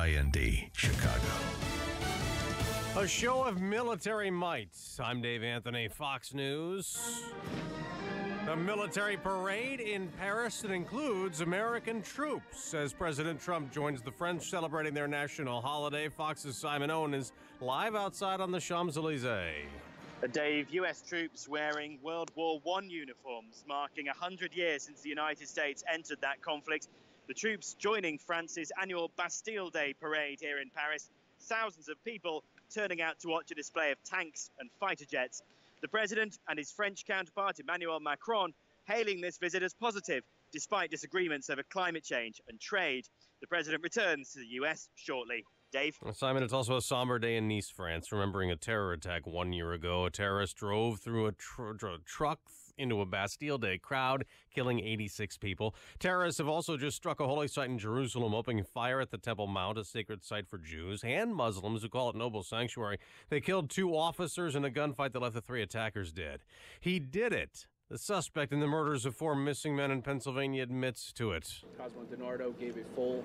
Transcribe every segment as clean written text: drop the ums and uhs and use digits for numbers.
WIND, Chicago. A show of military might. I'm Dave Anthony, Fox News. A military parade in Paris that includes American troops as President Trump joins the French celebrating their national holiday. Fox's Simon Owen is live outside on the Champs-Elysees. Dave, U.S. troops wearing World War I uniforms, marking 100 years since the United States entered that conflict. The troops joining France's annual Bastille Day parade here in Paris. Thousands of people turning out to watch a display of tanks and fighter jets. The president and his French counterpart, Emmanuel Macron, hailing this visit as positive, despite disagreements over climate change and trade. The president returns to the U.S. shortly. Dave? Simon, it's also a somber day in Nice, France, remembering a terror attack 1 year ago. A terrorist drove through a truck into a Bastille Day crowd, killing 86 people. Terrorists have also just struck a holy site in Jerusalem, opening fire at the Temple Mount, a sacred site for Jews and Muslims who call it noble sanctuary. They killed 2 officers in a gunfight that left the 3 attackers dead. He did it. The suspect in the murders of 4 missing men in Pennsylvania admits to it. Cosmo DiNardo gave a full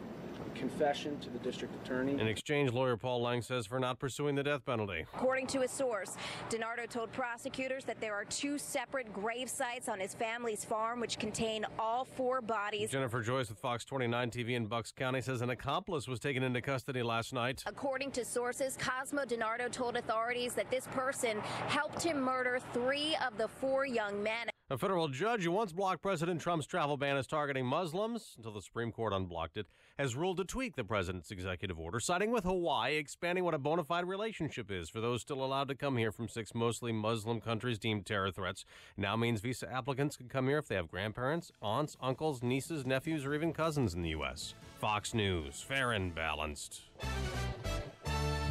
confession to the district attorney. In exchange, lawyer Paul Lang says for not pursuing the death penalty. According to a source, DiNardo told prosecutors that there are 2 separate grave sites on his family's farm which contain all 4 bodies. Jennifer Joyce with Fox 29 TV in Bucks County says an accomplice was taken into custody last night. According to sources, Cosmo DiNardo told authorities that this person helped him murder 3 of the 4 young men. A federal judge who once blocked President Trump's travel ban as targeting Muslims until the Supreme Court unblocked it has ruled to tweak the president's executive order, siding with Hawaii, expanding what a bona fide relationship is for those still allowed to come here from 6 mostly Muslim countries deemed terror threats. Now means visa applicants can come here if they have grandparents, aunts, uncles, nieces, nephews, or even cousins in the U.S. Fox News, fair and balanced.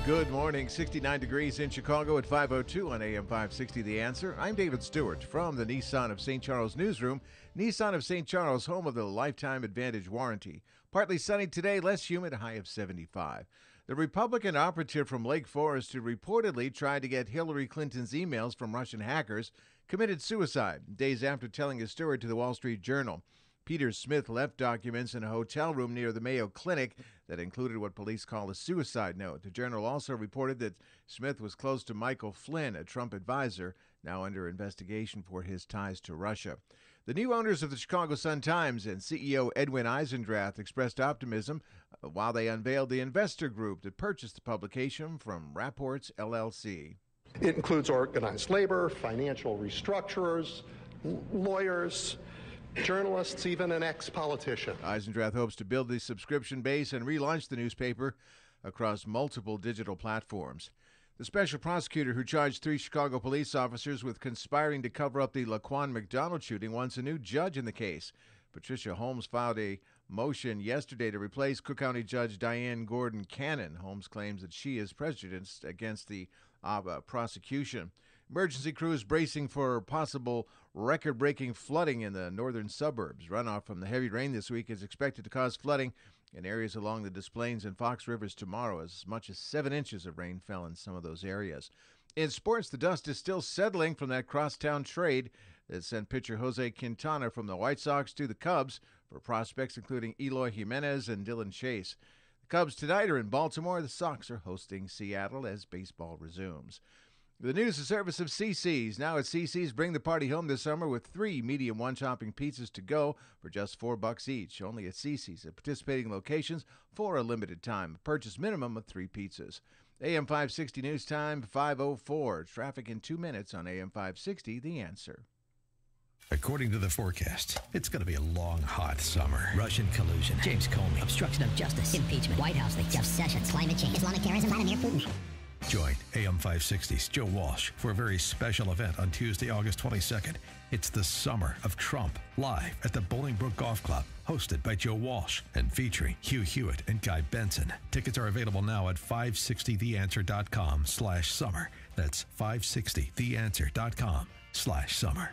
Good morning. 69 degrees in Chicago at 5:02 on AM 560 The Answer. I'm David Stewart from the Nissan of St. Charles newsroom. Nissan of St. Charles, home of the Lifetime Advantage warranty. Partly sunny today, less humid, a high of 75. The Republican operative from Lake Forest who reportedly tried to get Hillary Clinton's emails from Russian hackers committed suicide days after telling his story to the Wall Street Journal. Peter Smith left documents in a hotel room near the Mayo Clinic that included what police call a suicide note. The Journal also reported that Smith was close to Michael Flynn, a Trump advisor, now under investigation for his ties to Russia. The new owners of the Chicago Sun-Times and CEO Edwin Eisendrath expressed optimism while they unveiled the investor group that purchased the publication from Rapports LLC. It includes organized labor, financial restructurers, lawyers, journalists, even an ex-politician. Eisendrath hopes to build the subscription base and relaunch the newspaper across multiple digital platforms. The special prosecutor who charged 3 Chicago police officers with conspiring to cover up the Laquan McDonald shooting wants a new judge in the case. Patricia Holmes filed a motion yesterday to replace Cook County Judge Diane Gordon Cannon. Holmes claims that she is prejudiced against the prosecution. Emergency crews bracing for possible record-breaking flooding in the northern suburbs. Runoff from the heavy rain this week is expected to cause flooding in areas along the Des Plaines and Fox Rivers tomorrow. As much as 7 inches of rain fell in some of those areas. In sports, the dust is still settling from that crosstown trade that sent pitcher Jose Quintana from the White Sox to the Cubs for prospects including Eloy Jimenez and Dylan Chase. The Cubs tonight are in Baltimore. The Sox are hosting Seattle as baseball resumes. The news is service of CC's. Now at CC's, bring the party home this summer with 3 medium one-topping pizzas to go for just $4 each. Only at CC's at participating locations for a limited time. A purchase minimum of 3 pizzas. AM 560 news time, 5:04. Traffic in 2 minutes on AM 560, The Answer. According to the forecast, it's going to be a long, hot summer. Russian collusion. James Comey. Obstruction of justice. Impeachment. White House leaks. Jeff Sessions. Climate change. Islamic terrorism. Vladimir Putin. Join AM 560's Joe Walsh for a very special event on Tuesday, August 22nd. It's the Summer of Trump, live at the Bolingbrook Golf Club, hosted by Joe Walsh and featuring Hugh Hewitt and Guy Benson. Tickets are available now at 560theanswer.com/summer. That's 560theanswer.com/summer.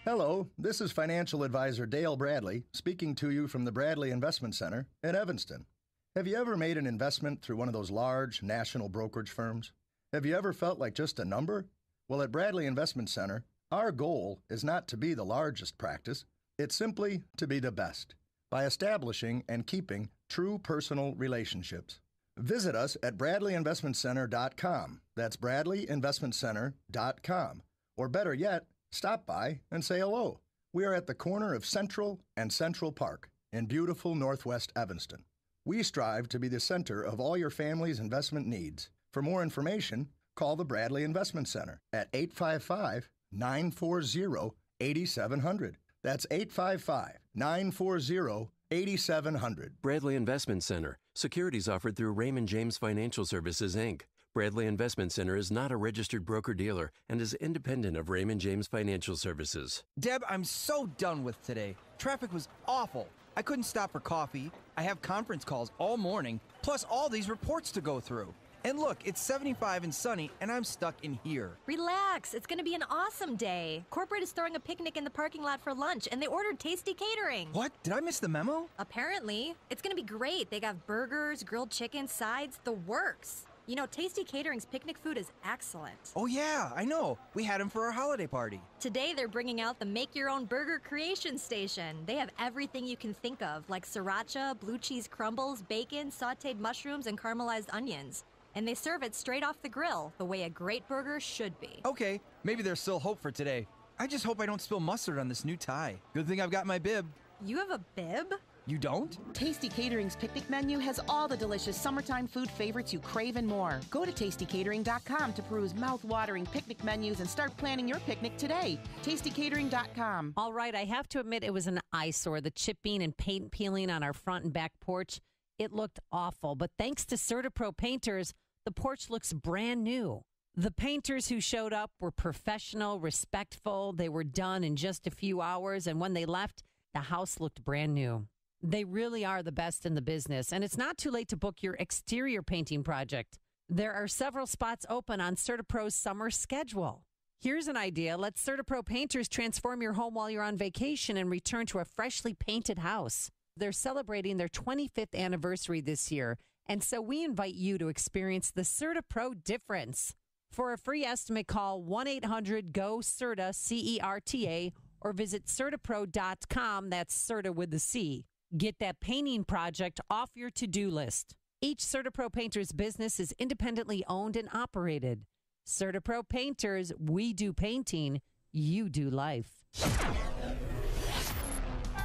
Hello, this is financial advisor Dale Bradley speaking to you from the Bradley Investment Center in Evanston. Have you ever made an investment through one of those large national brokerage firms? Have you ever felt like just a number? Well, at Bradley Investment Center, our goal is not to be the largest practice. It's simply to be the best. by establishing and keeping true personal relationships. Visit us at BradleyInvestmentCenter.com. That's BradleyInvestmentCenter.com. Or better yet, stop by and say hello. We are at the corner of Central and Central Park in beautiful Northwest Evanston. We strive to be the center of all your family's investment needs. For more information, call the Bradley Investment Center at 855-940-8700. That's 855-940-8700. Bradley Investment Center. Securities offered through Raymond James Financial Services, Inc. Bradley Investment Center is not a registered broker-dealer and is independent of Raymond James Financial Services. Deb, I'm so done with today. Traffic was awful. I couldn't stop for coffee. I have conference calls all morning, plus all these reports to go through. And look, it's 75 and sunny, and I'm stuck in here. Relax. It's going to be an awesome day. Corporate is throwing a picnic in the parking lot for lunch, and they ordered tasty catering. What? Did I miss the memo? Apparently. It's going to be great. They got burgers, grilled chicken, sides, the works. You know, Tasty Catering's picnic food is excellent. Oh, yeah, I know. We had them for our holiday party. Today, they're bringing out the Make-Your-Own Burger Creation Station. They have everything you can think of, like sriracha, blue cheese crumbles, bacon, sautéed mushrooms, and caramelized onions. And they serve it straight off the grill, the way a great burger should be. Okay, maybe there's still hope for today. I just hope I don't spill mustard on this new tie. Good thing I've got my bib. You have a bib? You don't? Tasty Catering's picnic menu has all the delicious summertime food favorites you crave and more. Go to tastycatering.com to peruse mouth-watering picnic menus and start planning your picnic today. tastycatering.com. All right, I have to admit it was an eyesore. The chipping and paint peeling on our front and back porch, it looked awful. But thanks to CertaPro painters, the porch looks brand new. The painters who showed up were professional, respectful. They were done in just a few hours, and when they left, the house looked brand new. They really are the best in the business, and it's not too late to book your exterior painting project. There are several spots open on CertaPro's summer schedule. Here's an idea. Let CertaPro painters transform your home while you're on vacation and return to a freshly painted house. They're celebrating their 25th anniversary this year, and so we invite you to experience the CertaPro difference. For a free estimate, call 1-800-GO-CERTA, C-E-R-T-A, or visit CertaPro.com, that's Certa with the C. Get that painting project off your to-do list. Each CertaPro painter's business is independently owned and operated. CertaPro painters, we do painting, you do life.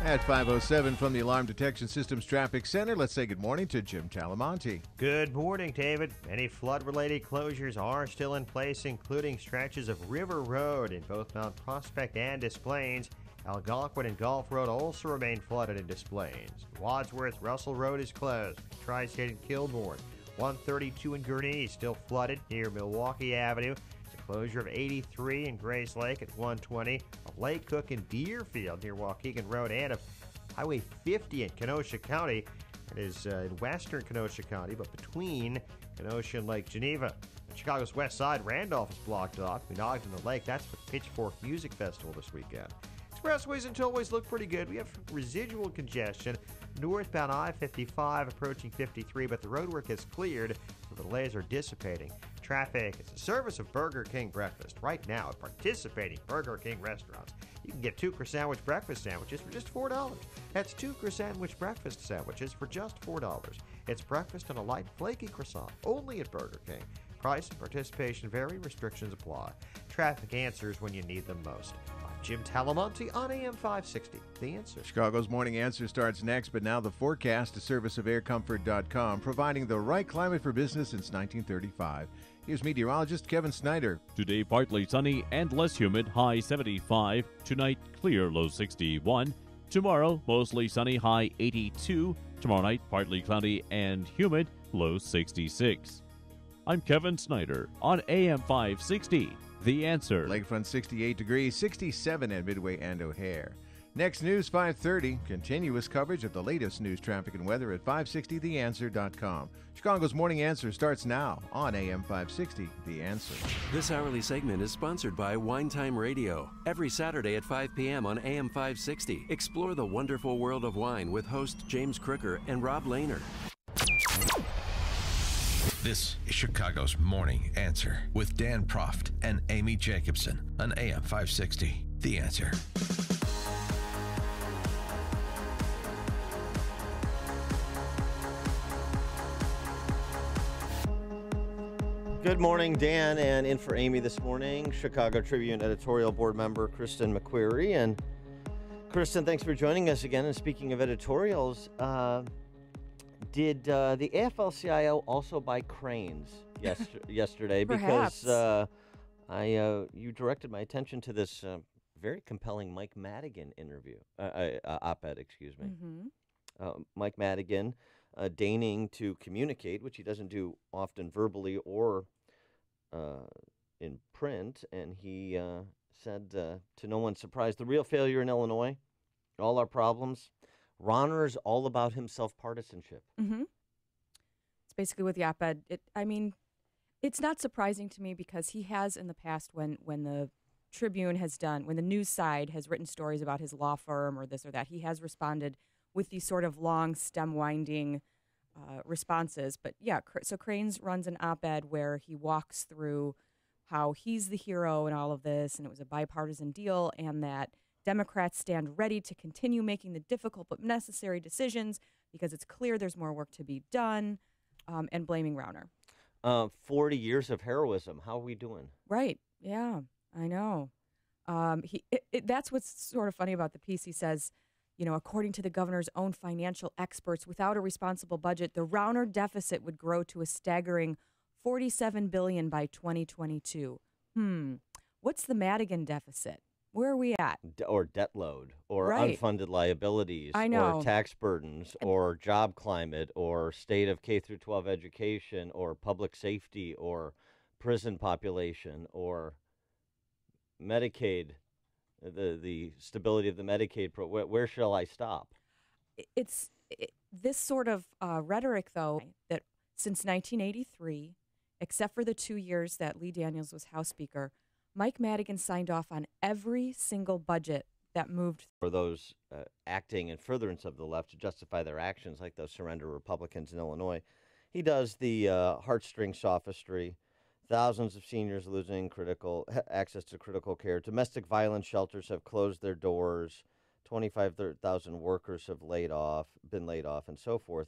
At 5:07 from the Alarm Detection Systems Traffic Center, let's say good morning to Jim Talamonte. Good morning, David. Many flood-related closures are still in place, including stretches of River Road in both Mount Prospect and Des Plaines. Algonquin and Gulf Road also remain flooded in Des Plaines. Wadsworth, Russell Road is closed. Tri-State and Kilbourne. 132 in Gurnee still flooded near Milwaukee Avenue. Closure of 83 in Grace Lake at 120, of Lake Cook and Deerfield near Waukegan Road, and of Highway 50 in Kenosha County. It is in western Kenosha County, but between Kenosha and Lake Geneva. On Chicago's west side, Randolph is blocked off. Monogton and Lake, that's for the Pitchfork Music Festival this weekend. Expressways and tollways look pretty good. We have residual congestion northbound I-55 approaching 53, but the roadwork has cleared, so the delays are dissipating. Traffic is a service of Burger King Breakfast. Right now at participating Burger King restaurants, you can get 2 croissant breakfast sandwiches for just $4. That's 2 croissant breakfast sandwiches for just $4. It's breakfast and a light flaky croissant only at Burger King. Price and participation vary. Restrictions apply. Traffic answers when you need them most. I'm Jim Talamonte on AM 560. The Answer. Chicago's Morning Answer starts next, but now the forecast, a service of aircomfort.com, providing the right climate for business since 1935. Here's meteorologist Kevin Snyder. Today, partly sunny and less humid, high 75. Tonight, clear, low 61. Tomorrow, mostly sunny, high 82. Tomorrow night, partly cloudy and humid, low 66. I'm Kevin Snyder on AM 560. The Answer. Lakefront 68 degrees, 67 at Midway and O'Hare. Next news, 5:30. Continuous coverage of the latest news, traffic, and weather at 560theanswer.com. Chicago's Morning Answer starts now on AM 560. The Answer. This hourly segment is sponsored by Wine Time Radio. Every Saturday at 5 p.m. on AM 560. Explore the wonderful world of wine with host James Crooker and Rob Lehner. This is Chicago's Morning Answer with Dan Proft and Amy Jacobson on AM 560. The Answer. Good morning, Dan, and in for Amy this morning, Chicago Tribune editorial board member Kristen McQuarrie. And Kristen, thanks for joining us again. And speaking of editorials, did the AFL-CIO also buy cranes yesterday? Perhaps. Because you directed my attention to this very compelling Mike Madigan op-ed, excuse me. Mike Madigan deigning to communicate, which he doesn't do often verbally or in print, and he said, to no one's surprise, the real failure in Illinois, all our problems, Rauner's all about himself partisanship. It's basically what the op-ed, it's not surprising to me because he has in the past when the Tribune has done, when the news side has written stories about his law firm or this or that, he has responded with these sort of long stem-winding responses. But yeah, so Cranes runs an op-ed where he walks through how he's the hero in all of this, and it was a bipartisan deal, and that Democrats stand ready to continue making the difficult but necessary decisions because it's clear there's more work to be done, and blaming Rauner. 40 years of heroism. How are we doing? Right. Yeah, I know. That's what's sort of funny about the piece. He says, according to the governor's own financial experts, without a responsible budget, the Rauner deficit would grow to a staggering $47 billion by 2022. What's the Madigan deficit? Where are we at? Or debt load, or Right. unfunded liabilities, I know. or tax burdens, or job climate, or state of K through 12 education, or public safety, or prison population, or Medicaid, the stability of the Medicaid program. Where shall I stop? This sort of rhetoric, though, that since 1983, except for the 2 years that Lee Daniels was House Speaker, Mike Madigan signed off on every single budget that moved. For those acting in furtherance of the left to justify their actions, like those surrender Republicans in Illinois, he does the heartstring sophistry. Thousands of seniors losing access to critical care. Domestic violence shelters have closed their doors. 25,000 workers have been laid off, and so forth.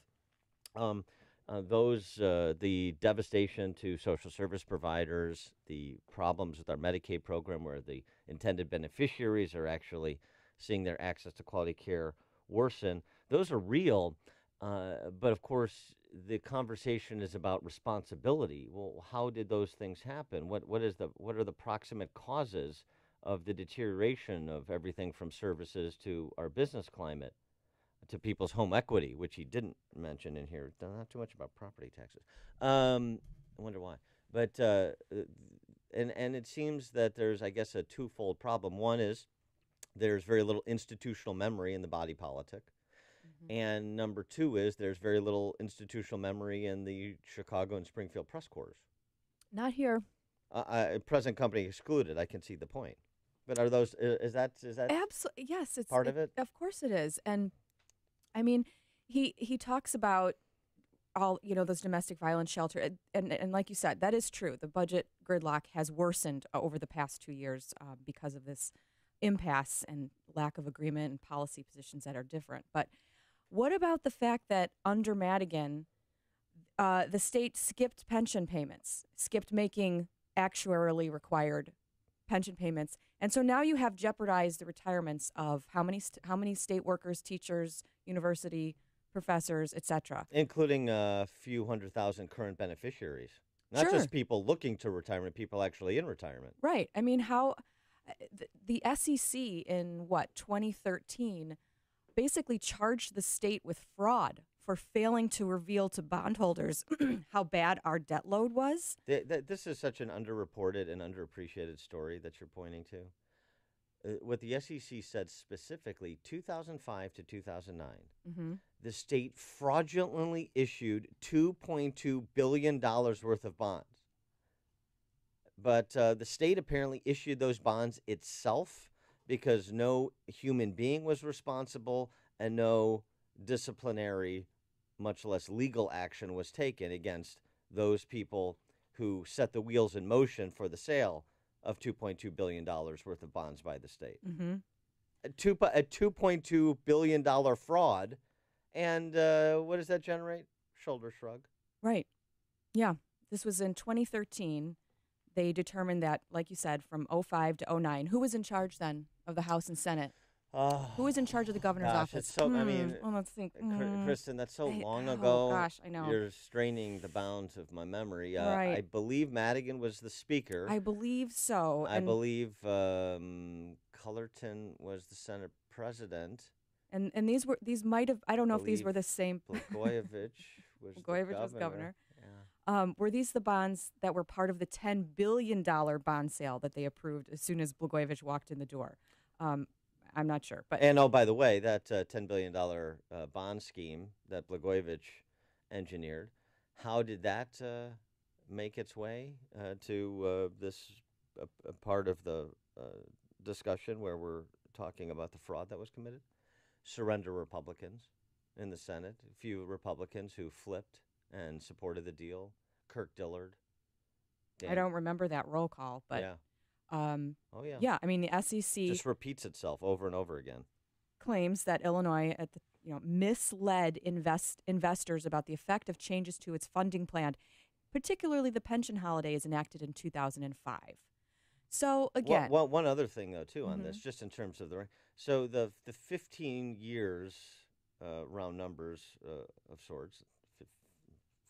The devastation to social service providers, the problems with our Medicaid program where the intended beneficiaries are actually seeing their access to quality care worsen, those are real. But of course, the conversation is about responsibility. Well, how did those things happen? What are the proximate causes of the deterioration of everything from services to our business climate, to people's home equity, which he didn't mention in here. Not too much about property taxes. I wonder why. But and it seems that there's, I guess, a twofold problem. One is there's very little institutional memory in the body politic. And number two is there's very little institutional memory in the Chicago and Springfield press corps. Not here. Present company excluded. I can see the point. But are those? Is that Absolutely? Yes, it's part of it? Of course it is. And I mean, he talks about all those domestic violence shelter, and like you said, that is true. The budget gridlock has worsened over the past 2 years because of this impasse and lack of agreement and policy positions that are different. But what about the fact that under Madigan, the state skipped pension payments, skipped making actuarially required pension payments, and so now you have jeopardized the retirements of how many state workers, teachers, university professors, etc., including a few 100,000 current beneficiaries, not Sure. just people looking to retirement, people actually in retirement. Right. I mean, how the SEC in 2013 basically charged the state with fraud for failing to reveal to bondholders how bad our debt load was. This is such an underreported and underappreciated story that you're pointing to. What the SEC said specifically, 2005 to 2009, the state fraudulently issued $2.2 billion worth of bonds. But the state apparently issued those bonds itself because no human being was responsible and no disciplinary, much less legal action was taken against those people who set the wheels in motion for the sale of $2.2 billion worth of bonds by the state. A $2.2 billion fraud. And what does that generate? Shoulder shrug. Right. Yeah. This was in 2013. They determined that, like you said, from 05 to 09. Who was in charge then of the House and Senate? Who was in charge of the governor's office? It's so, I mean, well, let's think. Kristen, that's so long ago. Oh, gosh, I know. You're straining the bounds of my memory. Right. I believe Madigan was the speaker. I believe so. I believe Cullerton was the Senate president. And these might have, I don't know if these were the same. Blagojevich was governor. Were these the bonds that were part of the $10 billion bond sale that they approved as soon as Blagojevich walked in the door? I'm not sure. And by the way, that $10 billion bond scheme that Blagojevich engineered, how did that make its way to this part of the discussion where we're talking about the fraud that was committed? Surrender Republicans in the Senate, a few Republicans who flipped and supported the deal. Kirk Dillard. I don't remember that roll call, but yeah. Yeah. Yeah, I mean the SEC just repeats itself over and over again. Claims that Illinois misled investors about the effect of changes to its funding plan, particularly the pension holidays enacted in 2005. So again, well, one other thing though too on this, just in terms of the 15 years, round numbers of sorts.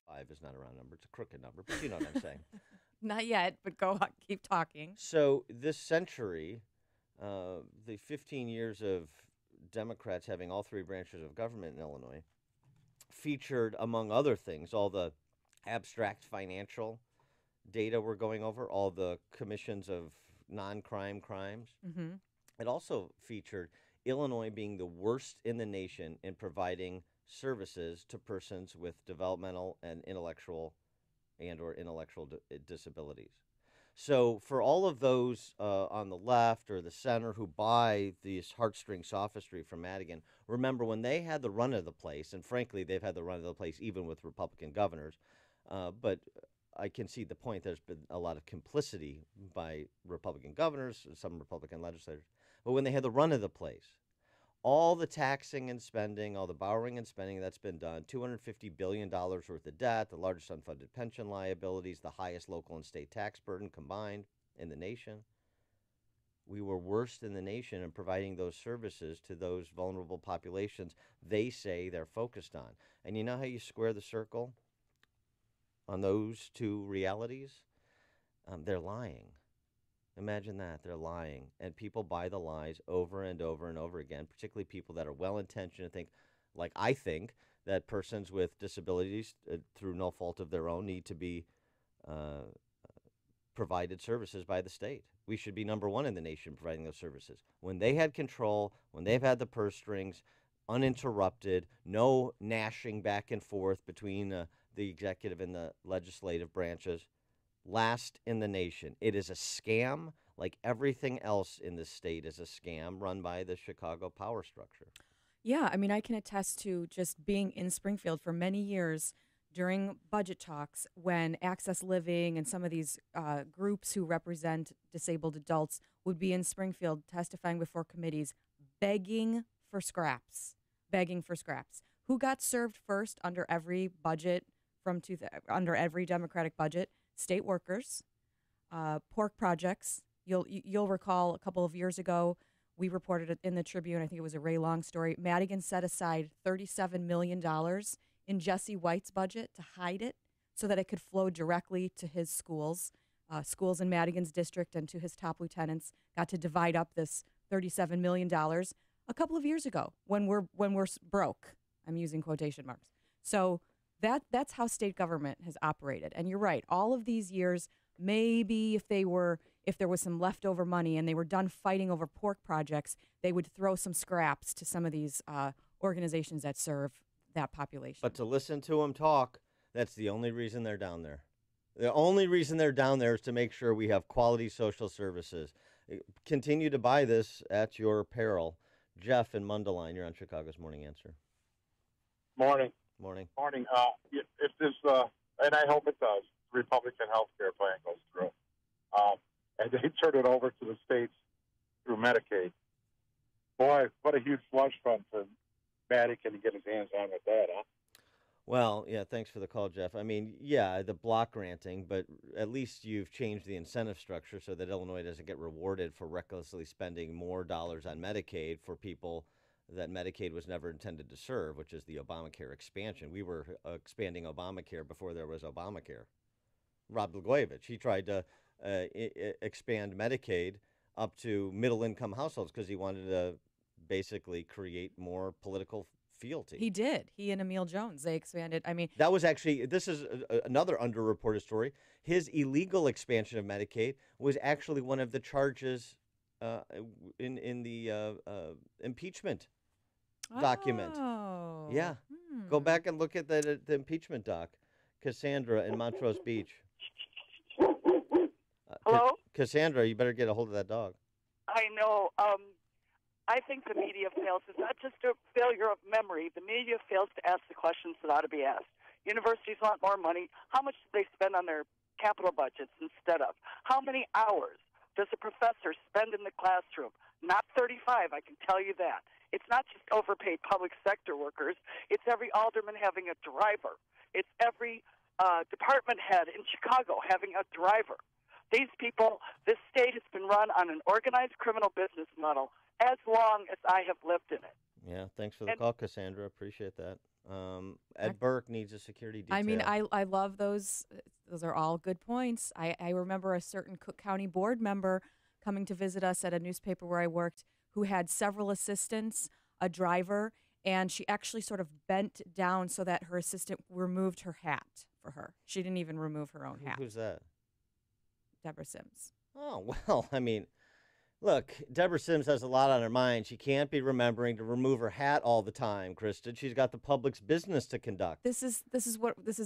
5 is not a round number; it's a crooked number, but you know what I'm saying. Not yet, but go on, keep talking. So this century, the 15 years of Democrats having all three branches of government in Illinois, featured, among other things, all the abstract financial data we're going over, all the commissions of non-crime crimes. Mm-hmm. It also featured Illinois being the worst in the nation in providing services to persons with developmental and intellectual disabilities. So for all of those on the left or the center who buy these heartstring sophistry from Madigan, remember when they had the run of the place, and frankly, they've had the run of the place even with Republican governors, but I can see the point. There's been a lot of complicity by Republican governors, some Republican legislators. But when they had the run of the place, all the taxing and spending, all the borrowing and spending that's been done, $250 billion worth of debt, the largest unfunded pension liabilities, the highest local and state tax burden combined in the nation. We were worst in the nation in providing those services to those vulnerable populations they say they're focused on. And you know how you square the circle on those two realities? They're lying. Imagine that. They're lying. And people buy the lies over and over and over again, particularly people that are well-intentioned and think, like I think, that persons with disabilities, through no fault of their own, need to be provided services by the state. We should be number one in the nation providing those services. When they had control, when they've had the purse strings uninterrupted, no gnashing back and forth between the executive and the legislative branches, last in the nation. It is a scam, like everything else in this state is a scam run by the Chicago power structure. Yeah, I mean, I can attest to just being in Springfield for many years during budget talks when Access Living and some of these groups who represent disabled adults would be in Springfield testifying before committees, begging for scraps. Who got served first under every budget under every Democratic budget? State workers, pork projects. You'll recall a couple of years ago, we reported it in the Tribune. I think it was a Ray Long story. Madigan set aside $37 million in Jesse White's budget to hide it so that it could flow directly to his schools. Schools in Madigan's district and to his top lieutenants got to divide up this $37 million a couple of years ago when we're broke. I'm using quotation marks. So that's how state government has operated. And you're right. All of these years, maybe if there was some leftover money and they were done fighting over pork projects, they would throw some scraps to some of these organizations that serve that population. But to listen to them talk, that's the only reason they're down there. The only reason they're down there is to make sure we have quality social services. Continue to buy this at your peril. Jeff in Mundelein, you're on Chicago's Morning Answer. Morning. Morning. If this, and I hope it does, Republican health care plan goes through, and they turn it over to the states through Medicaid, boy, what a huge slush fund for Madigan to get his hands on with that, huh? Well, yeah, thanks for the call, Jeff. I mean, yeah, the block granting, but at least you've changed the incentive structure so that Illinois doesn't get rewarded for recklessly spending more dollars on Medicaid for people that Medicaid was never intended to serve, which is the Obamacare expansion. We were expanding Obamacare before there was Obamacare. Rod Blagojevich, he tried to expand Medicaid up to middle-income households because he wanted to basically create more political fealty. He did. He and Emil Jones, they expanded. I mean, that was actually, this is another underreported story. His illegal expansion of Medicaid was actually one of the charges in the impeachment document. Oh. Yeah. Go back and look at the impeachment doc. Cassandra in Montrose Beach. Hello? Cassandra, you better get a hold of that dog. I know. I think the media fails. It's not just a failure of memory. The media fails to ask the questions that ought to be asked. Universities want more money. How much do they spend on their capital budgets instead of? How many hours does a professor spend in the classroom? Not 35, I can tell you that. It's not just overpaid public sector workers. It's every alderman having a driver. It's every department head in Chicago having a driver. These people, this state has been run on an organized criminal business model as long as I have lived in it. Yeah, thanks for the call, Cassandra. Appreciate that. Ed Burke needs a security detail. I mean, I love those. Those are all good points. I remember a certain Cook County board member coming to visit us at a newspaper where I worked who had several assistants, a driver, and she actually sort of bent down so that her assistant removed her hat for her. She didn't even remove her own hat. Who's that? Deborah Sims. Oh, well, I mean, look, Deborah Sims has a lot on her mind. She can't be remembering to remove her hat all the time, Kristen. She's got the public's business to conduct. This is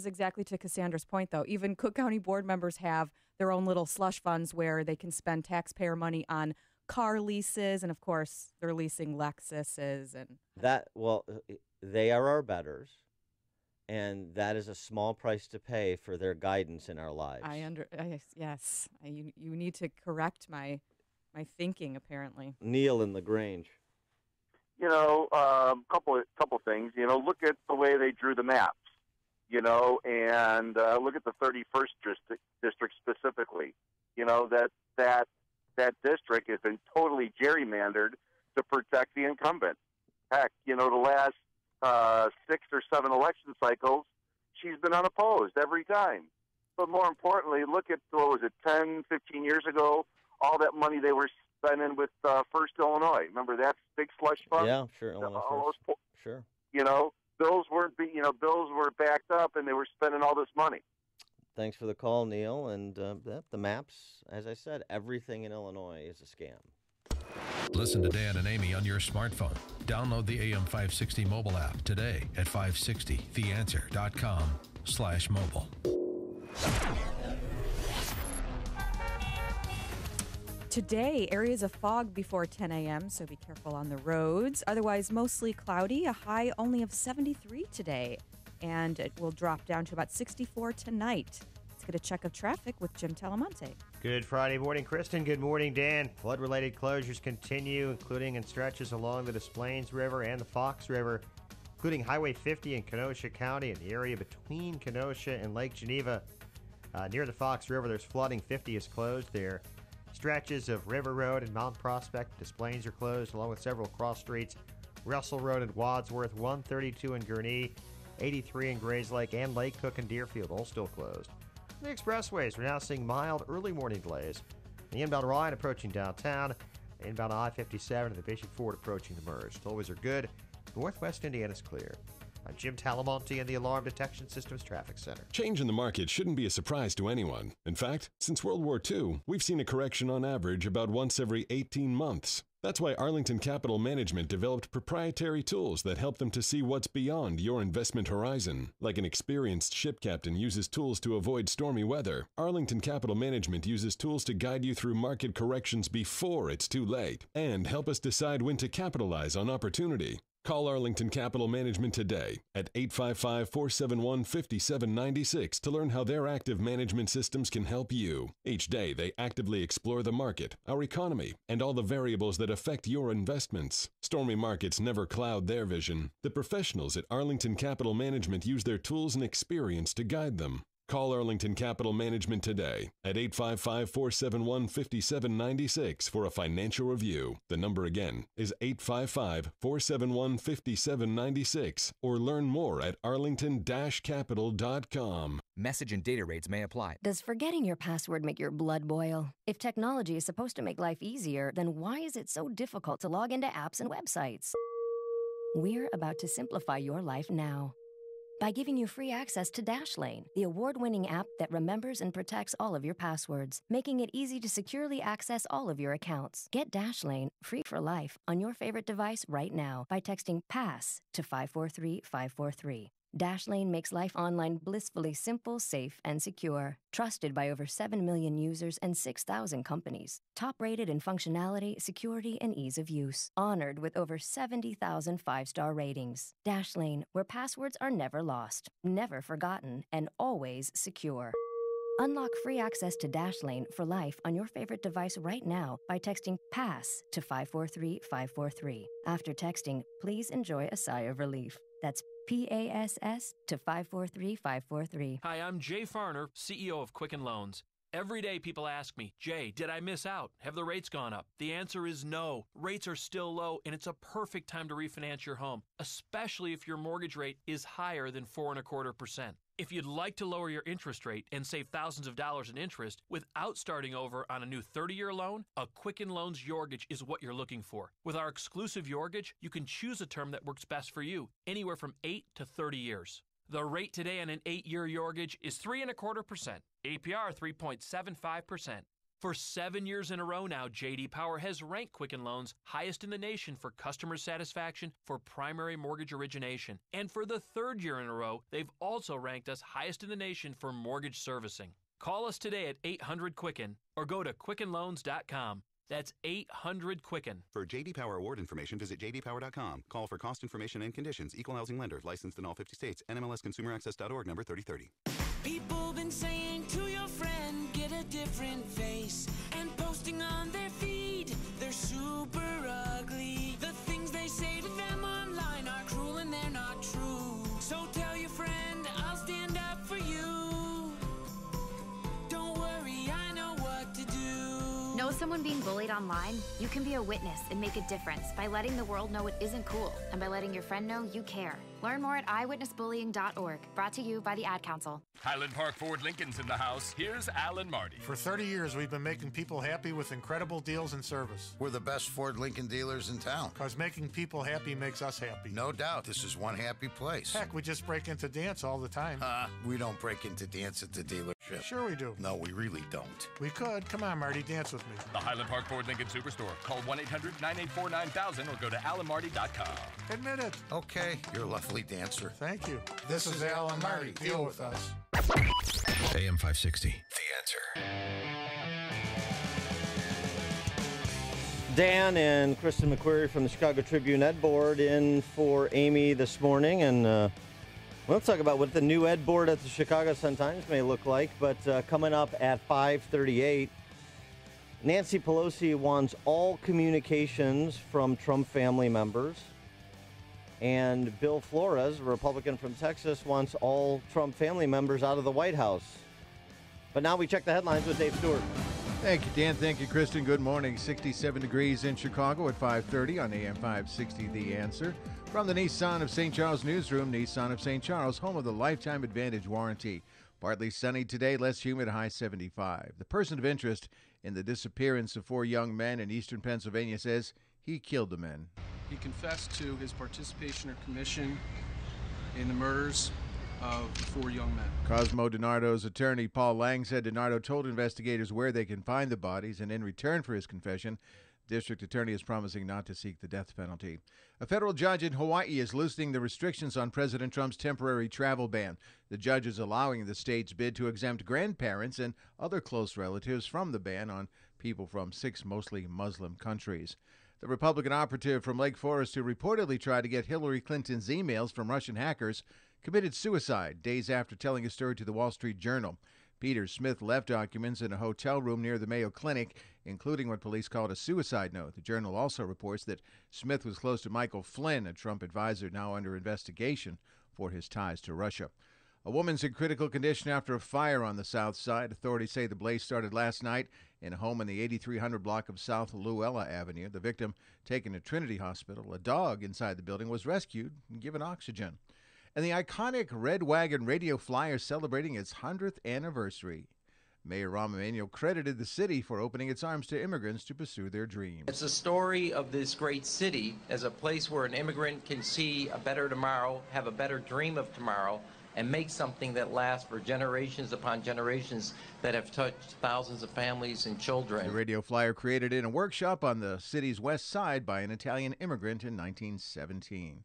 exactly to Cassandra's point, though. Even Cook County board members have their own little slush funds where they can spend taxpayer money on car leases, and of course, they're leasing Lexuses and that. Well, they are our betters, and that is a small price to pay for their guidance in our lives. Yes. You need to correct my thinking, apparently. Neil in LaGrange. You know, couple things. You know, look at the way they drew the maps. You know, and look at the 31st district specifically. You know, that district has been totally gerrymandered to protect the incumbent. Heck, you know, the last 6 or 7 election cycles, she's been unopposed every time. But more importantly, look at, 10, 15 years ago, all that money they were spending with First Illinois. Remember that big slush fund? Yeah, sure. Illinois First. Sure. You know, bills were backed up, and they were spending all this money. Thanks for the call, Neil. And the maps, as I said, everything in Illinois is a scam. Listen to Dan and Amy on your smartphone. Download the AM560 mobile app today at 560theanswer.com/mobile. Today, areas of fog before 10 a.m., so be careful on the roads. Otherwise, mostly cloudy, a high only of 73 today. And it will drop down to about 64 tonight. Let's get a check of traffic with Jim Talamonte. Good Friday morning, Kristen. Good morning, Dan. Flood-related closures continue, including in stretches along the Des Plaines River and the Fox River, including Highway 50 in Kenosha County and the area between Kenosha and Lake Geneva. Near the Fox River, there's flooding. 50 is closed there. Stretches of River Road and Mount Prospect, Des Plaines are closed, along with several cross streets. Russell Road and Wadsworth, 132 in Gurnee, 83 in Grays Lake, and Lake Cook and Deerfield, all still closed. The expressways, we're now seeing mild early morning delays. The inbound Ryan approaching downtown, inbound I-57 and the Bishop Ford approaching the merge. Tollways are good. Northwest Indiana's clear. I'm Jim Talamonte in the Alarm Detection Systems Traffic Center. Change in the market shouldn't be a surprise to anyone. In fact, since World War II, we've seen a correction on average about once every 18 months. That's why Arlington Capital Management developed proprietary tools that help them to see what's beyond your investment horizon. Like an experienced ship captain uses tools to avoid stormy weather, Arlington Capital Management uses tools to guide you through market corrections before it's too late and help us decide when to capitalize on opportunity. Call Arlington Capital Management today at 855-471-5796 to learn how their active management systems can help you. Each day, they actively explore the market, our economy, and all the variables that affect your investments. Stormy markets never cloud their vision. The professionals at Arlington Capital Management use their tools and experience to guide them. Call Arlington Capital Management today at 855-471-5796 for a financial review. The number again is 855-471-5796 or learn more at arlington-capital.com. Message and data rates may apply. Does forgetting your password make your blood boil? If technology is supposed to make life easier, then why is it so difficult to log into apps and websites? We're about to simplify your life now by giving you free access to Dashlane, the award-winning app that remembers and protects all of your passwords, making it easy to securely access all of your accounts. Get Dashlane free for life on your favorite device right now by texting PASS to 543-543. Dashlane makes life online blissfully simple, safe, and secure. Trusted by over 7 million users and 6,000 companies. Top-rated in functionality, security, and ease of use. Honored with over 70,000 five-star ratings. Dashlane, where passwords are never lost, never forgotten, and always secure. Unlock free access to Dashlane for life on your favorite device right now by texting PASS to 543-543. After texting, please enjoy a sigh of relief. That's PASS to 543-543. Hi, I'm Jay Farner, CEO of Quicken Loans. Every day people ask me, Jay, did I miss out? Have the rates gone up? The answer is no. Rates are still low, and it's a perfect time to refinance your home, especially if your mortgage rate is higher than 4.25%. If you'd like to lower your interest rate and save thousands of dollars in interest without starting over on a new 30-year loan, a Quicken Loans Yorgage is what you're looking for. With our exclusive Yorgage, you can choose a term that works best for you, anywhere from 8 to 30 years. The rate today on an 8-year Yorgage is 3.25%, APR 3.75%. For 7 years in a row now, J.D. Power has ranked Quicken Loans highest in the nation for customer satisfaction for primary mortgage origination. And for the 3rd year in a row, they've also ranked us highest in the nation for mortgage servicing. Call us today at 800-QUICKEN or go to QuickenLoans.com. That's 800-QUICKEN. For J.D. Power award information, visit jdpower.com. Call for cost information and conditions. Equal housing lender. Licensed in all 50 states. NMLSConsumerAccess.org, number 3030. People been saying to your friend, get a different face. And posting on their feed, they're super ugly. The things they say to them online are cruel and they're not true. So tell your friend, I'll stand up for you. Don't worry, I know what to do. Know someone being bullied online? You can be a witness and make a difference by letting the world know it isn't cool and by letting your friend know you care. Learn more at eyewitnessbullying.org. Brought to you by the Ad Council. Highland Park Ford Lincoln's in the house. Here's Alan Marty. For 30 years, we've been making people happy with incredible deals and service. We're the best Ford Lincoln dealers in town. Because making people happy makes us happy. No doubt. This is one happy place. Heck, we just break into dance all the time. We don't break into dance at the dealership. Sure we do. No, we really don't. We could. Come on, Marty, dance with me. The Highland Park Ford Lincoln Superstore. Call 1-800-984-9000 or go to alanmarty.com. Admit it. Okay, you're a lovely dancer. Thank you. This is Alan Marty. Deal with us. AM 560, The Answer. Dan and Kristen McQuarrie from the Chicago Tribune Ed Board in for Amy this morning. And let's talk about what the new Ed Board at the Chicago Sun-Times may look like. But coming up at 5:38, Nancy Pelosi wants all communications from Trump family members. And Bill Flores, a Republican from Texas, wants all Trump family members out of the White House. But now we check the headlines with Dave Stewart. Thank you, Dan. Thank you, Kristen. Good morning. 67 degrees in Chicago at 5:30 on AM 560, The Answer. From the Nissan of St. Charles newsroom, Nissan of St. Charles, home of the Lifetime Advantage warranty. Partly sunny today, less humid, high 75. The person of interest in the disappearance of 4 young men in eastern Pennsylvania says he killed the men. He confessed to his participation or commission in the murders of 4 young men. Cosmo DiNardo's attorney, Paul Lang, said DiNardo told investigators where they can find the bodies, and in return for his confession, district attorney is promising not to seek the death penalty. A federal judge in Hawaii is loosening the restrictions on President Trump's temporary travel ban. The judge is allowing the state's bid to exempt grandparents and other close relatives from the ban on people from 6 mostly Muslim countries. The Republican operative from Lake Forest who reportedly tried to get Hillary Clinton's emails from Russian hackers committed suicide days after telling his story to the Wall Street Journal. Peter Smith left documents in a hotel room near the Mayo Clinic, including what police called a suicide note. The Journal also reports that Smith was close to Michael Flynn, a Trump advisor now under investigation for his ties to Russia. A woman's in critical condition after a fire on the south side. Authorities say the blaze started last night in a home in the 8300 block of South Luella Avenue. The victim taken to Trinity Hospital. A dog inside the building was rescued and given oxygen. And the iconic Red Wagon Radio Flyer celebrating its 100th anniversary. Mayor Rahm Emanuel credited the city for opening its arms to immigrants to pursue their dreams. It's a story of this great city as a place where an immigrant can see a better tomorrow, have a better dream of tomorrow, and make something that lasts for generations upon generations that have touched thousands of families and children. The radio flyer created in a workshop on the city's west side by an Italian immigrant in 1917.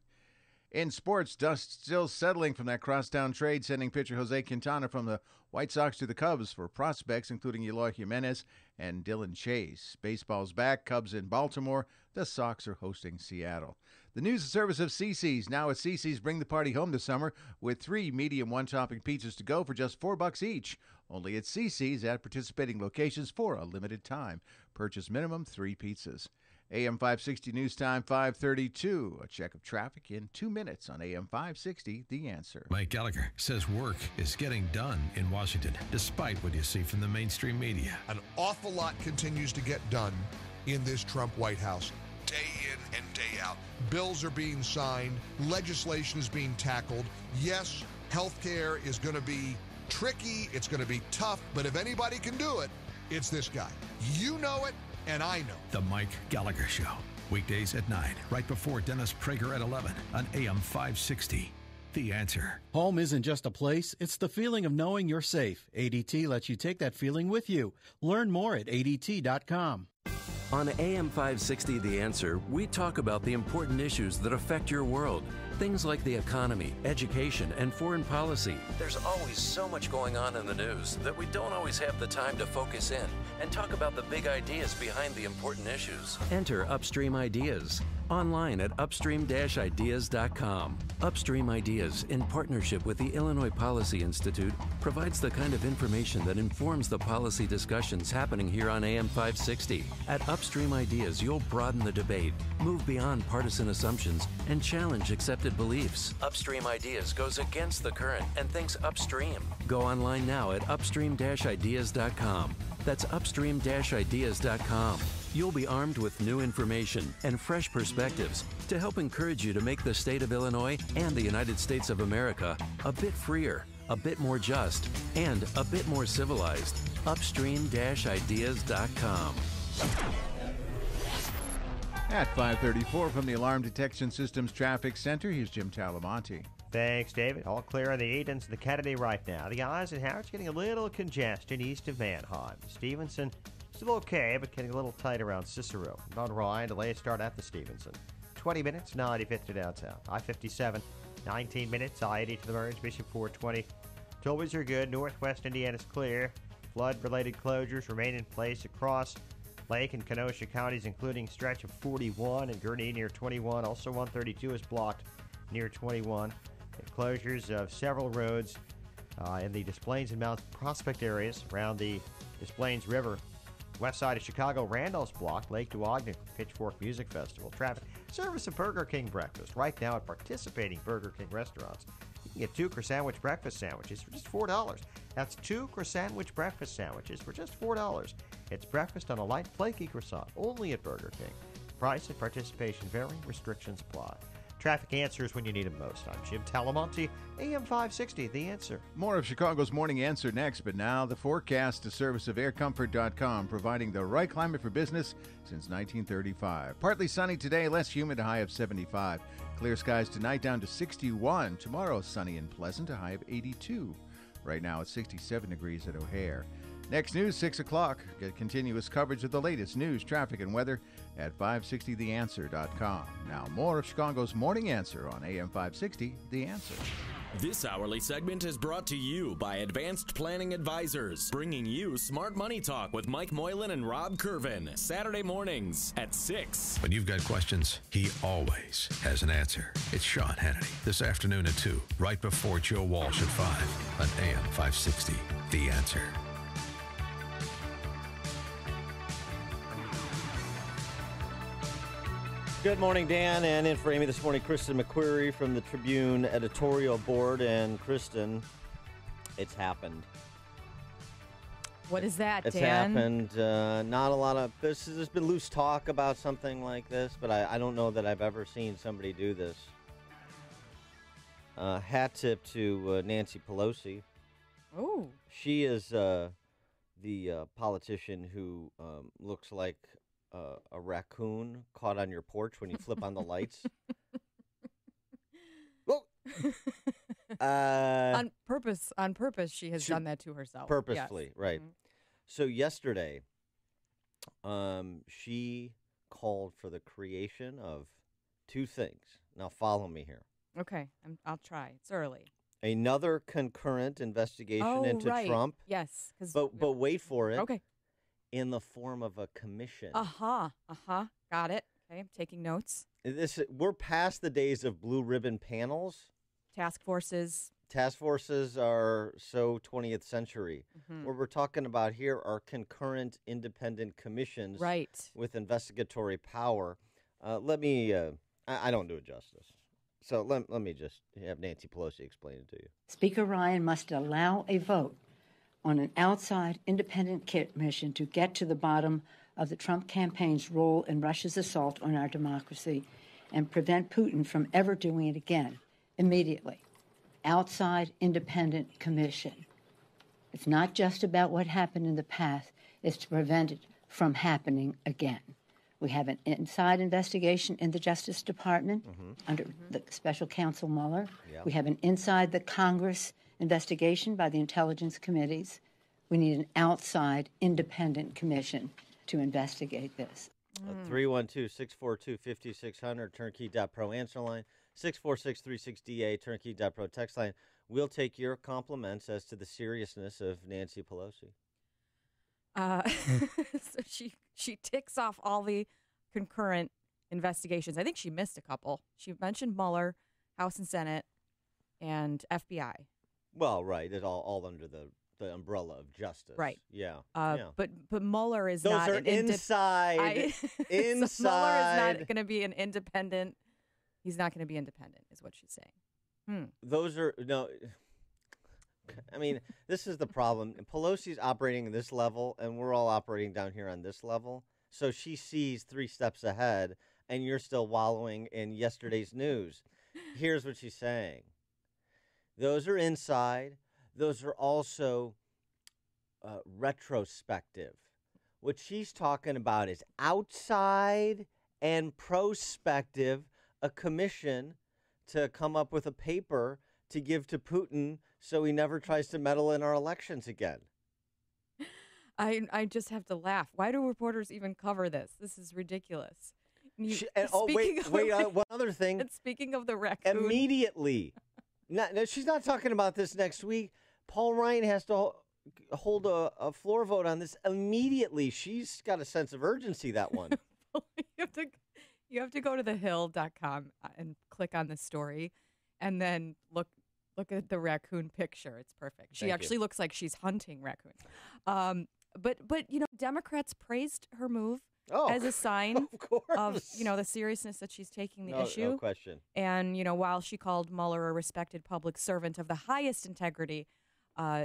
In sports, dust still settling from that crosstown trade, sending pitcher Jose Quintana from the White Sox to the Cubs for prospects including Eloy Jimenez and Dylan Chase. Baseball's back, Cubs in Baltimore. The Sox are hosting Seattle. The news and service of CiCi's. Now at CiCi's, bring the party home this summer with 3 medium one-topping pizzas to go for just $4 each. Only at CiCi's at participating locations for a limited time. Purchase minimum 3 pizzas. AM 560 News Time 5:32. A check of traffic in 2 minutes on AM 560, The Answer. Mike Gallagher says work is getting done in Washington, despite what you see from the mainstream media. An awful lot continues to get done in this Trump White House, day in and day out. Bills are being signed. Legislation is being tackled. Yes, healthcare is going to be tricky. It's going to be tough. But if anybody can do it, it's this guy. You know it, and I know. The Mike Gallagher Show. Weekdays at 9, right before Dennis Prager at 11 on AM 560. The Answer. Home isn't just a place, it's the feeling of knowing you're safe. ADT lets you take that feeling with you. Learn more at ADT.com. On AM 560 The Answer, we talk about the important issues that affect your world. Things like the economy, education, and foreign policy. There's always so much going on in the news that we don't always have the time to focus in and talk about the big ideas behind the important issues. Enter Upstream Ideas online at upstream-ideas.com. Upstream Ideas, in partnership with the Illinois Policy Institute, provides the kind of information that informs the policy discussions happening here on AM 560. At Upstream Ideas, you'll broaden the debate, move beyond partisan assumptions, and challenge accepted beliefs. Upstream Ideas goes against the current and thinks upstream. Go online now at upstream-ideas.com. That's upstream-ideas.com. You'll be armed with new information and fresh perspectives to help encourage you to make the state of Illinois and the United States of America a bit freer, a bit more just, and a bit more civilized. Upstream-ideas.com. At 5:34 from the Alarm Detection Systems Traffic Center, here's Jim Talamonte. Thanks, David. All clear on the Edens and the Kennedy right now. The Eisenhower's getting a little congestion east of Manheim. Stevenson, still okay, but getting a little tight around Cicero. On Ryan, delayed start at the Stevenson. 20 minutes, 95th to downtown. I-57, 19 minutes, I-80 to the Merge, Bishop 420. Tollways are good. Northwest Indiana's clear. Flood-related closures remain in place across Lake and Kenosha counties, including stretch of 41 and Gurnee near 21. Also, 132 is blocked near 21. And closures of several roads in the Des Plaines and Mount Prospect areas around the Des Plaines River. West side of Chicago, Randall's blocked. Lake to Ogden, Pitchfork Music Festival. Traffic. Service of Burger King breakfast right now at participating Burger King restaurants. You can get 2 croissant breakfast sandwiches for just $4. That's 2 croissant breakfast sandwiches for just $4. It's breakfast on a light, flaky croissant, only at Burger King. Price and participation vary. Restrictions apply. Traffic answers when you need them most. I'm Jim Talamonte, AM 560, The Answer. More of Chicago's Morning Answer next, but now the forecast, a service of aircomfort.com, providing the right climate for business since 1935. Partly sunny today, less humid, a high of 75. Clear skies tonight down to 61. Tomorrow, sunny and pleasant, a high of 82. Right now, it's 67 degrees at O'Hare. Next news, 6 o'clock. Get continuous coverage of the latest news, traffic, and weather at 560theanswer.com. Now, more of Chicago's Morning Answer on AM 560, The Answer. This hourly segment is brought to you by Advanced Planning Advisors, bringing you Smart Money Talk with Mike Moylan and Rob Curvin, Saturday mornings at 6. When you've got questions, he always has an answer. It's Sean Hannity this afternoon at 2, right before Joe Walsh at 5 on AM 560. The Answer. Good morning, Dan, and in for Amy this morning, Kristen McQuarrie from the Tribune editorial board. And Kristen, it's happened. What is that, It's Dan? happened. Not a lot of there's been loose talk about something like this, but I don't know that I've ever seen somebody do this. Hat tip to Nancy Pelosi. Oh. She is the politician who looks like a raccoon caught on your porch when you flip on the lights. On purpose, she has done that to herself. Purposefully, Yes. right. Mhm. So yesterday, she called for the creation of two things. Now follow me here. Okay, I'll try. It's early. Another concurrent investigation into right. Trump. Yes. But wait for it. Okay. In the form of a commission. Got it. Okay, I'm taking notes. We're past the days of blue ribbon panels. Task forces. Task forces are so 20th century. Mhm. What we're talking about here are concurrent independent commissions Right. with investigatory power. Let me, I don't do it justice. So let me just have Nancy Pelosi explain it to you. Speaker Ryan must allow a vote on an outside independent commission to get to the bottom of the Trump campaign's role in Russia's assault on our democracy and prevent Putin from ever doing it again immediately. Outside independent commission. It's not just about what happened in the past, it's to prevent it from happening again. We have an inside investigation in the Justice Department under the special counsel Mueller. Yep. We have an inside the Congress investigation by the intelligence committees. We need an outside independent commission to investigate this. 312-642-5600, turnkey.pro answer line, 646-36DA, turnkey.pro text line. We'll take your compliments as to the seriousness of Nancy Pelosi. So she ticks off all the concurrent investigations. I think she missed a couple. She mentioned Mueller, House and Senate, and FBI. Well, right. It's all under the umbrella of justice. Right. Yeah. But Mueller is Those not are an inside. Inside. So Mueller is not going to be an independent. He's not going to be independent, is what she's saying. Those are no. I mean, this is the problem. Pelosi's operating at this level, and we're all operating down here on this level. So she sees 3 steps ahead, and you're still wallowing in yesterday's news. Here's what she's saying. Those are inside. Those are also retrospective. What she's talking about is outside and prospective, a commission to come up with a paper to give to Putin so he never tries to meddle in our elections again. I just have to laugh. Why do reporters even cover this? This is ridiculous. One other thing. And speaking of the raccoon. Immediately. No, she's not talking about this next week. Paul Ryan has to hold a floor vote on this immediately. She's got a sense of urgency, that one. You have to go to thehill.com and click on the story and then look at the raccoon picture. It's perfect. She actually looks like she's hunting raccoons. But Democrats praised her move as a sign of the seriousness that she's taking the issue. No question. And while she called Mueller a respected public servant of the highest integrity,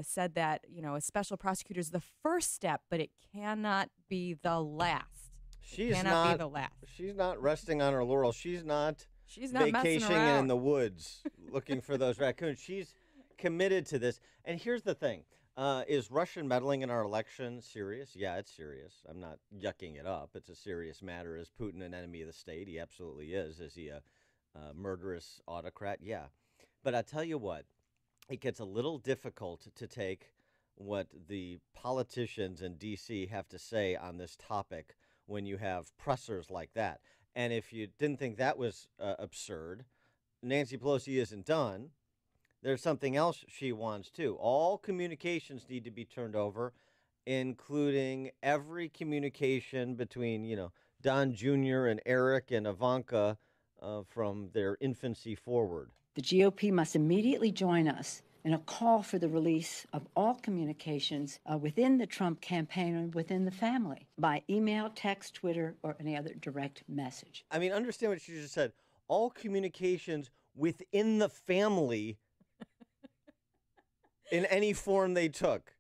said that a special prosecutor is the first step, but it cannot be the last. She's cannot be the last. She's not resting on her laurels. She's not messing vacationing around in the woods looking for those raccoons. She's committed to this. And here's the thing. Is Russian meddling in our election serious? Yeah, it's serious. I'm not yucking it up. It's a serious matter. Is Putin an enemy of the state? He absolutely is. Is he a murderous autocrat? Yeah. But I tell you what, it gets a little difficult to take what the politicians in D.C. have to say on this topic when you have pressers like that. And if you didn't think that was absurd, Nancy Pelosi isn't done. there's something else she wants too. All communications need to be turned over, including every communication between, Don Jr. and Eric and Ivanka from their infancy forward. The GOP must immediately join us in a call for the release of all communications within the Trump campaign and within the family by email, text, Twitter, or any other direct message. I mean, understand what she just said. All communications within the family in any form they took.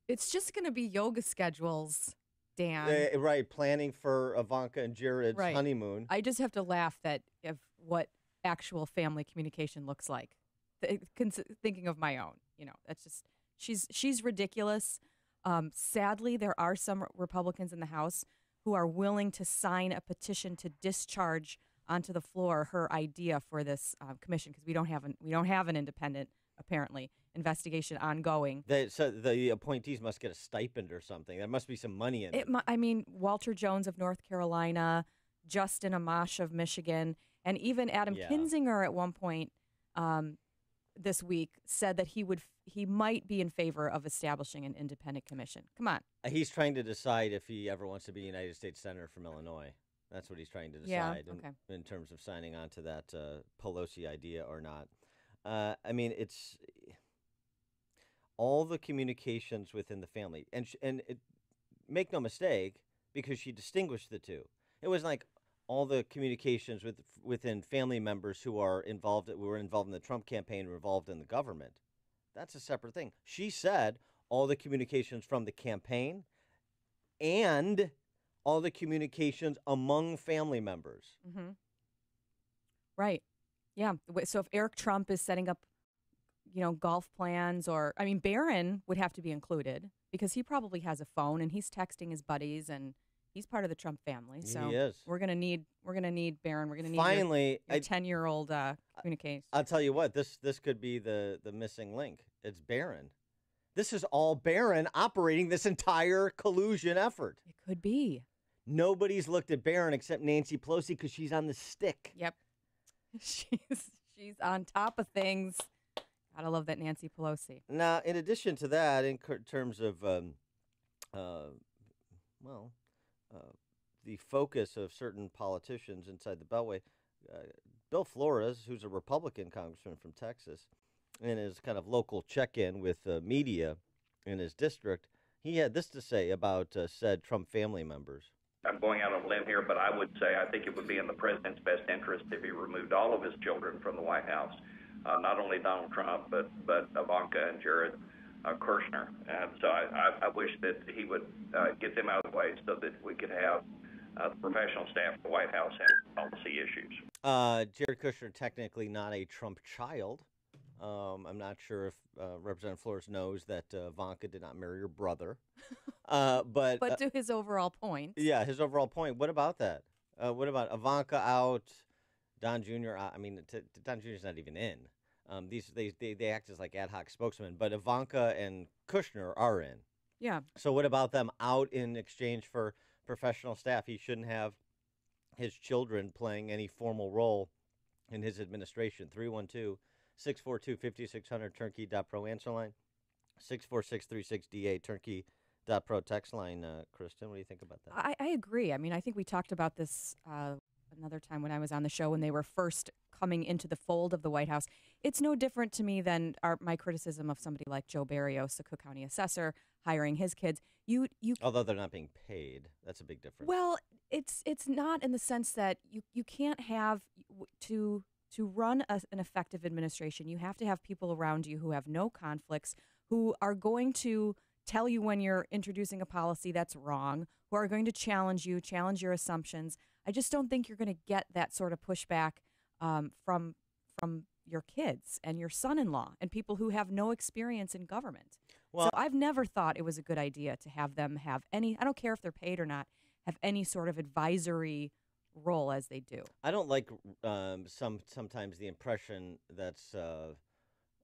It's just going to be yoga schedules, Dan. Right, planning for Ivanka and Jared's honeymoon. I just have to laugh at what actual family communication looks like. Thinking of my own, that's just she's ridiculous. Sadly, there are some Republicans in the House who are willing to sign a petition to discharge onto the floor her idea for this commission because we don't have an independent, apparently, investigation ongoing. So the appointees must get a stipend or something. There must be some money in it. I mean, Walter Jones of North Carolina, Justin Amash of Michigan, and even Adam Kinzinger at one point this week said that he might be in favor of establishing an independent commission. Come on. He's trying to decide if he ever wants to be a United States Senator from Illinois. That's what he's trying to decide in terms of signing on to that Pelosi idea or not. I mean, it's all the communications within the family. And make no mistake, because she distinguished the two. It was like all the communications within family members who were involved in the Trump campaign, were involved in the government. That's a separate thing. She said all the communications from the campaign and all the communications among family members. Mm-hmm. Right. Yeah. So if Eric Trump is setting up, golf plans Barron would have to be included because he probably has a phone and he's texting his buddies and he's part of the Trump family. So he is. We're gonna need Barron. We're gonna need finally your 10-year-old communication. I'll tell you what, this could be the missing link. It's Barron. This is all Barron operating this entire collusion effort. It could be. Nobody's looked at Barron except Nancy Pelosi because she's on the stick. Yep. She's on top of things. Gotta love that Nancy Pelosi. Now, in addition to that, in terms of the focus of certain politicians inside the Beltway, Bill Flores, who's a Republican congressman from Texas, in his kind of local check-in with media in his district, he had this to say about said Trump family members. I'm going out on a limb here, but I would say I think it would be in the president's best interest if he removed all of his children from the White House, not only Donald Trump, but Ivanka and Jared Kushner. And so I wish that he would get them out of the way so that we could have the professional staff at the White House handle policy issues. Jared Kushner, technically not a Trump child. I'm not sure if Representative Flores knows that Ivanka did not marry her brother. But to his overall point. Yeah, his overall point. What about that? What about Ivanka out, Don Jr. out? I mean, Don Jr. is not even in. They act as like ad hoc spokesmen, but Ivanka and Kushner are in. Yeah. So what about them out in exchange for professional staff? He shouldn't have his children playing any formal role in his administration. 312-642-5600, turnkey.pro answer line, 64636DA, turnkey.pro text line. Kristen, what do you think about that? I agree. I mean, I think we talked about this another time when I was on the show when they were first coming into the fold of the White House. It's no different to me than my criticism of somebody like Joe Barrios, the Cook County assessor, hiring his kids. Although they're not being paid, that's a big difference. Well, it's not in the sense that you can't have to run an effective administration. You have to have people around you who have no conflicts, who are going to tell you when you're introducing a policy that's wrong, who are going to challenge your assumptions. I just don't think you're going to get that sort of pushback from your kids and your son-in-law and people who have no experience in government. Well, so I've never thought it was a good idea to have them have any, I don't care if they're paid or not, have any sort of advisory role as they do. I don't like sometimes the impression that's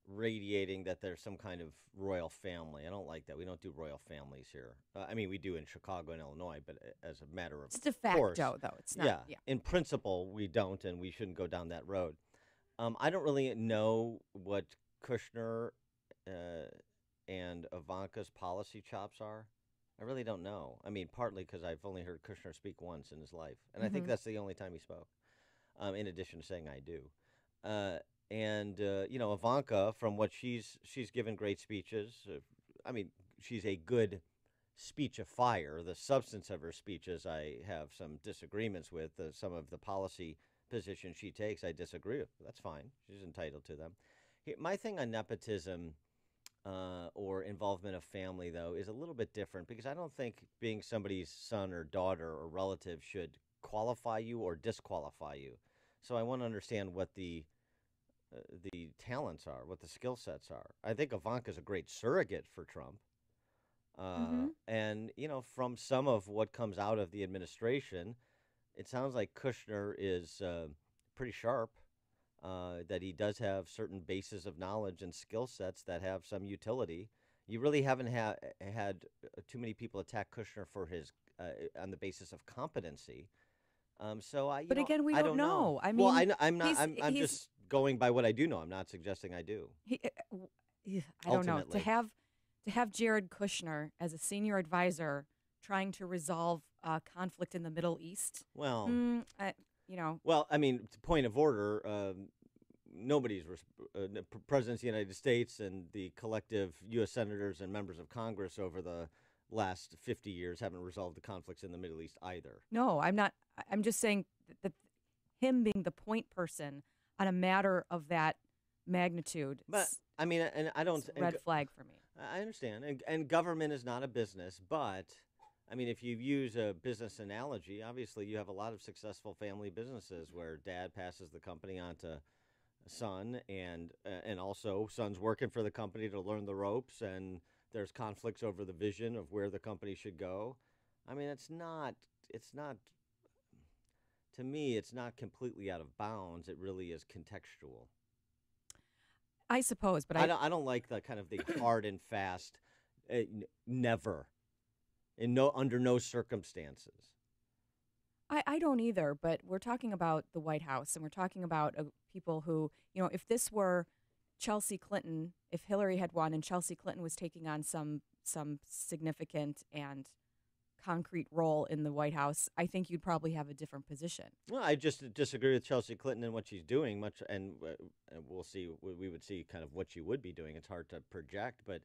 radiating that there's some kind of royal family. I don't like that. We don't do royal families here. I mean, we do in Chicago and Illinois, but as a matter of it's de facto, course, though. It's not. Yeah, in principle, we don't, and we shouldn't go down that road. I don't really know what Kushner and Ivanka's policy chops are. I really don't know. I mean, partly because I've only heard Kushner speak once in his life, and I think that's the only time he spoke, in addition to saying I do. Ivanka, from what she's given great speeches. I mean, she's a good speechifier. The substance of her speeches I have some disagreements with. Some of the policy positions she takes I disagree with. That's fine. She's entitled to them. My thing on nepotism or involvement of family, though, is a little bit different because I don't think being somebody's son or daughter or relative should qualify you or disqualify you. So I want to understand what the talents are, what the skill sets are. I think Ivanka's a great surrogate for Trump. And, from some of what comes out of the administration, it sounds like Kushner is pretty sharp, that he does have certain bases of knowledge and skill sets that have some utility. You really haven't had too many people attack Kushner for his on the basis of competency. But again, we don't know. I mean, well, I'm just going by what I do know. I'm not suggesting I do. I don't know. To have Jared Kushner as a senior advisor trying to resolve conflict in the Middle East. Well, Well, I mean, point of order. Nobody's President of the United States and the collective U.S. senators and members of Congress over the last 50 years haven't resolved the conflicts in the Middle East either. No, I'm not. I'm just saying that him being the point person on a matter of that magnitude. But I mean, and I don't red flag for me. I understand, and government is not a business, but I mean, if you use a business analogy, obviously you have a lot of successful family businesses where dad passes the company on to son, and also son's working for the company to learn the ropes, and there's conflicts over the vision of where the company should go. I mean, it's not. To me, it's not completely out of bounds. It really is contextual. I suppose, but I don't like the kind of the hard and fast, never, under no circumstances. I don't either, but we're talking about the White House, and we're talking about people who, if this were Chelsea Clinton, if Hillary had won and Chelsea Clinton was taking on some significant and concrete role in the White House, I think you'd probably have a different position. Well, I just disagree with Chelsea Clinton and what she's doing much, and we'll see. We would see kind of what she would be doing. It's hard to project, but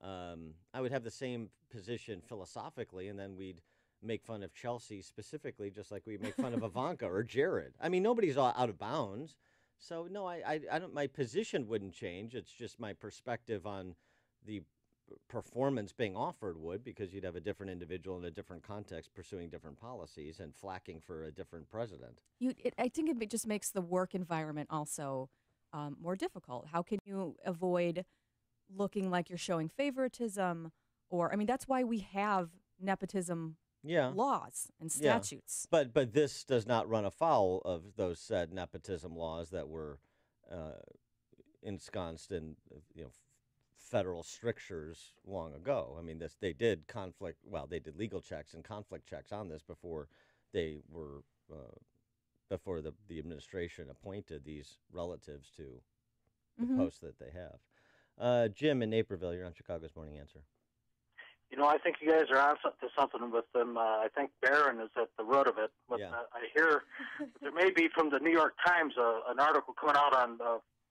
I would have the same position philosophically, and then we'd make fun of Chelsea specifically, just like we make fun of Ivanka or Jared. I mean, nobody's out of bounds. So no, I don't. My position wouldn't change. It's just my perspective on the performance being offered would, because you'd have a different individual in a different context pursuing different policies and flacking for a different president. I think it just makes the work environment also more difficult. How can you avoid looking like you're showing favoritism? Or, I mean, that's why we have nepotism laws and statutes. Yeah. But this does not run afoul of those said nepotism laws that were ensconced in federal strictures long ago. I mean, they did legal checks and conflict checks on this before they were before the administration appointed these relatives to the posts that they have. Jim in Naperville, you're on Chicago's Morning Answer. I think you guys are on to something with them. I think Barron is at the root of it. But I hear there may be from the New York Times an article coming out on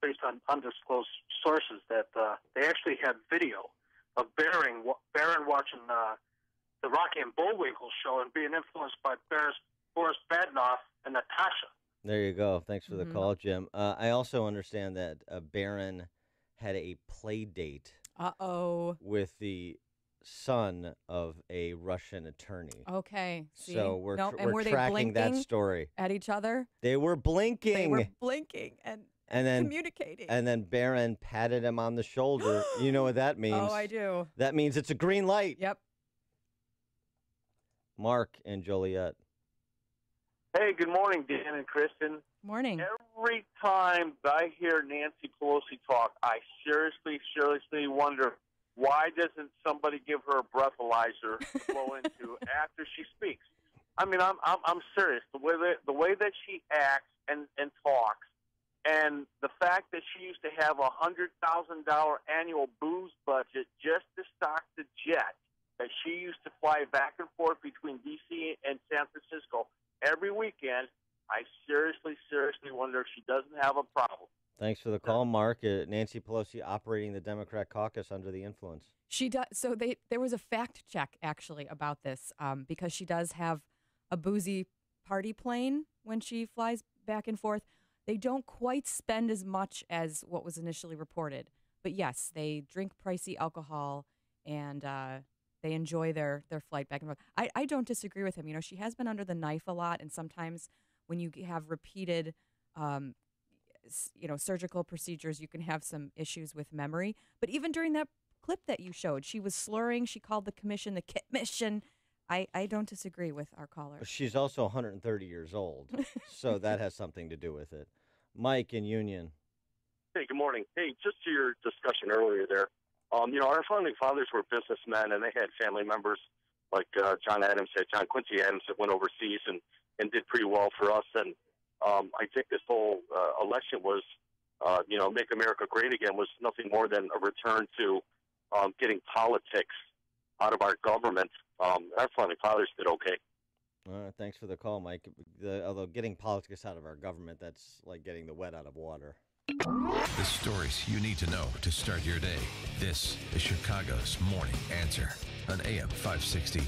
based on undisclosed sources that they actually had video of Barron watching the Rocky and Bullwinkle show and being influenced by Boris Badenov and Natasha. There you go. Thanks for the call, Jim. I also understand that Barron had a play date with the son of a Russian attorney. Okay. See? So we're were tracking that story. At each other? They were blinking. They were blinking and then communicating. And then Barron patted him on the shoulder. You know what that means? Oh, I do. That means it's a green light. Yep. Mark and Joliet. Hey, good morning, Dan and Kristen. Morning. Every time I hear Nancy Pelosi talk, I seriously wonder, why doesn't somebody give her a breathalyzer to blow into after she speaks? I mean, I'm serious. The way that she acts and talks, And the fact that she used to have a $100,000 annual booze budget just to stock the jet, that she used to fly back and forth between D.C. and San Francisco every weekend, I seriously wonder if she doesn't have a problem. Thanks for the call, Mark. Nancy Pelosi operating the Democrat caucus under the influence. She does. So there was a fact check actually about this because she does have a boozy party plane when she flies back and forth. They don't quite spend as much as what was initially reported, but yes, they drink pricey alcohol and they enjoy their flight back and forth. I don't disagree with him. You know, she has been under the knife a lot, and sometimes when you have repeated surgical procedures, you can have some issues with memory. But even during that clip that you showed, she was slurring. She called the commission the Kit Mission. I don't disagree with our caller. She's also 130 years old, so that has something to do with it. Mike in Union. Hey, good morning. Hey, just to your discussion earlier there, our founding fathers were businessmen, and they had family members like John Quincy Adams that went overseas and did pretty well for us. And I think this whole election was, Make America Great Again was nothing more than a return to getting politics out of our government. Our founding fathers did okay. Thanks for the call, Mike. Although getting politics out of our government, that's like getting the wet out of water. The stories you need to know to start your day. This is Chicago's Morning Answer on AM 560,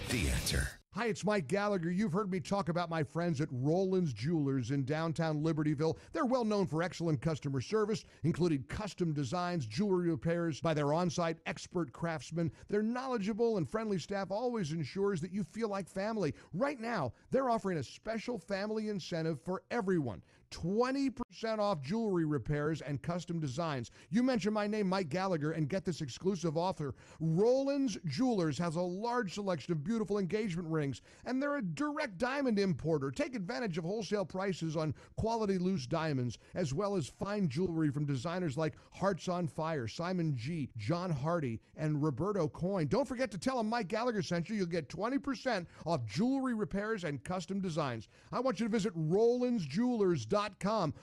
The Answer. Hi, it's Mike Gallagher. You've heard me talk about my friends at Roland's Jewelers in downtown Libertyville. They're well known for excellent customer service, including custom designs, jewelry repairs by their on-site expert craftsmen. Their knowledgeable and friendly staff always ensures that you feel like family. Right now, they're offering a special family incentive for everyone. 20% off jewelry repairs and custom designs. You mention my name, Mike Gallagher, and get this exclusive offer. Roland's Jewelers has a large selection of beautiful engagement rings, and they're a direct diamond importer. Take advantage of wholesale prices on quality loose diamonds, as well as fine jewelry from designers like Hearts on Fire, Simon G., John Hardy, and Roberto Coin. Don't forget to tell them Mike Gallagher sent you. You'll get 20% off jewelry repairs and custom designs. I want you to visit RolandsJewelers.com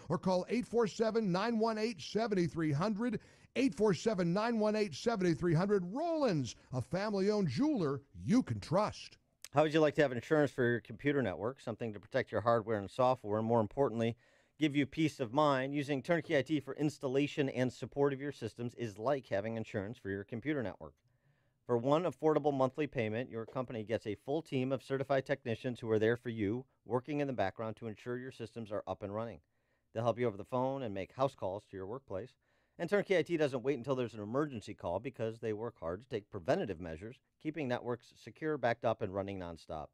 or call 847-918-7300, 847-918-7300. Roland's, a family-owned jeweler you can trust. How would you like to have insurance for your computer network, something to protect your hardware and software, and more importantly, give you peace of mind? Using Turnkey IT for installation and support of your systems is like having insurance for your computer network. For one affordable monthly payment, your company gets a full team of certified technicians who are there for you, working in the background to ensure your systems are up and running. They'll help you over the phone and make house calls to your workplace. And Turnkey IT doesn't wait until there's an emergency call because they work hard to take preventative measures, keeping networks secure, backed up, and running nonstop.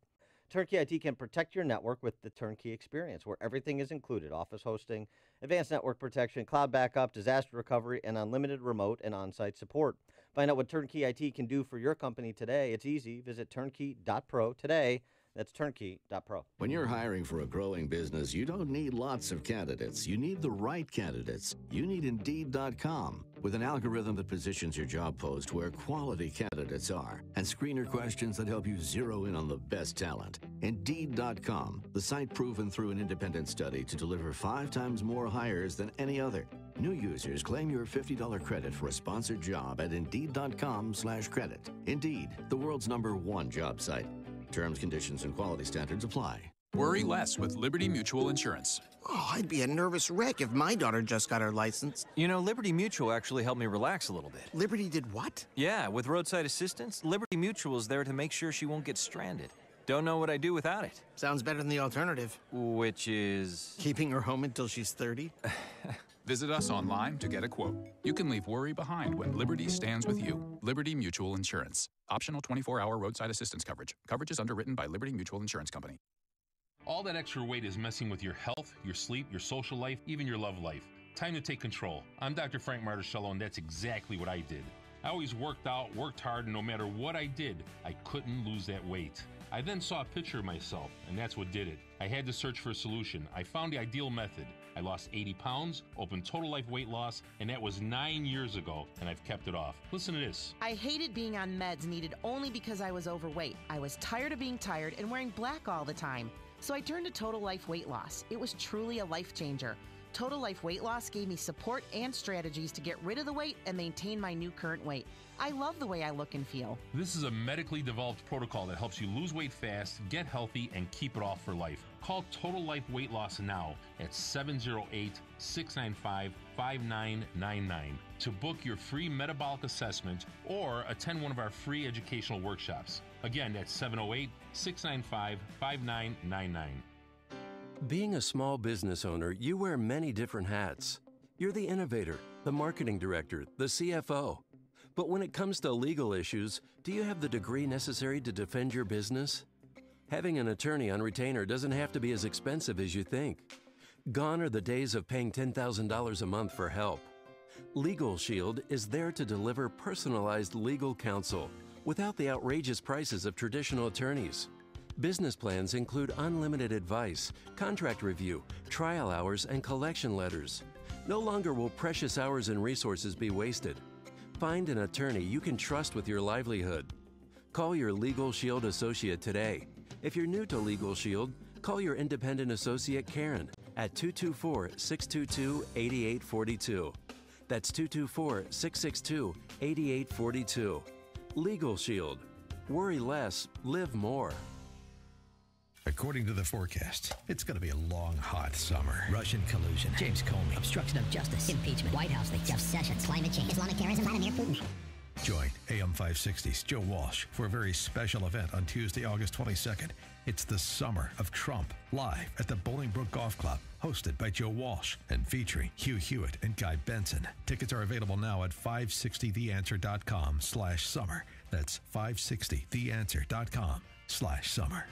Turnkey IT can protect your network with the Turnkey experience, where everything is included: office hosting, advanced network protection, cloud backup, disaster recovery, and unlimited remote and on-site support. Find out what Turnkey IT can do for your company today. It's easy. Visit turnkey.pro today. That's turnkey.pro. When you're hiring for a growing business, you don't need lots of candidates. You need the right candidates. You need Indeed.com. With an algorithm that positions your job post where quality candidates are and screener questions that help you zero in on the best talent. Indeed.com, the site proven through an independent study to deliver 5 times more hires than any other. New users claim your $50 credit for a sponsored job at Indeed.com/credit. Indeed, the world's #1 job site. Terms, conditions, and quality standards apply. Worry less with Liberty Mutual Insurance. Oh, I'd be a nervous wreck if my daughter just got her license. You know, Liberty Mutual actually helped me relax a little bit. Liberty did what? Yeah, with roadside assistance, Liberty Mutual is there to make sure she won't get stranded. Don't know what I'd do without it. Sounds better than the alternative. Which is? Keeping her home until she's 30. Visit us online to get a quote. You can leave worry behind when Liberty stands with you. Liberty Mutual Insurance. Optional 24-hour roadside assistance coverage. Coverage is underwritten by Liberty Mutual Insurance Company. All that extra weight is messing with your health, your sleep, your social life, even your love life. Time to take control. I'm Dr. Frank Marticello, and that's exactly what I did. I always worked out, worked hard, and no matter what I did, I couldn't lose that weight. I then saw a picture of myself, and that's what did it. I had to search for a solution. I found the ideal method. I lost 80 pounds, opened Total Life Weight Loss, and that was 9 years ago, and I've kept it off. Listen to this. I hated being on meds needed only because I was overweight. I was tired of being tired and wearing black all the time. So I turned to Total Life Weight Loss. It was truly a life changer. Total Life Weight Loss gave me support and strategies to get rid of the weight and maintain my new current weight. I love the way I look and feel. This is a medically developed protocol that helps you lose weight fast, get healthy, and keep it off for life. Call Total Life Weight Loss now at 708-695-5999 to book your free metabolic assessment or attend one of our free educational workshops. Again, that's 708-695-5999. Being a small business owner, you wear many different hats. You're the innovator, the marketing director, the CFO. But when it comes to legal issues, do you have the degree necessary to defend your business? Having an attorney on retainer doesn't have to be as expensive as you think. Gone are the days of paying $10,000 a month for help. Legal Shield is there to deliver personalized legal counsel without the outrageous prices of traditional attorneys. Business plans include unlimited advice, contract review, trial hours, and collection letters. No longer will precious hours and resources be wasted. Find an attorney you can trust with your livelihood. Call your Legal Shield associate today. If you're new to Legal Shield, call your independent associate Karen at 224-622-8842. That's 224-662-8842. Legal Shield. Worry less, live more. According to the forecast, it's going to be a long, hot summer. Russian collusion, James Comey, obstruction of justice, impeachment, White House leaks, Jeff Sessions, climate change, Islamic terrorism, Vladimir Putin. Join AM 560's Joe Walsh for a very special event on Tuesday, August 22nd. It's the Summer of Trump, live at the Bolingbrook Golf Club, hosted by Joe Walsh and featuring Hugh Hewitt and Guy Benson. Tickets are available now at 560theanswer.com/summer. That's 560theanswer.com/summer.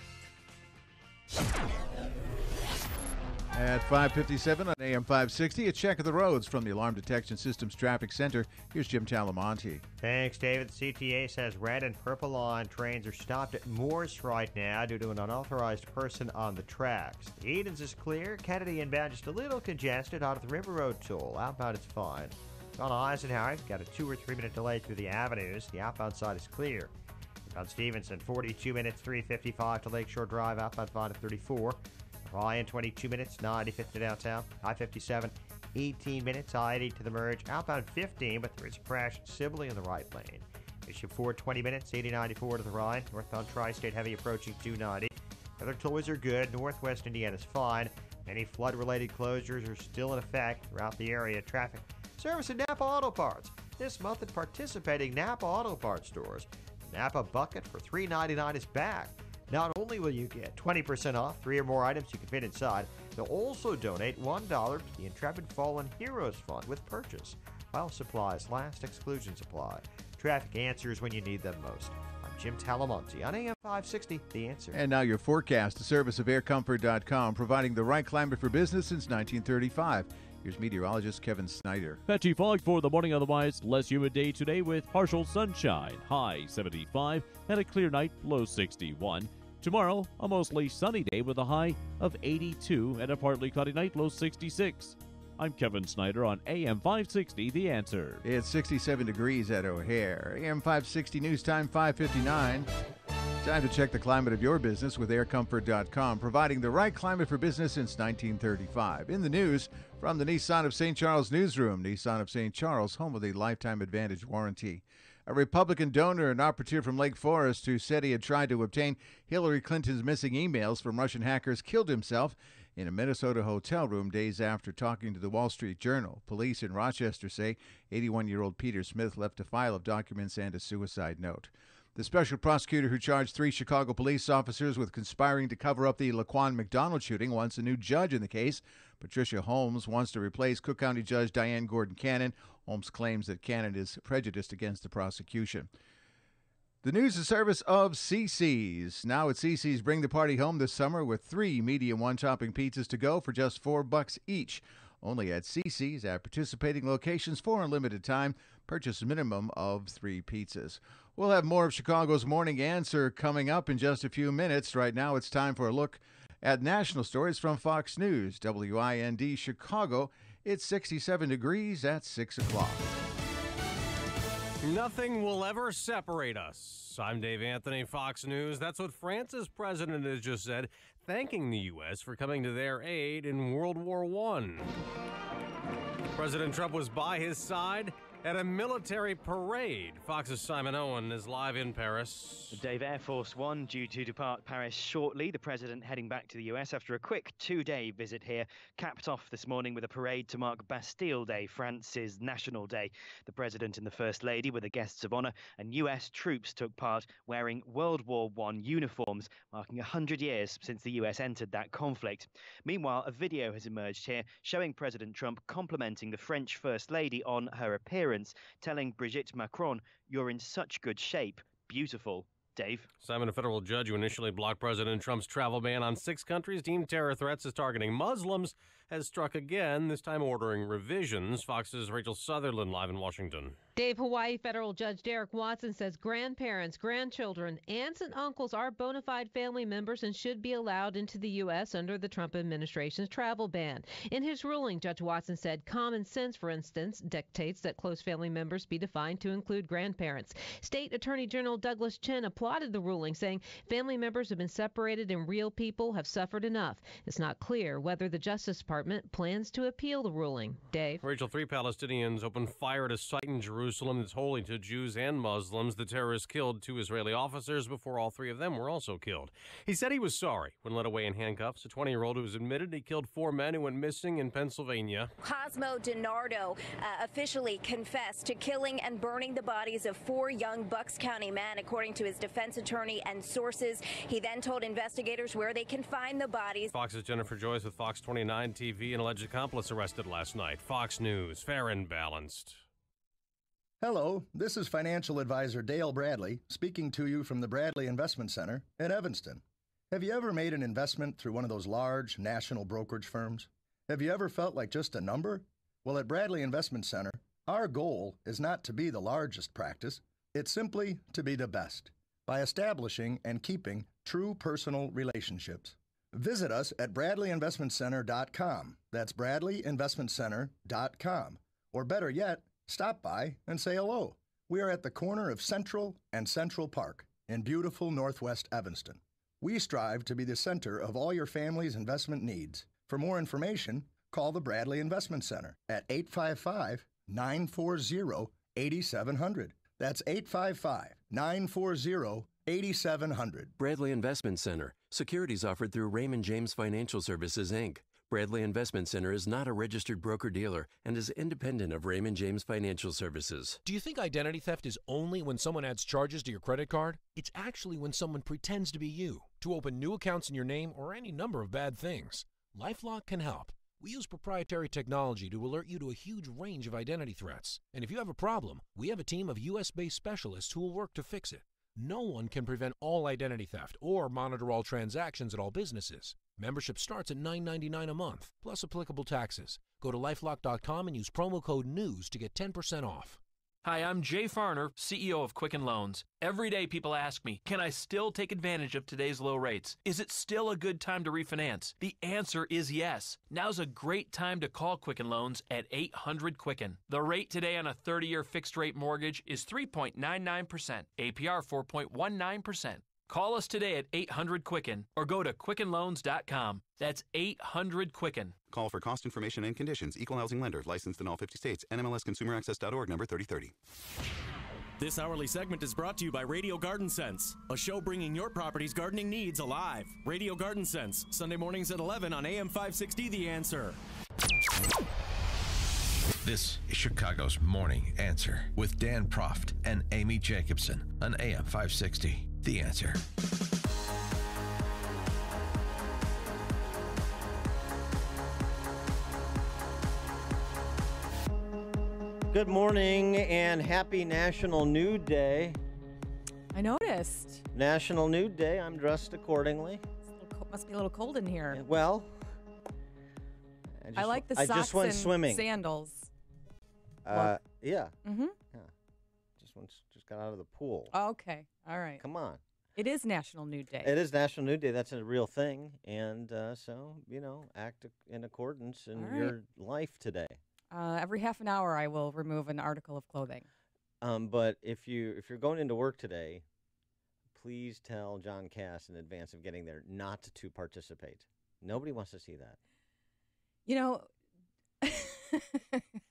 At 5:57 on AM 560, a check of the roads from the Alarm Detection Systems Traffic Center. Here's Jim Talamonte. Thanks, David. The CTA says red and purple line trains are stopped at Morse right now due to an unauthorized person on the tracks. Edens is clear. Kennedy inbound just a little congested out of the River Road toll. Outbound it's fine. On Eisenhower, got a 2 or 3 minute delay through the avenues. The outbound side is clear. On Stevenson, 42 minutes, 3:55 to Lakeshore Drive, outbound 5 to 34. Ryan, 22 minutes, 95th to downtown. I-57, 18 minutes, I-80 to the merge, outbound 15, but there is a crash at Sibley in the right lane. Issue 4, 20 minutes, 80-94 to the Rhine. Northbound Tri-State heavy approaching 290. Other tollways are good. Northwest Indiana's fine. Many flood-related closures are still in effect throughout the area. Traffic service at Napa Auto Parts. This month at participating Napa Auto Parts stores. Napa Bucket for $3.99 is back. Not only will you get 20% off 3 or more items you can fit inside, they'll also donate $1 to the Intrepid Fallen Heroes Fund with purchase. While supplies last, exclusions apply. Traffic answers when you need them most. I'm Jim Talamonte on AM 560, The Answer. And now your forecast, a service of aircomfort.com, providing the right climate for business since 1935. Here's meteorologist Kevin Snyder. Patchy fog for the morning, otherwise less humid day today with partial sunshine. High 75 and a clear night, low 61. Tomorrow, a mostly sunny day with a high of 82 and a partly cloudy night, low 66. I'm Kevin Snyder on AM 560, The Answer. It's 67 degrees at O'Hare. AM 560 News Time, 5:59. Time to check the climate of your business with aircomfort.com, providing the right climate for business since 1935. In the news, from the Nissan of St. Charles newsroom, Nissan of St. Charles, home of the Lifetime Advantage warranty. A Republican donor and operative from Lake Forest who said he had tried to obtain Hillary Clinton's missing emails from Russian hackers killed himself in a Minnesota hotel room days after talking to the Wall Street Journal. Police in Rochester say 81-year-old Peter Smith left a file of documents and a suicide note. The special prosecutor who charged 3 Chicago police officers with conspiring to cover up the Laquan McDonald shooting wants a new judge in the case. Patricia Holmes wants to replace Cook County Judge Diane Gordon Cannon. Holmes claims that Cannon is prejudiced against the prosecution. The news is service of CiCi's. Now at CiCi's, bring the party home this summer with 3 medium one-topping pizzas to go for just $4 each. Only at CiCi's at participating locations for a limited time. Purchase a minimum of 3 pizzas. We'll have more of Chicago's Morning Answer coming up in just a few minutes. Right now, it's time for a look at national stories from Fox News. WIND Chicago, it's 67 degrees at 6 o'clock. Nothing will ever separate us. I'm Dave Anthony, Fox News. That's what France's president has just said, thanking the U.S. for coming to their aid in World War I. President Trump was by his side at a military parade. Fox's Simon Owen is live in Paris. Dave, Air Force One due to depart Paris shortly. The president heading back to the US after a quick two-day visit here, capped off this morning with a parade to mark Bastille Day, France's national day. The president and the First Lady were the guests of honor, and US troops took part wearing World War I uniforms, marking 100 years since the US entered that conflict. Meanwhile, a video has emerged here showing President Trump complimenting the French First Lady on her appearance, telling Brigitte Macron, "You're in such good shape. Beautiful." Dave? Simon, a federal judge who initially blocked President Trump's travel ban on 6 countries deemed terror threats as targeting Muslims has struck again, this time ordering revisions. Fox's Rachel Sutherland live in Washington. Dave, Hawaii federal judge Derek Watson says grandparents, grandchildren, aunts, and uncles are bona fide family members and should be allowed into the U.S. under the Trump administration's travel ban. In his ruling, Judge Watson said common sense, for instance, dictates that close family members be defined to include grandparents. State Attorney General Douglas Chin applauded the ruling, saying family members have been separated and real people have suffered enough. It's not clear whether the Justice Department plans to appeal the ruling. Dave? Rachel, 3 Palestinians opened fire at a site in Jerusalem that's holy to Jews and Muslims. The terrorists killed 2 Israeli officers before all 3 of them were also killed. He said he was sorry when led away in handcuffs. A 20-year-old who has admitted he killed 4 men who went missing in Pennsylvania. Cosmo DiNardo officially confessed to killing and burning the bodies of 4 young Bucks County men, according to his defense attorney and sources. He then told investigators where they can find the bodies. Fox's Jennifer Joyce with Fox 29 TV. An alleged accomplice arrested last night. Fox News, fair and balanced. Hello, this is financial advisor Dale Bradley speaking to you from the Bradley Investment Center in Evanston. Have you ever made an investment through one of those large national brokerage firms? Have you ever felt like just a number? Well, at Bradley Investment Center, our goal is not to be the largest practice, it's simply to be the best by establishing and keeping true personal relationships. Visit us at BradleyInvestmentCenter.com. That's BradleyInvestmentCenter.com. Or better yet, stop by and say hello. We are at the corner of Central and Central Park in beautiful Northwest Evanston. We strive to be the center of all your family's investment needs. For more information, call the Bradley Investment Center at 855-940-8700. That's 855-940-8700. Bradley Investment Center. Securities offered through Raymond James Financial Services, Inc. Bradley Investment Center is not a registered broker-dealer and is independent of Raymond James Financial Services. Do you think identity theft is only when someone adds charges to your credit card? It's actually when someone pretends to be you, to open new accounts in your name or any number of bad things. LifeLock can help. We use proprietary technology to alert you to a huge range of identity threats. And if you have a problem, we have a team of U.S.-based specialists who will work to fix it. No one can prevent all identity theft or monitor all transactions at all businesses. Membership starts at $9.99 a month, plus applicable taxes. Go to LifeLock.com and use promo code NEWS to get 10% off. Hi, I'm Jay Farner, CEO of Quicken Loans. Every day people ask me, can I still take advantage of today's low rates? Is it still a good time to refinance? The answer is yes. Now's a great time to call Quicken Loans at 800-QUICKEN. The rate today on a 30-year fixed-rate mortgage is 3.99%, APR 4.19%. Call us today at 800-QUICKEN or go to QuickenLoans.com. That's 800-QUICKEN. Call for cost information and conditions. Equal housing lender. Licensed in all 50 states. NMLSConsumerAccess.org, number 3030. This hourly segment is brought to you by Radio Garden Sense, a show bringing your property's gardening needs alive. Radio Garden Sense, Sunday mornings at 11 on AM 560 The Answer. This is Chicago's Morning Answer with Dan Proft and Amy Jacobson on AM 560 The Answer. Good morning and happy National Nude Day. I noticed. National Nude Day. I'm dressed accordingly. Must be a little cold in here. Well, I like the I socks just went and swimming. sandals. Yeah. Mm-hmm. Yeah. Just got out of the pool. Okay. All right. Come on. It is National Nude Day. It is National Nude Day. That's a real thing. And so, act in accordance in your life today. Every half an hour, I will remove an article of clothing. But if you're going into work today, please tell John Cass in advance of getting there not to participate. Nobody wants to see that. You know,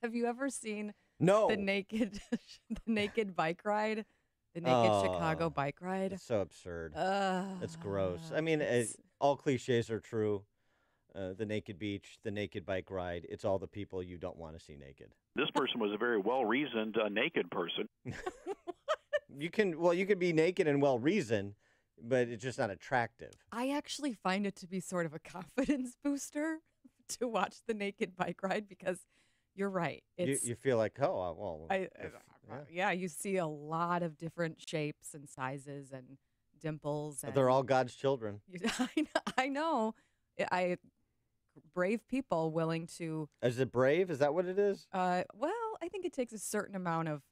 have you ever seen No. the naked bike ride? The naked Chicago bike ride? It's so absurd. It's gross. I mean, it's- all cliches are true. The naked beach, the naked bike ride. It's all the people you don't want to see naked. This person was a very well-reasoned naked person. You can be naked and well-reasoned, but it's just not attractive. I actually find it to be sort of a confidence booster to watch the naked bike ride because you're right. It's, You feel like, oh, well. yeah, you see a lot of different shapes and sizes and dimples. And They're all God's children. I know. Brave people willing to. Is it brave? Is that what it is? Well, I think it takes a certain amount of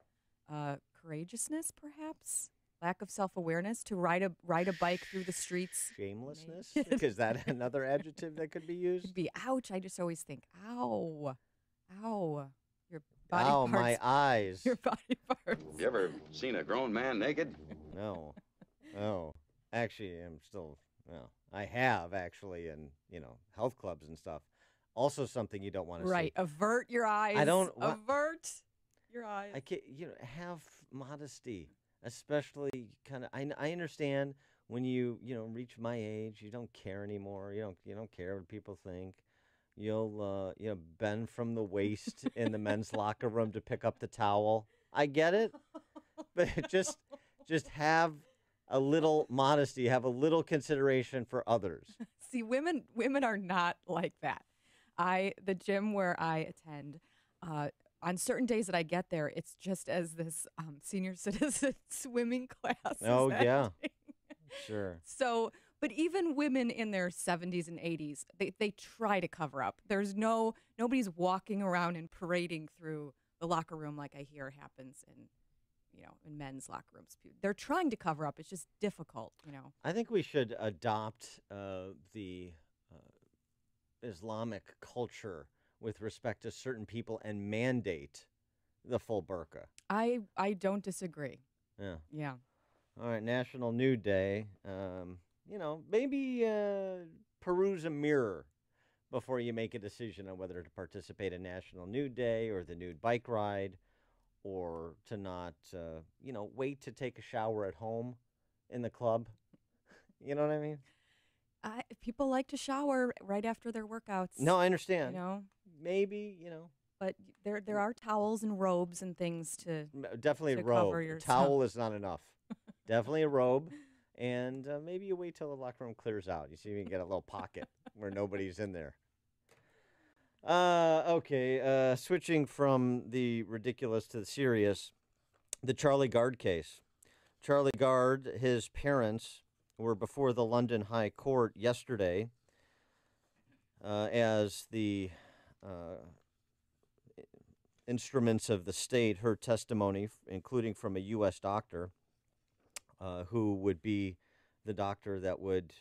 courageousness, perhaps lack of self-awareness to ride a bike through the streets. Shamelessness? Is that another adjective that could be used? Could be ouch. I just always think, ow, your body Ow, parts. my eyes. Your body parts. You ever seen a grown man naked? No. Actually, I'm still. Well, I have actually, in health clubs and stuff. Also, something you don't want to Right. see. Avert your eyes. I don't avert your eyes. I can't. Have modesty, especially kind of. I understand when you reach my age, you don't care anymore. You don't care what people think. You'll bend from the waist in the men's locker room to pick up the towel. I get it, but just have a little modesty, have a little consideration for others. See, women are not like that. The gym where I attend, on certain days that I get there, it's just as this senior citizen swimming class. Oh, is yeah. ending. Sure. So, but even women in their 70s and 80s, they try to cover up. Nobody's walking around and parading through the locker room like I hear happens in men's locker rooms. They're trying to cover up. It's just difficult, I think we should adopt the Islamic culture with respect to certain people and mandate the full burqa. I don't disagree. Yeah. Yeah. All right, National Nude Day. Maybe peruse a mirror before you make a decision on whether to participate in National Nude Day or the nude bike ride, or to not, wait to take a shower at home in the club. You know what I mean? People like to shower right after their workouts. No, I understand. Maybe, But there are towels and robes and things to Definitely to a robe. cover A yourself. towel is not enough. Definitely a robe. And maybe you wait till the locker room clears out. You see if you can get a little pocket where nobody's in there. Okay. Switching from the ridiculous to the serious, the Charlie Gard case. Charlie Gard, his parents were before the London High Court yesterday as the instruments of the state heard testimony, including from a U.S. doctor who would be the doctor that would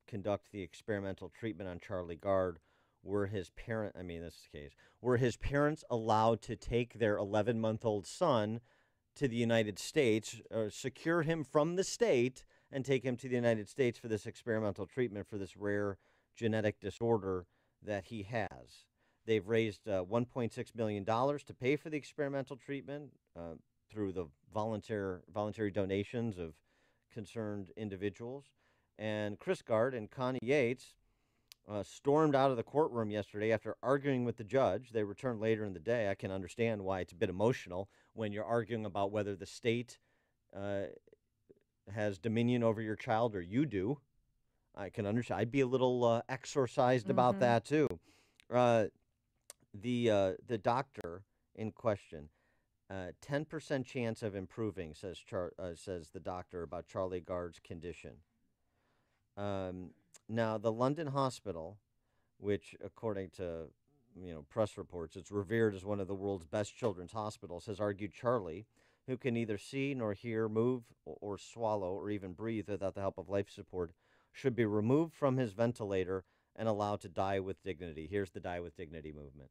conduct the experimental treatment on Charlie Gard. Were his parents allowed to take their 11-month-old son to the United States, secure him from the state, and take him to the United States for this experimental treatment for this rare genetic disorder that he has? They've raised $1.6 million to pay for the experimental treatment through the voluntary donations of concerned individuals. And Chris Gard and Connie Yates stormed out of the courtroom yesterday after arguing with the judge. They returned later in the day. I can understand why it's a bit emotional when you're arguing about whether the state has dominion over your child or you do. I can understand. I'd be a little exorcised about that too. The doctor in question, 10% chance of improving, says the doctor about Charlie Gard's condition. Now, the London Hospital, which, according to press reports, it's revered as one of the world's best children's hospitals, has argued Charlie, who can neither see nor hear, move or swallow or even breathe without the help of life support, should be removed from his ventilator and allowed to die with dignity. Here's the Die with Dignity movement.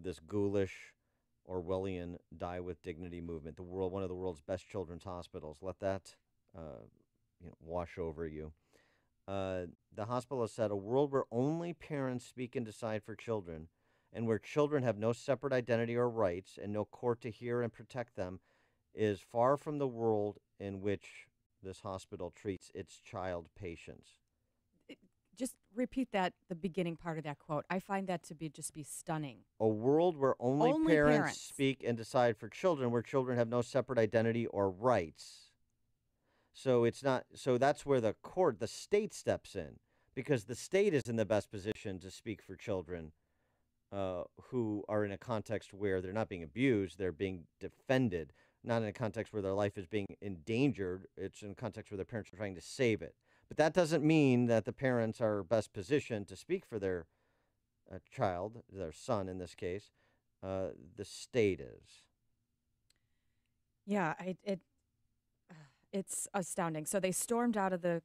This ghoulish, Orwellian Die with Dignity movement, one of the world's best children's hospitals. Let that wash over you. The hospital has said a world where only parents speak and decide for children, and where children have no separate identity or rights and no court to hear and protect them, is far from the world in which this hospital treats its child patients. Just repeat the beginning part of that quote. I find that to be stunning. A world where only parents speak and decide for children, where children have no separate identity or rights. So it's not. So that's where the state steps in, because the state is in the best position to speak for children who are in a context where they're not being abused, they're being defended, not in a context where their life is being endangered. It's in a context where their parents are trying to save it. But that doesn't mean that the parents are best positioned to speak for their child, their son in this case. The state is. Yeah, it's astounding. So they stormed out of the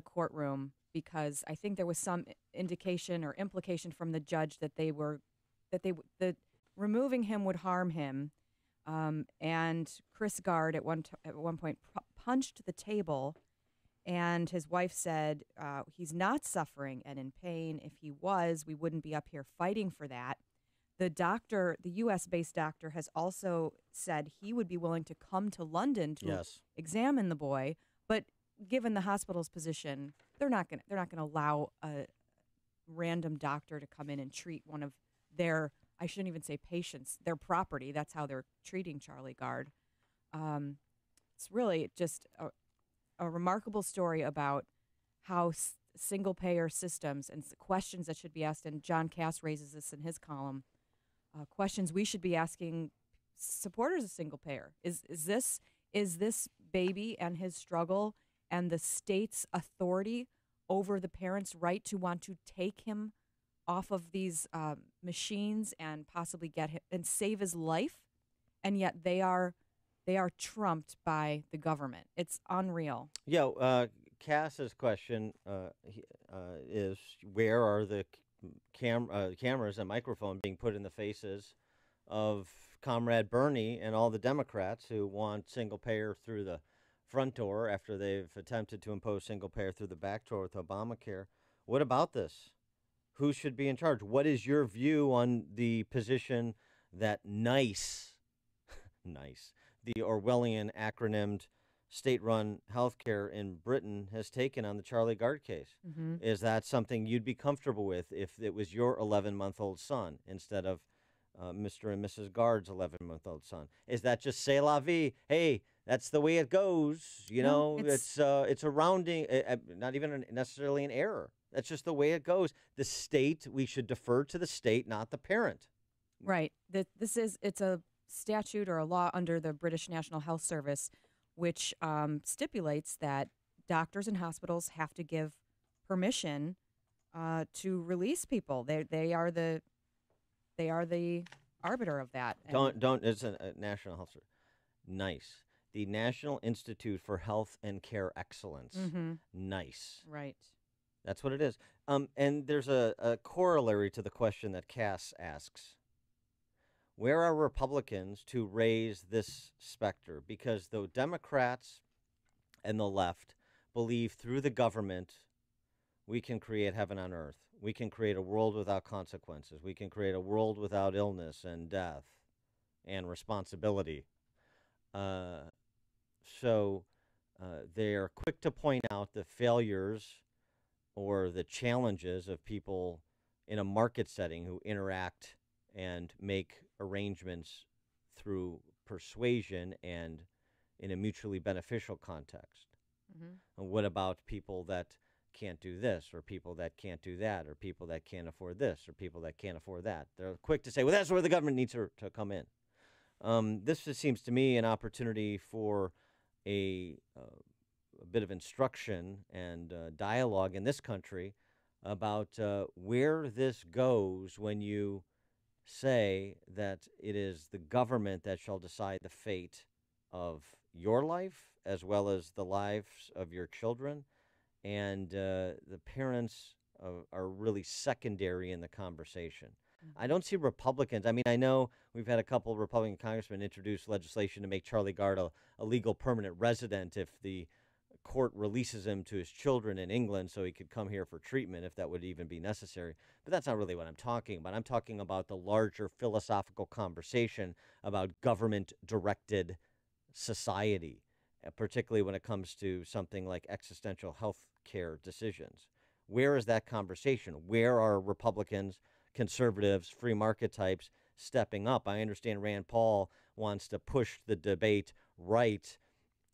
courtroom because I think there was some indication or implication from the judge that that removing him would harm him. And Chris Gard at one point punched the table. And his wife said he's not suffering and in pain. If he was, we wouldn't be up here fighting for that. The doctor, the U.S.-based doctor, has also said he would be willing to come to London to examine the boy. But given the hospital's position, they're not going to allow a random doctor to come in and treat one of their, I shouldn't even say patients, their property. That's how they're treating Charlie Gard. It's really just a remarkable story about how single-payer systems and questions that should be asked, and John Cass raises this in his column, questions we should be asking supporters of single-payer. Is this baby and his struggle and the state's authority over the parent's right to want to take him off of these machines and possibly get him and save his life, and yet they are trumped by the government. It's unreal. Yeah, Cass's question is, where are the cameras and microphone being put in the faces of Comrade Bernie and all the Democrats who want single payer through the front door after they've attempted to impose single payer through the back door with Obamacare? What about this? Who should be in charge? What is your view on the position that NICE, the Orwellian acronymed state-run healthcare in Britain, has taken on the Charlie Gard case? Mm-hmm. Is that something you'd be comfortable with if it was your 11-month-old son instead of Mr. and Mrs. Gard's 11-month-old son? Is that just c'est la vie? Hey, that's the way it goes. You know, it's a rounding, not even necessarily an error. That's just the way it goes. The state, we should defer to the state, not the parent. Right. It's a statute or a law under the British National Health Service, which stipulates that doctors and hospitals have to give permission to release people. They are the arbiter of that. It's a National Health Service. NICE, the National Institute for Health and Care Excellence. Mm-hmm. NICE. Right. That's what it is. And there's a corollary to the question that Cass asks. Where are Republicans to raise this specter? Because the Democrats and the left believe through the government we can create heaven on earth. We can create a world without consequences. We can create a world without illness and death and responsibility. So they're quick to point out the failures or the challenges of people in a market setting who interact and make arrangements through persuasion and in a mutually beneficial context. Mm-hmm. And what about people that can't do this, or people that can't do that, or people that can't afford this, or people that can't afford that? They're quick to say, well, that's where the government needs to come in. This just seems to me an opportunity for a bit of instruction and dialogue in this country about where this goes when you say that it is the government that shall decide the fate of your life as well as the lives of your children, and the parents are really secondary in the conversation. I don't see Republicans. I mean, I know we've had a couple of Republican congressmen introduce legislation to make Charlie Gard a legal permanent resident if the court releases him to his children in England so he could come here for treatment if that would even be necessary. But that's not really what I'm talking about. I'm talking about the larger philosophical conversation about government-directed society, particularly when it comes to something like existential health care decisions. Where is that conversation? Where are Republicans, conservatives, free market types stepping up? I understand Rand Paul wants to push the debate right,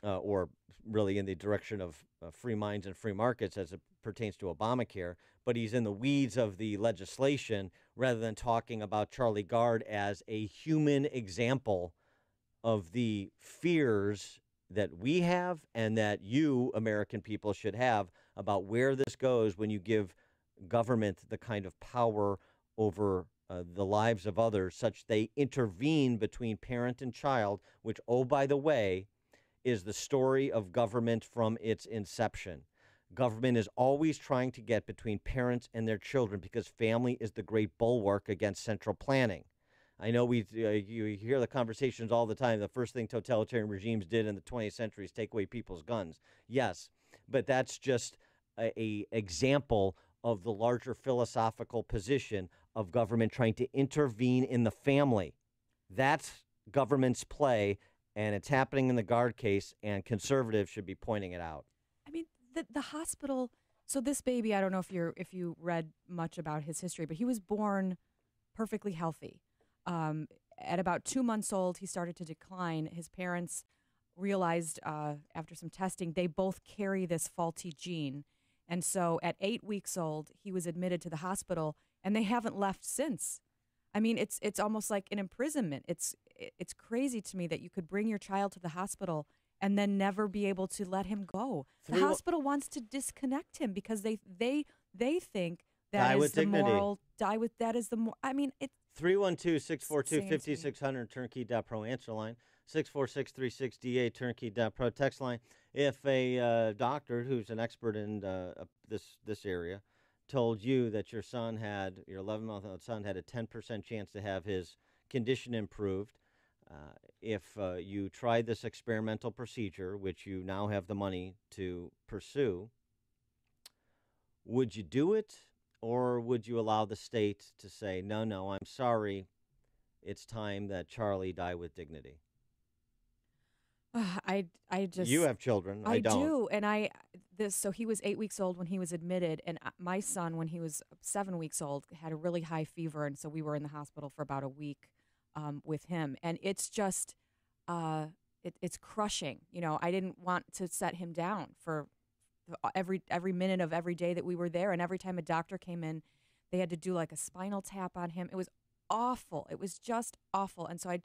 or really in the direction of free minds and free markets as it pertains to Obamacare, but he's in the weeds of the legislation rather than talking about Charlie Gard as a human example of the fears that we have and that you, American people, should have about where this goes when you give government the kind of power over the lives of others such they intervene between parent and child, which, oh, by the way, is the story of government from its inception. Government is always trying to get between parents and their children because family is the great bulwark against central planning. I know you hear the conversations all the time. The first thing totalitarian regimes did in the 20th century is take away people's guns. Yes, but that's just a example of the larger philosophical position of government trying to intervene in the family. That's government's play, and it's happening in the Gard case, and conservatives should be pointing it out. I mean, the hospital. So this baby, I don't know if you read much about his history, but he was born perfectly healthy. At about 2 months old, he started to decline. His parents realized after some testing they both carry this faulty gene. And so at 8 weeks old, he was admitted to the hospital, and they haven't left since. I mean, it's almost like an imprisonment. It's crazy to me that you could bring your child to the hospital and then never be able to let him go. The hospital wants to disconnect him because they think that is the moral. That is the more. I mean, it's 312-642-5600 turnkey.pro answer line, 646-368 turnkey.pro text line. If a doctor who's an expert in this area told you that your 11-month-old son had a 10% chance to have his condition improved, if you tried this experimental procedure, which you now have the money to pursue, would you do it? Or would you allow the state to say, no, I'm sorry, it's time that Charlie die with dignity? I just. You have children. I don't. Do, and so he was 8 weeks old when he was admitted, and my son, when he was 7 weeks old, had a really high fever, and so we were in the hospital for about a week with him, and it's just, it's crushing. You know, I didn't want to set him down for every minute of every day that we were there, and every time a doctor came in, they had to do like a spinal tap on him. It was awful. It was just awful. And so I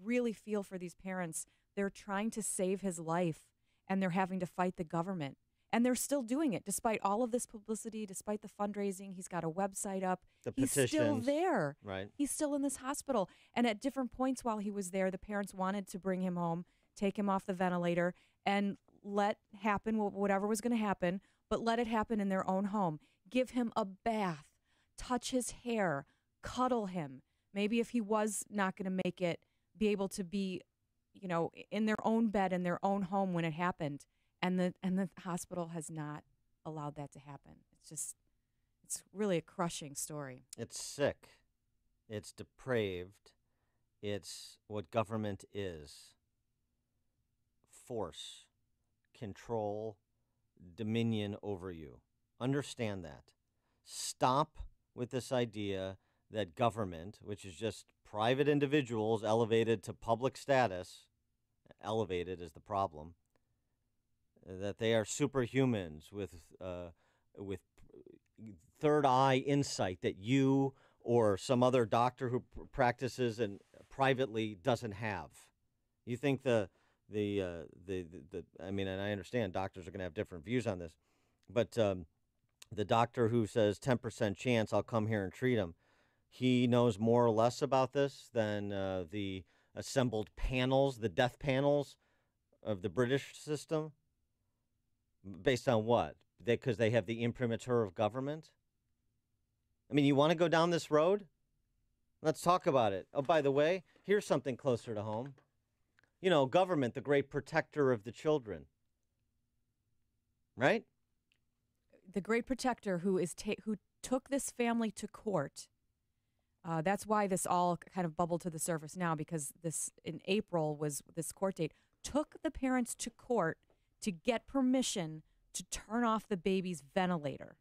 really feel for these parents. They're trying to save his life, and they're having to fight the government, and they're still doing it despite all of this publicity, despite the fundraising. He's got a website up. He's still there. Right. He's still in this hospital, and at different points while he was there, the parents wanted to bring him home, take him off the ventilator, and let happen whatever was going to happen, but let it happen in their own home. Give him a bath, touch his hair, cuddle him. Maybe if he was not going to make it, be able to be, in their own bed in their own home when it happened. And the hospital has not allowed that to happen. It's really a crushing story. It's sick. It's depraved. It's what government is. Force. Control, dominion over you. Understand that. Stop with this idea that government, which is just private individuals elevated to public status, elevated is the problem, that they are superhumans with third eye insight that you or some other doctor who practices and privately doesn't have. You think I mean, and I understand doctors are going to have different views on this, but the doctor who says 10% chance I'll come here and treat him, he knows more or less about this than the assembled panels, the death panels of the British system. Based on what? Because they have the imprimatur of government? I mean, you want to go down this road? Let's talk about it. Oh, by the way, here's something closer to home. You know, government, the great protector of the children. Right? The great protector who took this family to court. That's why this all kind of bubbled to the surface now, because this in April was this court date. Took the parents to court to get permission to turn off the baby's ventilator.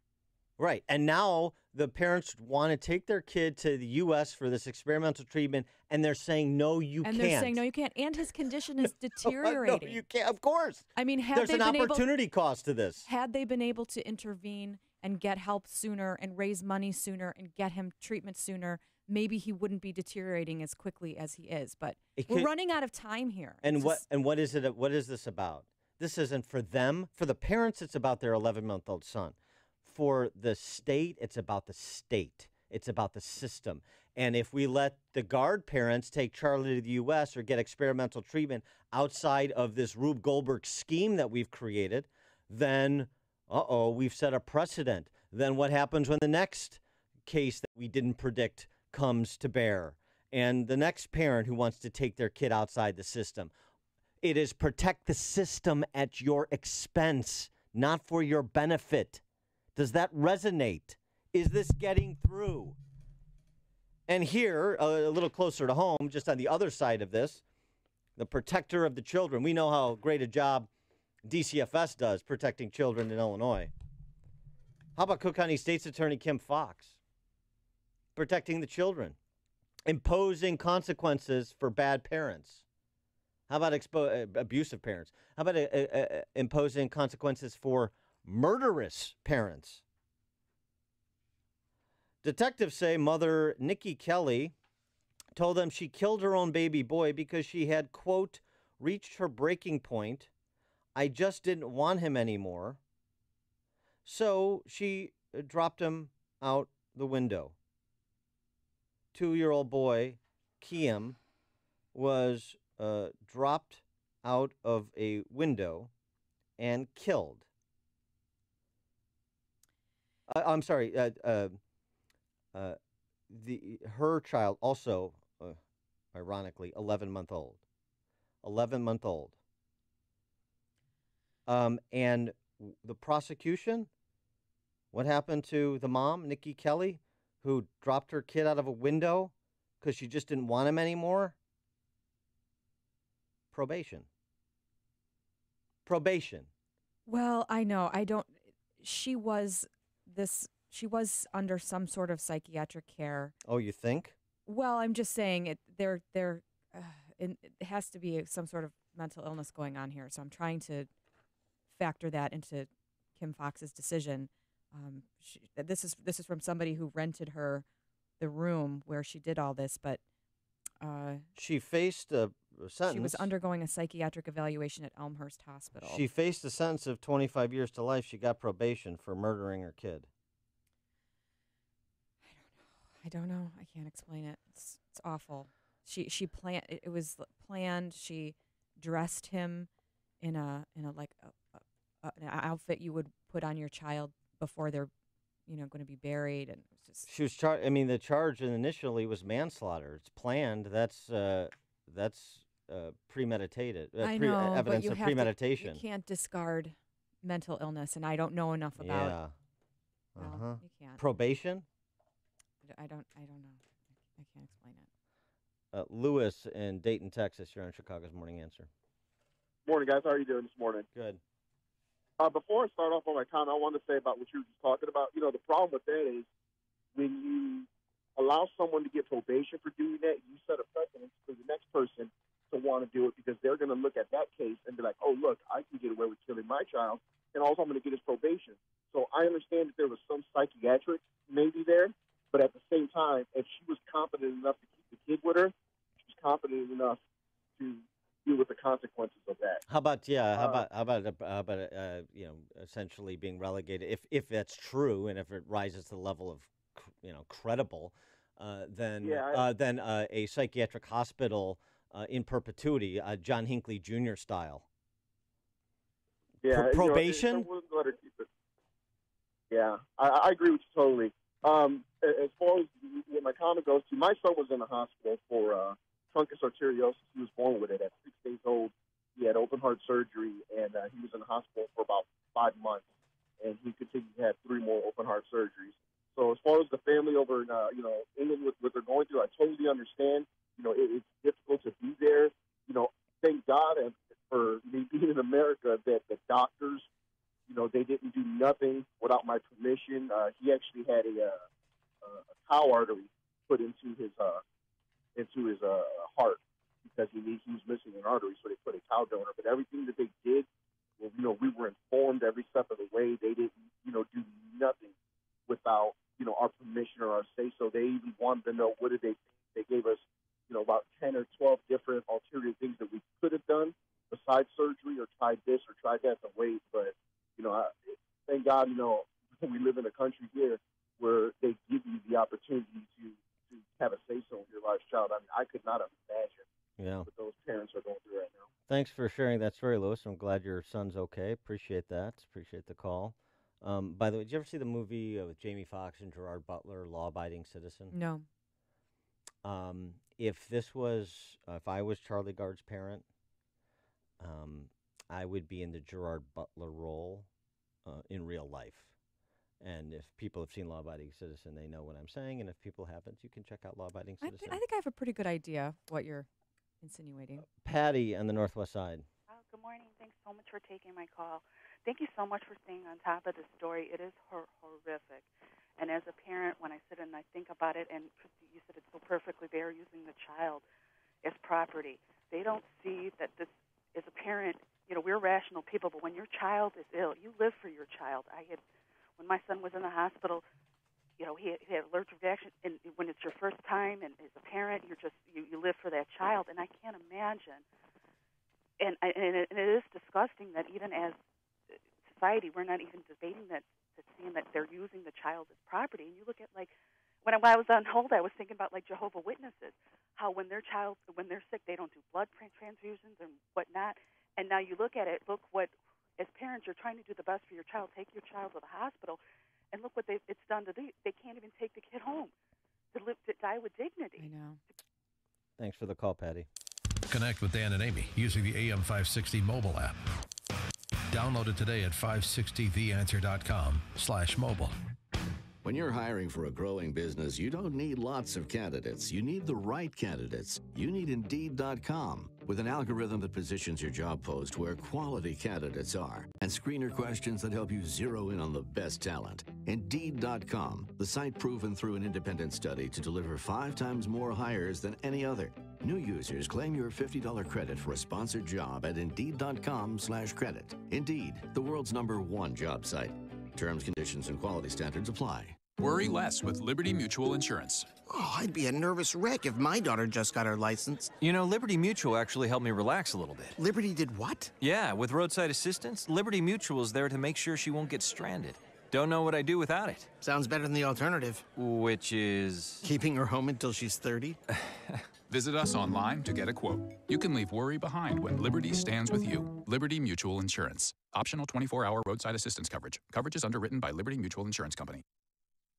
Right. And now the parents want to take their kid to the U.S. for this experimental treatment, and they're saying, no, you can't. And they're saying, no, you can't. And his condition is deteriorating. No, you can't. Of course. I mean, there's an opportunity cost to this. Had they been able to intervene and get help sooner and raise money sooner and get him treatment sooner, maybe he wouldn't be deteriorating as quickly as he is. But we're running out of time here. And what is it? What is this about? This isn't for them. For the parents, it's about their 11-month-old son. For the state, it's about the state. It's about the system. And if we let the guard parents take Charlie to the U.S. or get experimental treatment outside of this Rube Goldberg scheme that we've created, then, we've set a precedent. Then what happens when the next case that we didn't predict comes to bear? And the next parent who wants to take their kid outside the system. It is protect the system at your expense, not for your benefit. Does that resonate? Is this getting through? And here, a little closer to home, just on the other side of this, the protector of the children. We know how great a job DCFS does protecting children in Illinois. How about Cook County State's Attorney Kim Foxx? Protecting the children. Imposing consequences for bad parents. How about abusive parents? How about imposing consequences for murderous parents? Detectives say mother Nikki Kelly told them she killed her own baby boy because she had, quote, reached her breaking point. I just didn't want him anymore. So she dropped him out the window. 2-year-old boy, Kiem, was dropped out of a window and killed. I'm sorry. Her child also, ironically, 11-month-old. 11-month-old. And the prosecution, what happened to the mom, Nikki Kelly, who dropped her kid out of a window because she just didn't want him anymore? Probation. Probation. Well, I know. She was under some sort of psychiatric care. Oh, you think? Well, I'm just saying it has to be some sort of mental illness going on here. So I'm trying to factor that into Kim Foxx's decision. This is from somebody who rented her the room where she did all this, but she faced a sentence. She was undergoing a psychiatric evaluation at Elmhurst Hospital. She faced a sentence of 25 years to life. She got probation for murdering her kid. I don't know. I can't explain it. It's awful. She planned. It was planned. She dressed him in an outfit you would put on your child before they're, going to be buried, and it was just. She was charged. I mean, the charge initially was manslaughter. It's planned. That's premeditated. I know, evidence but of premeditation. You can't discard mental illness, and I don't know enough about. Yeah. Well, you can't. Probation. I don't know. I can't explain it. Lewis in Dayton, Texas. You're on Chicago's Morning Answer. Morning, guys. How are you doing this morning? Good. Before I start off on my comment, I want to say about what you were just talking about. The problem with that is when you allow someone to get probation for doing that, you set a precedent for the next person to want to do it because they're going to look at that case and be like, oh, look, I can get away with killing my child, and also I'm going to get his probation. So I understand that there was some psychiatric maybe there, but at the same time, if she was competent enough to keep the kid with her, she was competent enough to deal with the consequences of that. How about essentially being relegated if that's true and if it rises to the level of credible, then a psychiatric hospital in perpetuity, John Hinckley Jr. style. Yeah, probation. I agree with you totally. As far as what my comment goes to, my son was in the hospital for truncus arteriosus. He was born with it at 6 days old. He had open heart surgery, and he was in the hospital for about 5 months. And he continued to have 3 more open heart surgeries. So as far as the family over in England, with what they're going through, I totally understand. It's difficult to be there. Thank God for me being in America that the doctors, they didn't do nothing without my permission. He actually had a cow artery put into his heart because he was missing an artery, so they put a cow donor. But everything that they did, we were informed every step of the way. They didn't, do nothing without, our permission or our say so. They even wanted to know what did they think. They gave us, about 10 or 12 different ulterior things that we could have done besides surgery or tried this or tried that to wait. But, thank God, we live in a country here where they give you the opportunity to have a say-so in your life's child. I mean, I could not imagine what those parents are going through right now. Thanks for sharing that story, Lewis. I'm glad your son's okay. Appreciate that. Appreciate the call. By the way, did you ever see the movie with Jamie Foxx and Gerard Butler, Law Abiding Citizen? No. If I was Charlie Gard's parent, I would be in the Gerard Butler role in real life. And if people have seen Law Abiding Citizen, they know what I'm saying. And if people haven't, you can check out Law Abiding Citizen. I think I have a pretty good idea what you're insinuating. Patty on the Northwest Side. Good morning. Thanks so much for taking my call. Thank you so much for staying on top of this story. It is horrific. And as a parent, when I sit and I think about it, and Christy, you said it so perfectly, they are using the child as property. They don't see that this, as a parent, we're rational people, but when your child is ill, you live for your child. When my son was in the hospital, he had allergic reaction, and when it's your first time, and as a parent, you live for that child, and I can't imagine. And it is disgusting that even as society, we're not even debating that, seeing that they're using the child as property. And you look at, when I was on hold, I was thinking about, Jehovah's Witnesses, how when they're sick, they don't do blood transfusions and whatnot. And now you look at it, look what, as parents, you're trying to do the best for your child, take your child to the hospital, and look what it's done to them. They can't even take the kid home to die with dignity. I know. Thanks for the call, Patty. Connect with Dan and Amy using the AM560 mobile app. Download it today at 560theanswer.com/mobile. When you're hiring for a growing business, you don't need lots of candidates. You need the right candidates. You need Indeed.com. With an algorithm that positions your job post where quality candidates are and screener questions that help you zero in on the best talent. Indeed.com, the site proven through an independent study to deliver 5 times more hires than any other. New users claim your $50 credit for a sponsored job at Indeed.com/credit. Indeed, the world's #1 job site. Terms, conditions, and quality standards apply. Worry less with Liberty Mutual Insurance. Oh, I'd be a nervous wreck if my daughter just got her license. Liberty Mutual actually helped me relax a little bit. Liberty did what? Yeah, with roadside assistance, Liberty Mutual is there to make sure she won't get stranded. Don't know what I'd do without it. Sounds better than the alternative. Which is? Keeping her home until she's 30. Visit us online to get a quote. You can leave worry behind when Liberty stands with you. Liberty Mutual Insurance. Optional 24-hour roadside assistance coverage. Coverage is underwritten by Liberty Mutual Insurance Company.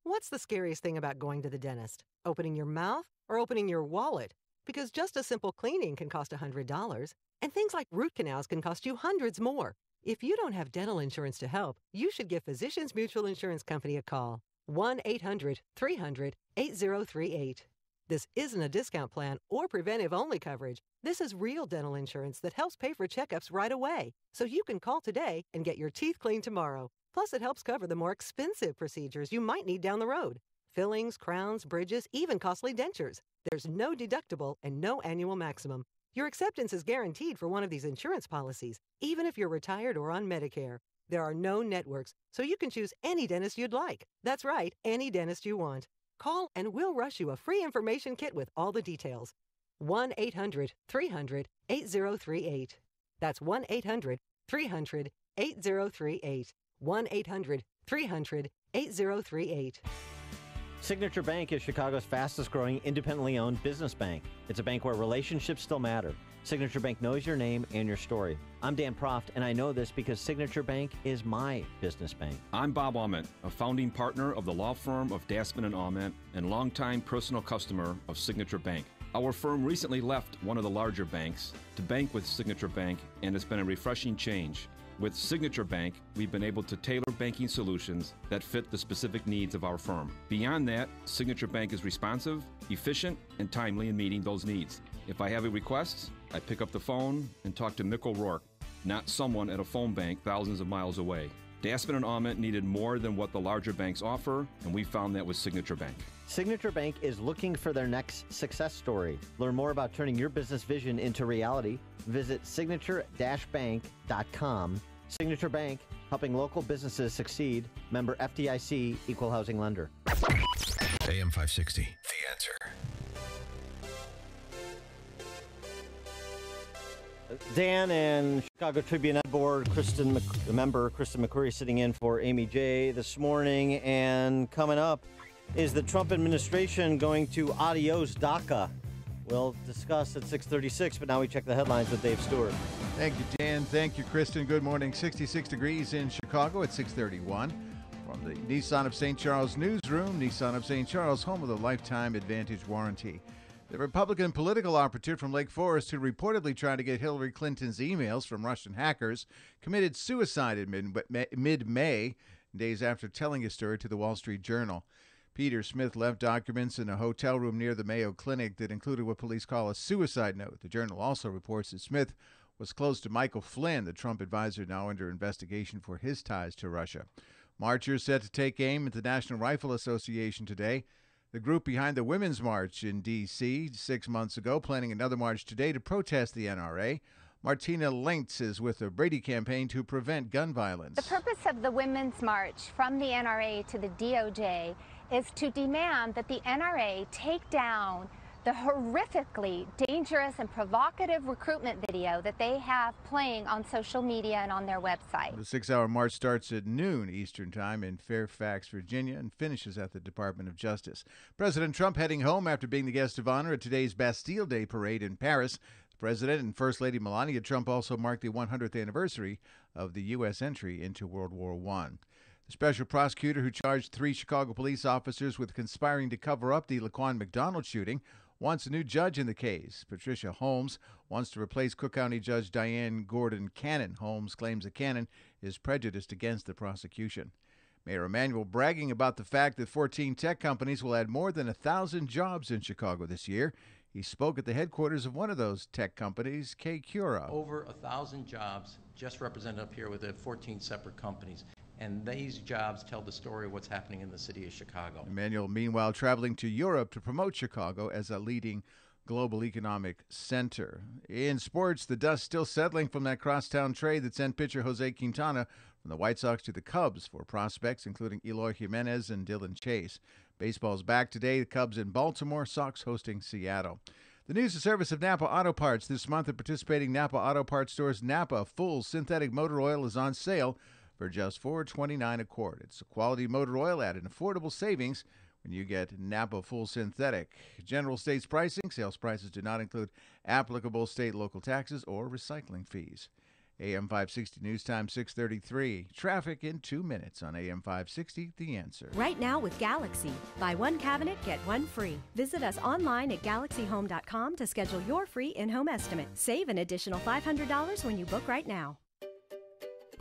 What's the scariest thing about going to the dentist? Opening your mouth or opening your wallet? Because just a simple cleaning can cost $100, and things like root canals can cost you hundreds more. If you don't have dental insurance to help, you should give Physicians Mutual Insurance Company a call. 1-800-300-8038. This isn't a discount plan or preventive-only coverage. This is real dental insurance that helps pay for checkups right away, so you can call today and get your teeth cleaned tomorrow. Plus, it helps cover the more expensive procedures you might need down the road. Fillings, crowns, bridges, even costly dentures. There's no deductible and no annual maximum. Your acceptance is guaranteed for one of these insurance policies, even if you're retired or on Medicare. There are no networks, so you can choose any dentist you'd like. That's right, any dentist you want. Call and we'll rush you a free information kit with all the details. 1-800-300-8038. That's 1-800-300-8038. 1-800-300-8038. Signature Bank is Chicago's fastest growing independently owned business bank. It's a bank where relationships still matter. Signature Bank knows your name and your story. I'm Dan Proft, and I know this because Signature Bank is my business bank. I'm Bob Aument, a founding partner of the law firm of Dassman & Aument and longtime personal customer of Signature Bank. Our firm recently left one of the larger banks to bank with Signature Bank, and it's been a refreshing change. With Signature Bank, we've been able to tailor banking solutions that fit the specific needs of our firm. Beyond that, Signature Bank is responsive, efficient, and timely in meeting those needs. If I have a request, I pick up the phone and talk to Mick O'Rourke, not someone at a phone bank thousands of miles away. Dassman & Aument needed more than what the larger banks offer, and we found that with Signature Bank. Signature Bank is looking for their next success story. Learn more about turning your business vision into reality. Visit signature-bank.com. Signature Bank, helping local businesses succeed. Member FDIC, Equal Housing Lender. AM 560, The Answer. Dan and Chicago Tribune Ed Board member Kristen McCreary sitting in for Amy J. this morning. And coming up, is the Trump administration going to adios DACA? We'll discuss at 6:36, but now we check the headlines with Dave Stewart. Thank you, Dan. Thank you, Kristen. Good morning. 66 degrees in Chicago at 6:31. From the Nissan of St. Charles newsroom, Nissan of St. Charles, home of the Lifetime Advantage warranty. The Republican political operative from Lake Forest who reportedly tried to get Hillary Clinton's emails from Russian hackers committed suicide in mid-May, days after telling his story to the Wall Street Journal. Peter Smith left documents in a hotel room near the Mayo Clinic that included what police call a suicide note. The Journal also reports that Smith was close to Michael Flynn, the Trump advisor now under investigation for his ties to Russia. Marchers set to take aim at the National Rifle Association today. The group behind the Women's March in D.C. 6 months ago, planning another march today to protest the NRA. Martina Lentz is with the Brady campaign to prevent gun violence. The purpose of the Women's March from the NRA to the DOJ is to demand that the NRA take down the horrifically dangerous and provocative recruitment video that they have playing on social media and on their website. The 6-hour march starts at noon Eastern Time in Fairfax, Virginia, and finishes at the Department of Justice. President Trump heading home after being the guest of honor at today's Bastille Day parade in Paris. The President and First Lady Melania Trump also marked the 100th anniversary of the U.S. entry into World War I. The special prosecutor who charged 3 Chicago police officers with conspiring to cover up the Laquan McDonald shooting wants a new judge in the case. Patricia Holmes wants to replace Cook County Judge Diane Gordon Cannon. Holmes claims that Cannon is prejudiced against the prosecution. Mayor Emanuel bragging about the fact that 14 tech companies will add more than 1,000 jobs in Chicago this year. He spoke at the headquarters of one of those tech companies, K-Cura. Over 1,000 jobs just represented up here with the 14 separate companies. And these jobs tell the story of what's happening in the city of Chicago. Emanuel, meanwhile, traveling to Europe to promote Chicago as a leading global economic center. In sports, the dust still settling from that crosstown trade that sent pitcher Jose Quintana from the White Sox to the Cubs for prospects, including Eloy Jimenez and Dylan Chase. Baseball's back today. The Cubs in Baltimore, Sox hosting Seattle. The news and service of Napa Auto Parts. This month at participating Napa Auto Parts stores, Napa full synthetic motor oil is on sale for just $4.29 a quart. It's a quality motor oil at an affordable savings when you get Napa Full Synthetic. General States pricing. Sales prices do not include applicable state, local taxes, or recycling fees. AM 560 News Time 6:33. Traffic in 2 minutes on AM 560, The Answer. Right now with Galaxy. Buy one cabinet, get one free. Visit us online at GalaxyHome.com to schedule your free in-home estimate. Save an additional $500 when you book right now.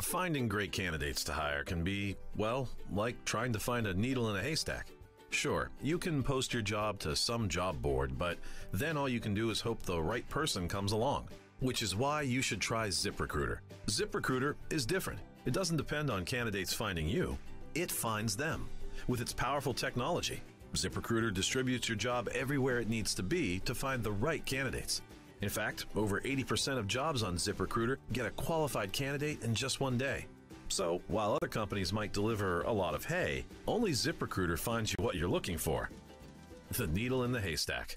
Finding great candidates to hire can be, well, like trying to find a needle in a haystack. Sure, you can post your job to some job board, but then all you can do is hope the right person comes along, which is why you should try ZipRecruiter. ZipRecruiter is different. It doesn't depend on candidates finding you. It finds them. With its powerful technology, ZipRecruiter distributes your job everywhere it needs to be to find the right candidates. In fact, over 80% of jobs on ZipRecruiter get a qualified candidate in just one day. So, while other companies might deliver a lot of hay, only ZipRecruiter finds you what you're looking for. The needle in the haystack.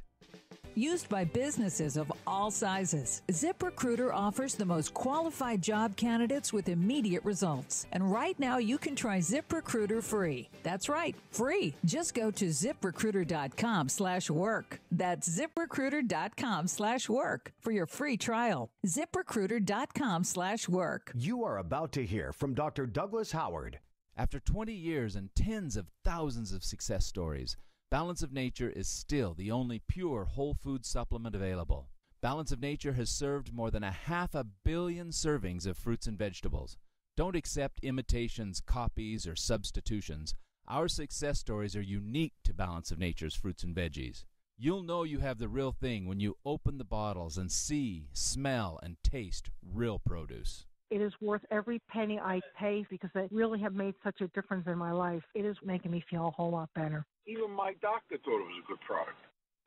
used by businesses of all sizes. ZipRecruiter offers the most qualified job candidates with immediate results. And right now you can try ZipRecruiter free. That's right, free. Just go to ZipRecruiter.com/work. That's ZipRecruiter.com/work for your free trial. ZipRecruiter.com/work. You are about to hear from Dr. Douglas Howard. After 20 years and tens of thousands of success stories, Balance of Nature is still the only pure whole food supplement available. Balance of Nature has served more than 500 million servings of fruits and vegetables. Don't accept imitations, copies, or substitutions. Our success stories are unique to Balance of Nature's fruits and veggies. You'll know you have the real thing when you open the bottles and see, smell, and taste real produce. It is worth every penny I pay because they really have made such a difference in my life. It is making me feel a whole lot better. Even my doctor thought it was a good product.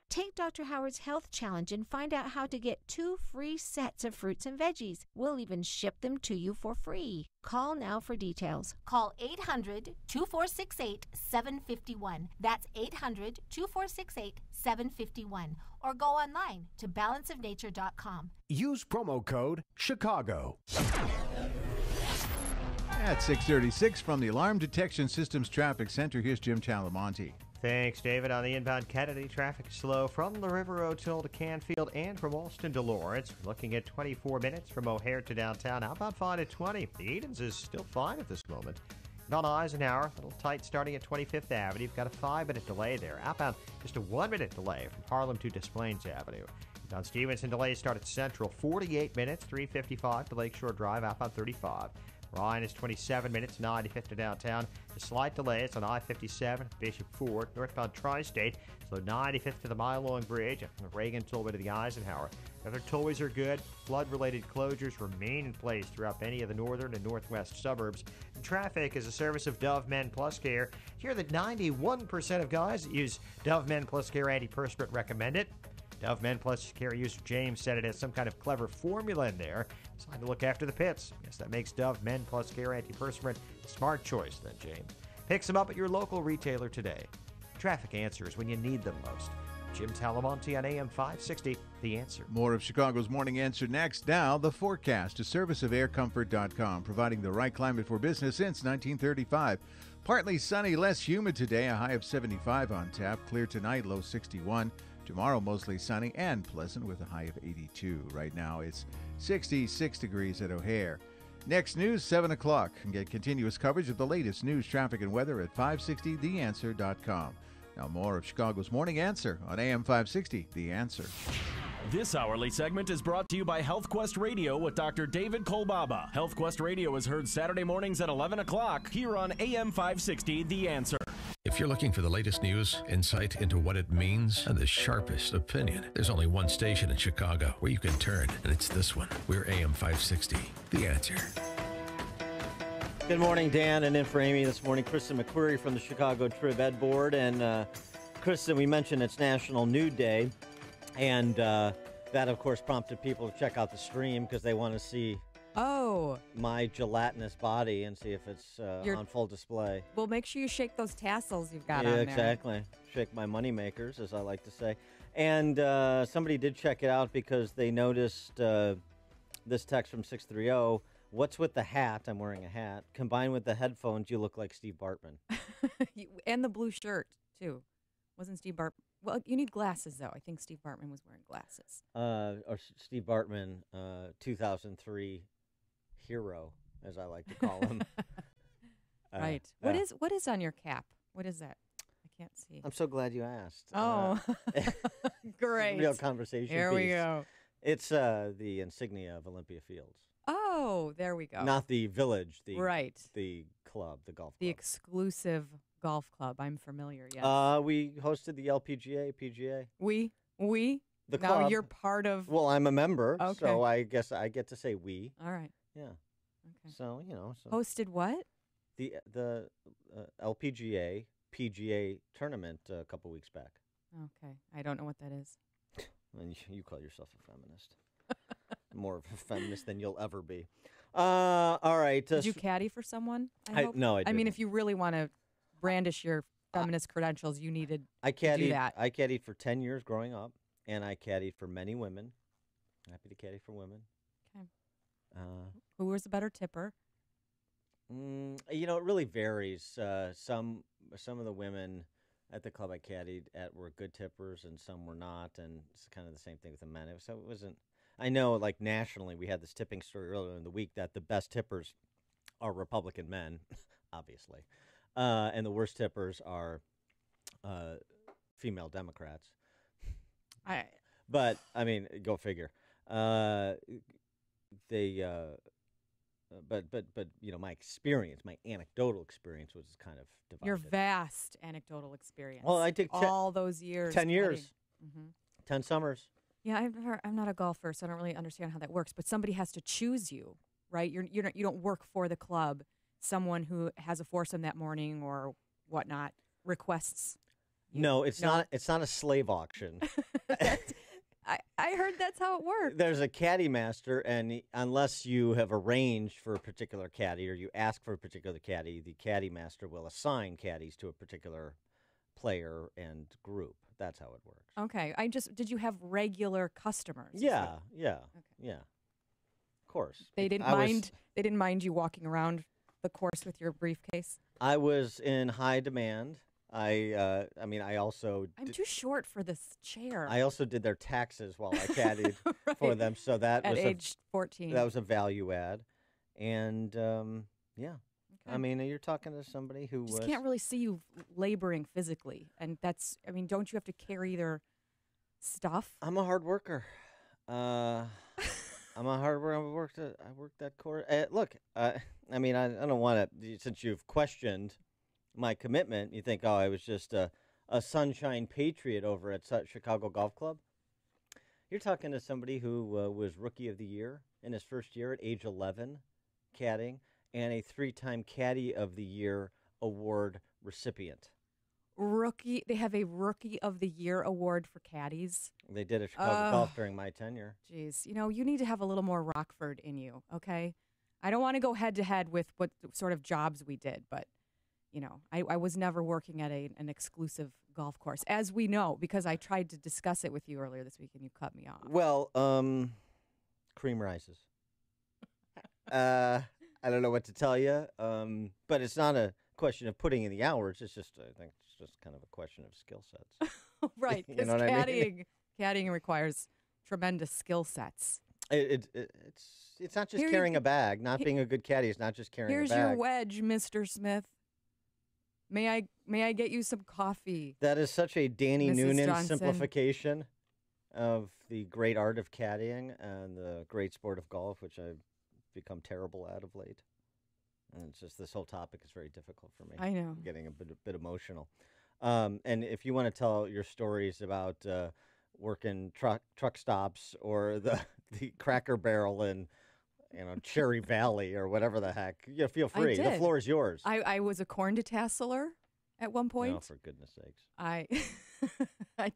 Take Dr. Howard's Health Challenge and find out how to get 2 free sets of fruits and veggies. We'll even ship them to you for free. Call now for details. Call 800-2468-751. That's 800-2468-751. Or go online to balanceofnature.com. Use promo code Chicago. At 6:36 from the Alarm Detection Systems Traffic Center, here's Jim Talamonte. Thanks, David. On the inbound Kennedy, traffic slow from the River O'Toole to Canfield and from Alston to Lawrence. Looking at 24 minutes from O'Hare to downtown. How about fine at 20? The Edens is still fine at this moment. And on Eisenhower, a little tight starting at 25th Avenue. You've got a 5-minute delay there. Outbound, just a 1-minute delay from Harlem to Des Plaines Avenue. On Stevenson, delays start at Central, 48 minutes, 355 to Lakeshore Drive, outbound 35. Ryan is 27 minutes, 95th to downtown. The slight delays on I-57, Bishop Ford, northbound Tri-State. So 95th to the Mile-Long Bridge, and the Reagan tollway to the Eisenhower. The other tollways are good. Flood-related closures remain in place throughout many of the northern and northwest suburbs. And traffic is a service of Dove Men Plus Care. Hear that 91% of guys that use Dove Men Plus Care antiperspirant recommend it. Dove Men Plus Care user James said it has some kind of clever formula in there. It's time to look after the pits. Yes, that makes Dove Men Plus Care antiperspirant a smart choice then, James. Pick some up at your local retailer today. Traffic answers when you need them most. Jim Talamonte on AM 560, The Answer. More of Chicago's Morning Answer next. Now, the forecast, a service of aircomfort.com, providing the right climate for business since 1935. Partly sunny, less humid today, a high of 75 on tap. Clear tonight, low 61. Tomorrow, mostly sunny and pleasant with a high of 82. Right now, it's 66 degrees at O'Hare. Next news, 7 o'clock. And get continuous coverage of the latest news, traffic, and weather at 560theanswer.com. Now more of Chicago's Morning Answer on AM 560, The Answer. This hourly segment is brought to you by HealthQuest Radio with Dr. David Kolbaba. HealthQuest Radio is heard Saturday mornings at 11 o'clock here on AM 560, The Answer. If you're looking for the latest news, insight into what it means, and the sharpest opinion, there's only one station in Chicago where you can turn, and it's this one. We're AM 560, The Answer. Good morning, Dan, and in for Amy this morning, Kristen McQuarrie from the Chicago Trib Ed Board. And Kristen, we mentioned it's National Nude Day, and that, of course, prompted people to check out the stream because they want to see my gelatinous body and see if it's on full display. Well, make sure you shake those tassels you've got on there. Exactly. Shake my money makers, as I like to say. And somebody did check it out because they noticed this text from 630. What's with the hat? I'm wearing a hat. Combined with the headphones, you look like Steve Bartman. And the blue shirt, too. Wasn't Steve Bartman? Well, you need glasses, though. I think Steve Bartman was wearing glasses. Or Steve Bartman, 2003 hero, as I like to call him. Right. What is on your cap? What is that? I can't see. I'm so glad you asked. Oh, great. Real conversation Here piece. We go. It's the insignia of Olympia Fields. Oh, there we go. Not the village, the club, the golf club. The exclusive golf club. I'm familiar, yes. We hosted the LPGA, PGA. We? The now club. You're part of... Well, I'm a member, okay. So I guess I get to say we. All right. Yeah. Okay. So, you know. Hosted what? The LPGA, PGA tournament a couple weeks back. Okay. I don't know what that is. And you call yourself a feminist. More of a feminist than you'll ever be. All right. Did you caddy for someone? I hope? No, I didn't. I mean, if you really want to brandish your feminist credentials, you needed to do that. I caddied for 10 years growing up. and I caddied for many women. Happy to caddy for women. Okay. Who was the better tipper? It really varies. Some of the women at the club I caddied at were good tippers, and some were not, and it's kind of the same thing with the men. So it wasn't. I know, like nationally, we had this tipping story earlier in the week that the best tippers are Republican men, obviously, and the worst tippers are female Democrats. But I mean, go figure. But my experience, my anecdotal experience was kind of divided. Your vast anecdotal experience. Well, I took all those years. 10 years. Mm-hmm. 10 summers. Yeah, I'm not a golfer, so I don't really understand how that works. But somebody has to choose you, right? You don't work for the club. Someone who has a foursome that morning or whatnot requests. No, it's not. It's not a slave auction. I heard that's how it works. There's a caddy master, and unless you have arranged for a particular caddy or you ask for a particular caddy, the caddy master will assign caddies to a particular player and group. That's how it works. Okay. Did you have regular customers? Yeah. Of course. They didn't mind you walking around the course with your briefcase? I was in high demand. I also... I'm too short for this chair. I also did their taxes while I caddied right. for them. So that At was age 14. That was a value add. And, yeah. Okay. I mean, you're talking to somebody who just can't really see you laboring physically. And that's... I mean, don't you have to carry their stuff? I'm a hard worker. I'm a hard worker. I worked that course. Look, I don't want to... Since you've questioned my commitment, you think, I was just a sunshine patriot over at Chicago Golf Club. You're talking to somebody who was Rookie of the Year in his first year at age 11, caddying, and a 3-time Caddy of the Year award recipient. They have a Rookie of the Year award for caddies. They did at Chicago Golf during my tenure. Jeez, you need to have a little more Rockford in you, okay? I don't want to go head-to-head with what sort of jobs we did, but I was never working at an exclusive golf course, as we know, because I tried to discuss it with you earlier this week and you cut me off. Well, cream rises. I don't know what to tell you, but it's not a question of putting in the hours. It's just, I think it's just kind of a question of skill sets. Right, because caddying requires tremendous skill sets. It's not just carrying a bag. Not being a good caddy is not just carrying a bag. Here's your wedge, Mr. Smith. May I get you some coffee? That is such a Danny Mrs. Noonan Johnson. simplification of the great art of caddying and the great sport of golf, which I've become terrible at of late. And it's just this whole topic is very difficult for me. I know. I'm getting a bit emotional. And if you want to tell your stories about working truck stops or the Cracker Barrel in Cherry Valley or whatever the heck, feel free. The floor is yours. I was a corn detasseler at one point. No, for goodness sakes. I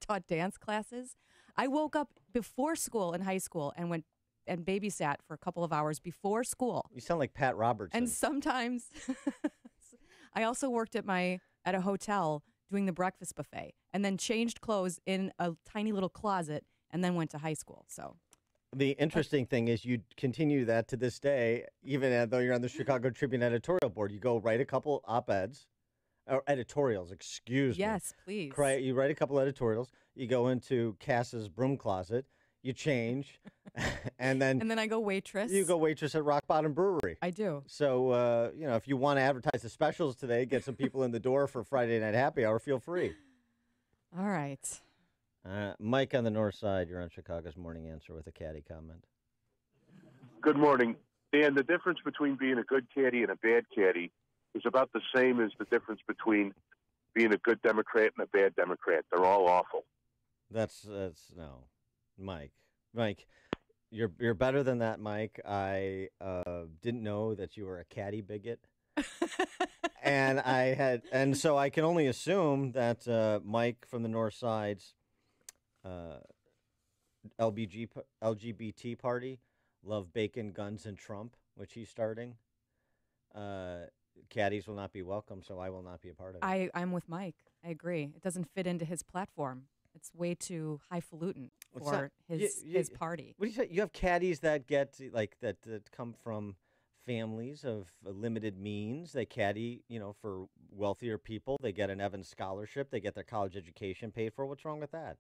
taught dance classes. I woke up before school in high school and went and babysat for a couple of hours before school. You sound like Pat Robertson. And sometimes I also worked at a hotel doing the breakfast buffet and then changed clothes in a tiny little closet and then went to high school. So the interesting thing is you continue that to this day, even though you're on the Chicago Tribune editorial board. You go write a couple op-eds, or editorials, excuse me. Yes, please. You write a couple editorials. You go into Cass's broom closet. You change, and then I go waitress. You go waitress at Rock Bottom Brewery. I do. So, if you want to advertise the specials today, get some people in the door for Friday Night Happy Hour, feel free. All right. Mike on the north side, you're on Chicago's Morning Answer with a caddy comment. Good morning. Dan, the difference between being a good caddy and a bad caddy is about the same as the difference between being a good Democrat and a bad Democrat. They're all awful. That's no. Mike, you're better than that, Mike. I didn't know that you were a caddy bigot. And so I can only assume that Mike from the north side's LGBT party, Love Bacon, Guns, and Trump, which he's starting. Caddies will not be welcome, so I will not be a part of it. I'm with Mike. I agree. It doesn't fit into his platform. It's way too highfalutin It's for not- his party. What do you say? You have caddies that get that come from families of limited means. They caddy, for wealthier people. They get an Evans scholarship. They get their college education paid for. What's wrong with that?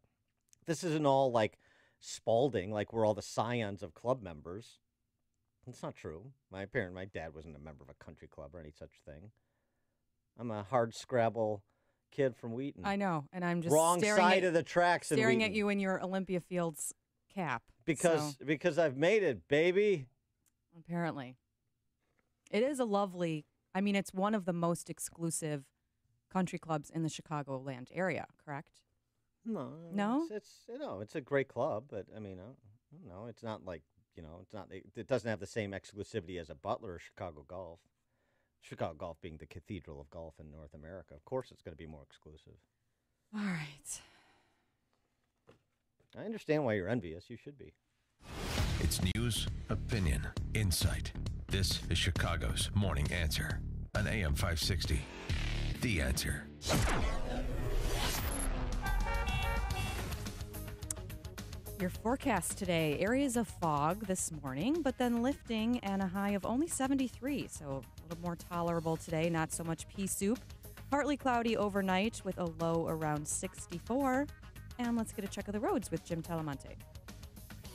This isn't all like Spalding, like we're all the scions of club members. It's not true. My dad wasn't a member of a country club or any such thing. I'm a hard scrabble kid from Wheaton. I know, and I'm just wrong side of the tracks. Staring at you in your Olympia Fields cap. Because I've made it, baby. Apparently, it is a lovely. I mean, it's one of the most exclusive country clubs in the Chicagoland area. Correct? No. It's a great club, but I mean, no, it's not like it's not. It doesn't have the same exclusivity as a Butler or Chicago Golf. Chicago Golf being the cathedral of golf in North America. Of course it's going to be more exclusive. All right. I understand why you're envious. You should be. It's news, opinion, insight. This is Chicago's Morning Answer on AM 560. The Answer. Your forecast today, areas of fog this morning, but then lifting and a high of only 73. So a little more tolerable today, not so much pea soup. Partly cloudy overnight with a low around 64. And let's get a check of the roads with Jim Talamonte.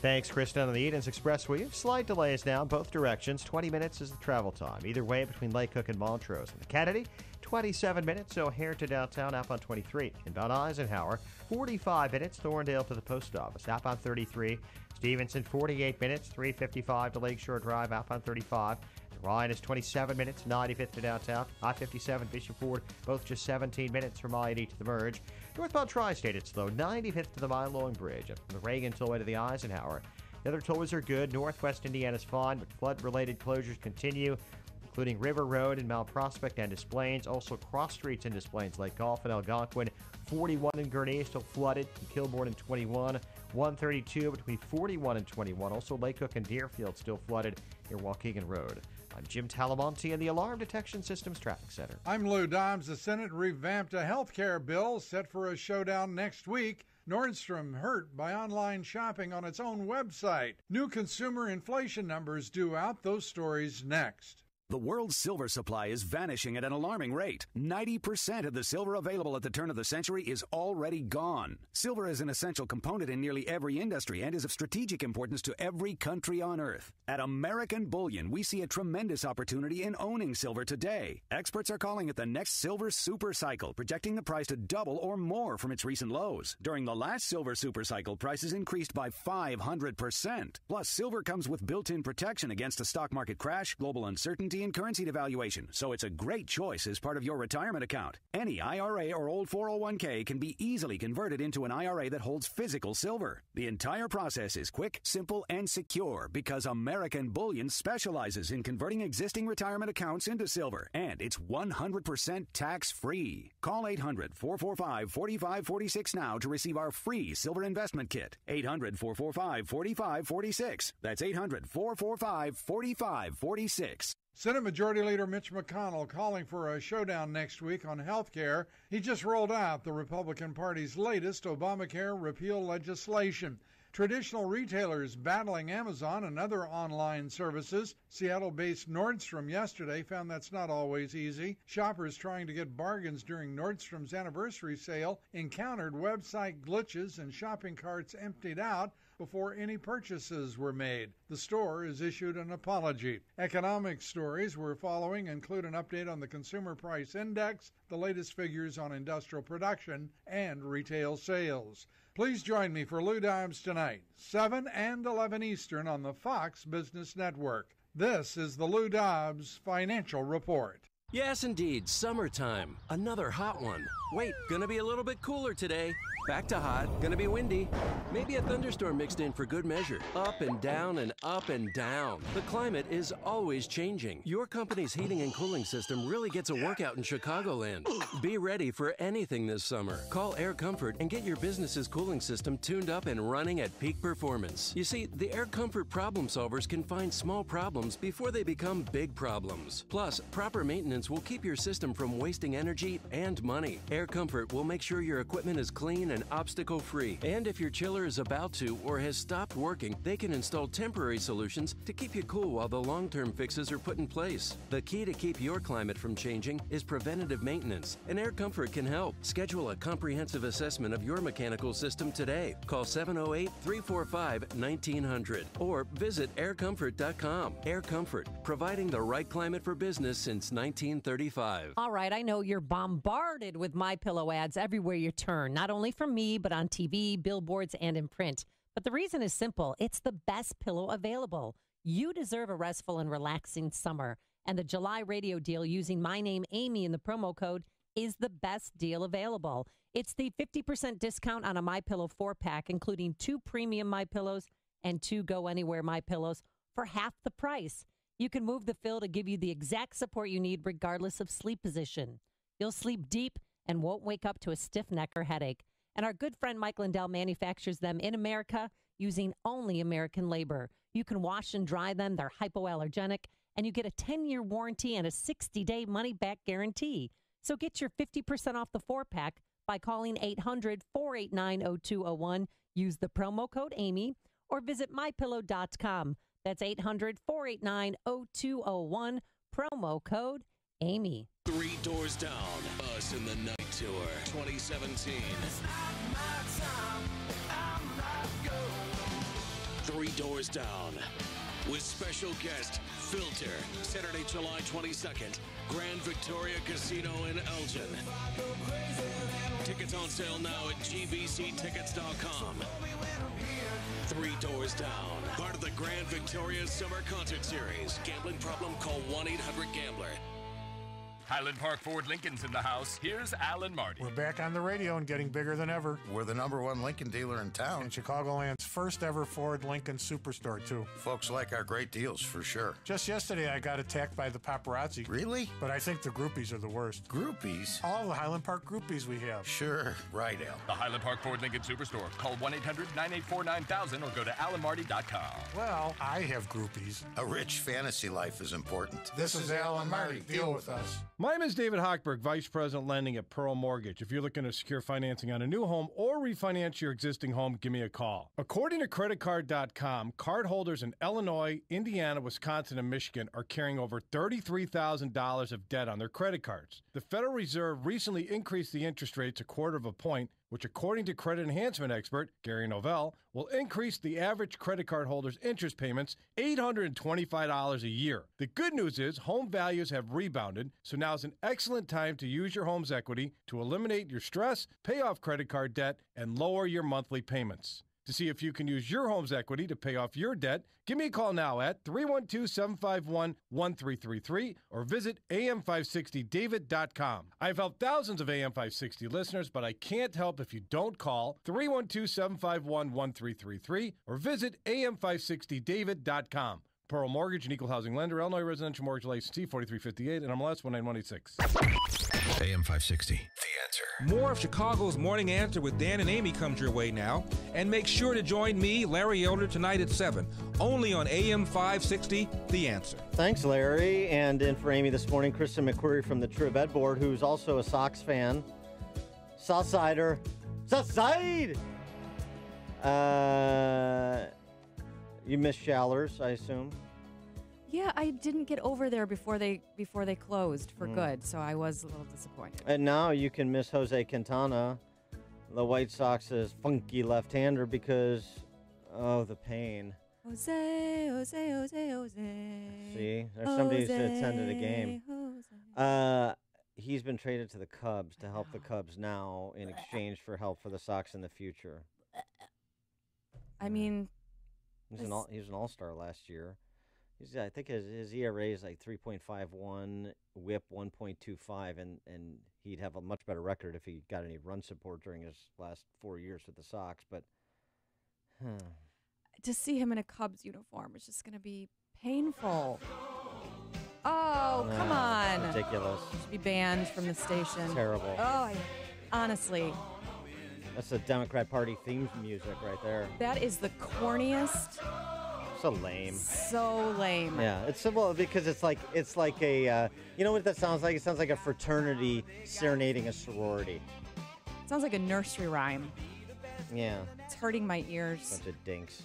Thanks, Kristen. On the Edens Expressway, slight delays now in both directions. 20 minutes is the travel time. Either way between Lake Cook and Montrose. And the Kennedy, 27 minutes, O'Hare to downtown, outbound 23. Inbound Eisenhower, 45 minutes, Thorndale to the post office, outbound 33. Stevenson, 48 minutes, 355 to Lakeshore Drive, outbound 35. Ryan is 27 minutes, 95th to downtown. I-57, Bishop Ford, both just 17 minutes from I-80 to the merge. Northbound Tri-State, it's slow, 95th to the Mile-Long Bridge. Up from the Reagan Tollway to the Eisenhower. The other tollways are good. Northwest Indiana's fine, but flood-related closures continue, including River Road in Mount Prospect and Des Plaines. Also, cross streets in Des Plaines, like Gulf and Algonquin. 41 in Gurnee, still flooded. Kilbourne and 21. 132 between 41 and 21. Also, Lake Cook and Deerfield still flooded near Waukegan Road. I'm Jim Talamonte in the Alarm Detection Systems Traffic Center. I'm Lou Dobbs. The Senate revamped a health care bill set for a showdown next week. Nordstrom hurt by online shopping on its own website. New consumer inflation numbers due out. Those stories next. The world's silver supply is vanishing at an alarming rate. 90% of the silver available at the turn of the century is already gone. Silver is an essential component in nearly every industry and is of strategic importance to every country on Earth. At American Bullion, we see a tremendous opportunity in owning silver today. Experts are calling it the next silver super cycle, projecting the price to double or more from its recent lows. During the last silver super cycle, prices increased by 500%. Plus, silver comes with built-in protection against a stock market crash, global uncertainty, and currency devaluation, so it's a great choice as part of your retirement account. Any IRA or old 401k can be easily converted into an IRA that holds physical silver. The entire process is quick, simple, and secure because American Bullion specializes in converting existing retirement accounts into silver, and it's 100% tax-free. Call 800-445-4546 now to receive our free silver investment kit. 800-445-4546. That's 800-445-4546. Senate Majority Leader Mitch McConnell calling for a showdown next week on health care. He just rolled out the Republican Party's latest Obamacare repeal legislation. Traditional retailers battling Amazon and other online services. Seattle-based Nordstrom yesterday found that's not always easy. Shoppers trying to get bargains during Nordstrom's anniversary sale encountered website glitches and shopping carts emptied out before any purchases were made. The store has issued an apology. Economic stories we're following include an update on the Consumer Price Index, the latest figures on industrial production, and retail sales. Please join me for Lou Dobbs tonight, 7 and 11 Eastern on the Fox Business Network. This is the Lou Dobbs Financial Report. Yes, indeed, summertime. Another hot one. Wait, gonna be a little bit cooler today. Back to hot, gonna be windy. Maybe a thunderstorm mixed in for good measure. Up and down and up and down. The climate is always changing. Your company's heating and cooling system really gets a workout in Chicagoland. Be ready for anything this summer. Call Air Comfort and get your business's cooling system tuned up and running at peak performance. You see, the Air Comfort problem solvers can find small problems before they become big problems. Plus, proper maintenance maintenance will keep your system from wasting energy and money. Air Comfort will make sure your equipment is clean and obstacle-free. And if your chiller is about to or has stopped working, they can install temporary solutions to keep you cool while the long-term fixes are put in place. The key to keep your climate from changing is preventative maintenance, and Air Comfort can help. Schedule a comprehensive assessment of your mechanical system today. Call 708-345-1900 or visit aircomfort.com. Air Comfort, providing the right climate for business since 1935. All right, I know you're bombarded with MyPillow ads everywhere you turn, not only from me, but on TV, billboards, and in print. But the reason is simple. It's the best pillow available. You deserve a restful and relaxing summer. And the July radio deal using my name, Amy, in the promo code is the best deal available. It's the 50% discount on a MyPillow 4-pack, including 2 premium MyPillows and 2 Go Anywhere MyPillows for half the price. You can move the fill to give you the exact support you need regardless of sleep position. You'll sleep deep and won't wake up to a stiff neck or headache. And our good friend Mike Lindell manufactures them in America using only American labor. You can wash and dry them. They're hypoallergenic. And you get a 10-year warranty and a 60-day money-back guarantee. So get your 50% off the 4-pack by calling 800-489-0201. Use the promo code Amy or visit MyPillow.com. That's 800-489-0201. Promo code Amy. 3 Doors Down. Us in the Night Tour 2017. It's not my time. I'm not going. 3 Doors Down. With special guest Filter. Saturday, July 22nd. Grand Victoria Casino in Elgin. Tickets on sale now at gbctickets.com. 3 Doors Down. Part of the Grand Victoria Summer Concert Series. Gambling problem? Call 1-800-GAMBLER. Highland Park Ford Lincoln's in the house. Here's Alan Marty. We're back on the radio and getting bigger than ever. We're the #1 Lincoln dealer in town. And Chicagoland's first ever Ford Lincoln Superstore, too. Folks like our great deals, for sure. Just yesterday, I got attacked by the paparazzi. Really? But I think the groupies are the worst. Groupies? All the Highland Park groupies we have. Sure. Right, Al. The Highland Park Ford Lincoln Superstore. Call 1-800-984-9000 or go to alanmarty.com. Well, I have groupies. A rich fantasy life is important. This is Alan Marty. Deal with us. My name is David Hochberg, Vice President Lending at Pearl Mortgage. If you're looking to secure financing on a new home or refinance your existing home, give me a call. According to creditcard.com, cardholders in Illinois, Indiana, Wisconsin, and Michigan are carrying over $33,000 of debt on their credit cards. The Federal Reserve recently increased the interest rates 1/4 point, which, according to credit enhancement expert Gary Novell, will increase the average credit card holder's interest payments $825 a year. The good news is home values have rebounded, so now is an excellent time to use your home's equity to eliminate your stress, pay off credit card debt, and lower your monthly payments. To see if you can use your home's equity to pay off your debt, give me a call now at 312-751-1333 or visit am560david.com. I've helped thousands of AM560 listeners, but I can't help if you don't call 312-751-1333 or visit am560david.com. Pearl Mortgage, an equal housing lender, Illinois Residential Mortgage Licensee 4358 and MLS 19186. AM 560. The Answer. More of Chicago's Morning Answer with Dan and Amy comes your way now. And make sure to join me, Larry Elder, tonight at 7, only on AM 560, The Answer. Thanks, Larry. And in for Amy this morning, Kristen McQuarrie from the Trib Ed Board, who's also a Sox fan. Southsider. Southside! You missed Shallers, I assume? Yeah, I didn't get over there before they closed for good, so I was a little disappointed. And now you can miss Jose Quintana, the White Sox's funky left-hander, because of the pain. Jose. See, there's somebody who's attended a game. He's been traded to the Cubs to help the Cubs now in exchange for help for the Sox in the future. I mean, he was an all-star last year. I think his ERA is like 3.51, WHIP 1.25, and he'd have a much better record if he got any run support during his last 4 years with the Sox. But to see him in a Cubs uniform is just going to be painful. Oh, come on. Ridiculous. Should be banned from the station. Terrible. Oh, honestly. That's the Democrat Party theme music right there. That is the corniest. So lame. So lame. Yeah, it's simple because it's like a you know what that sounds like? It sounds like a fraternity serenading a sorority. It sounds like a nursery rhyme. Yeah. It's hurting my ears. Bunch of dinks.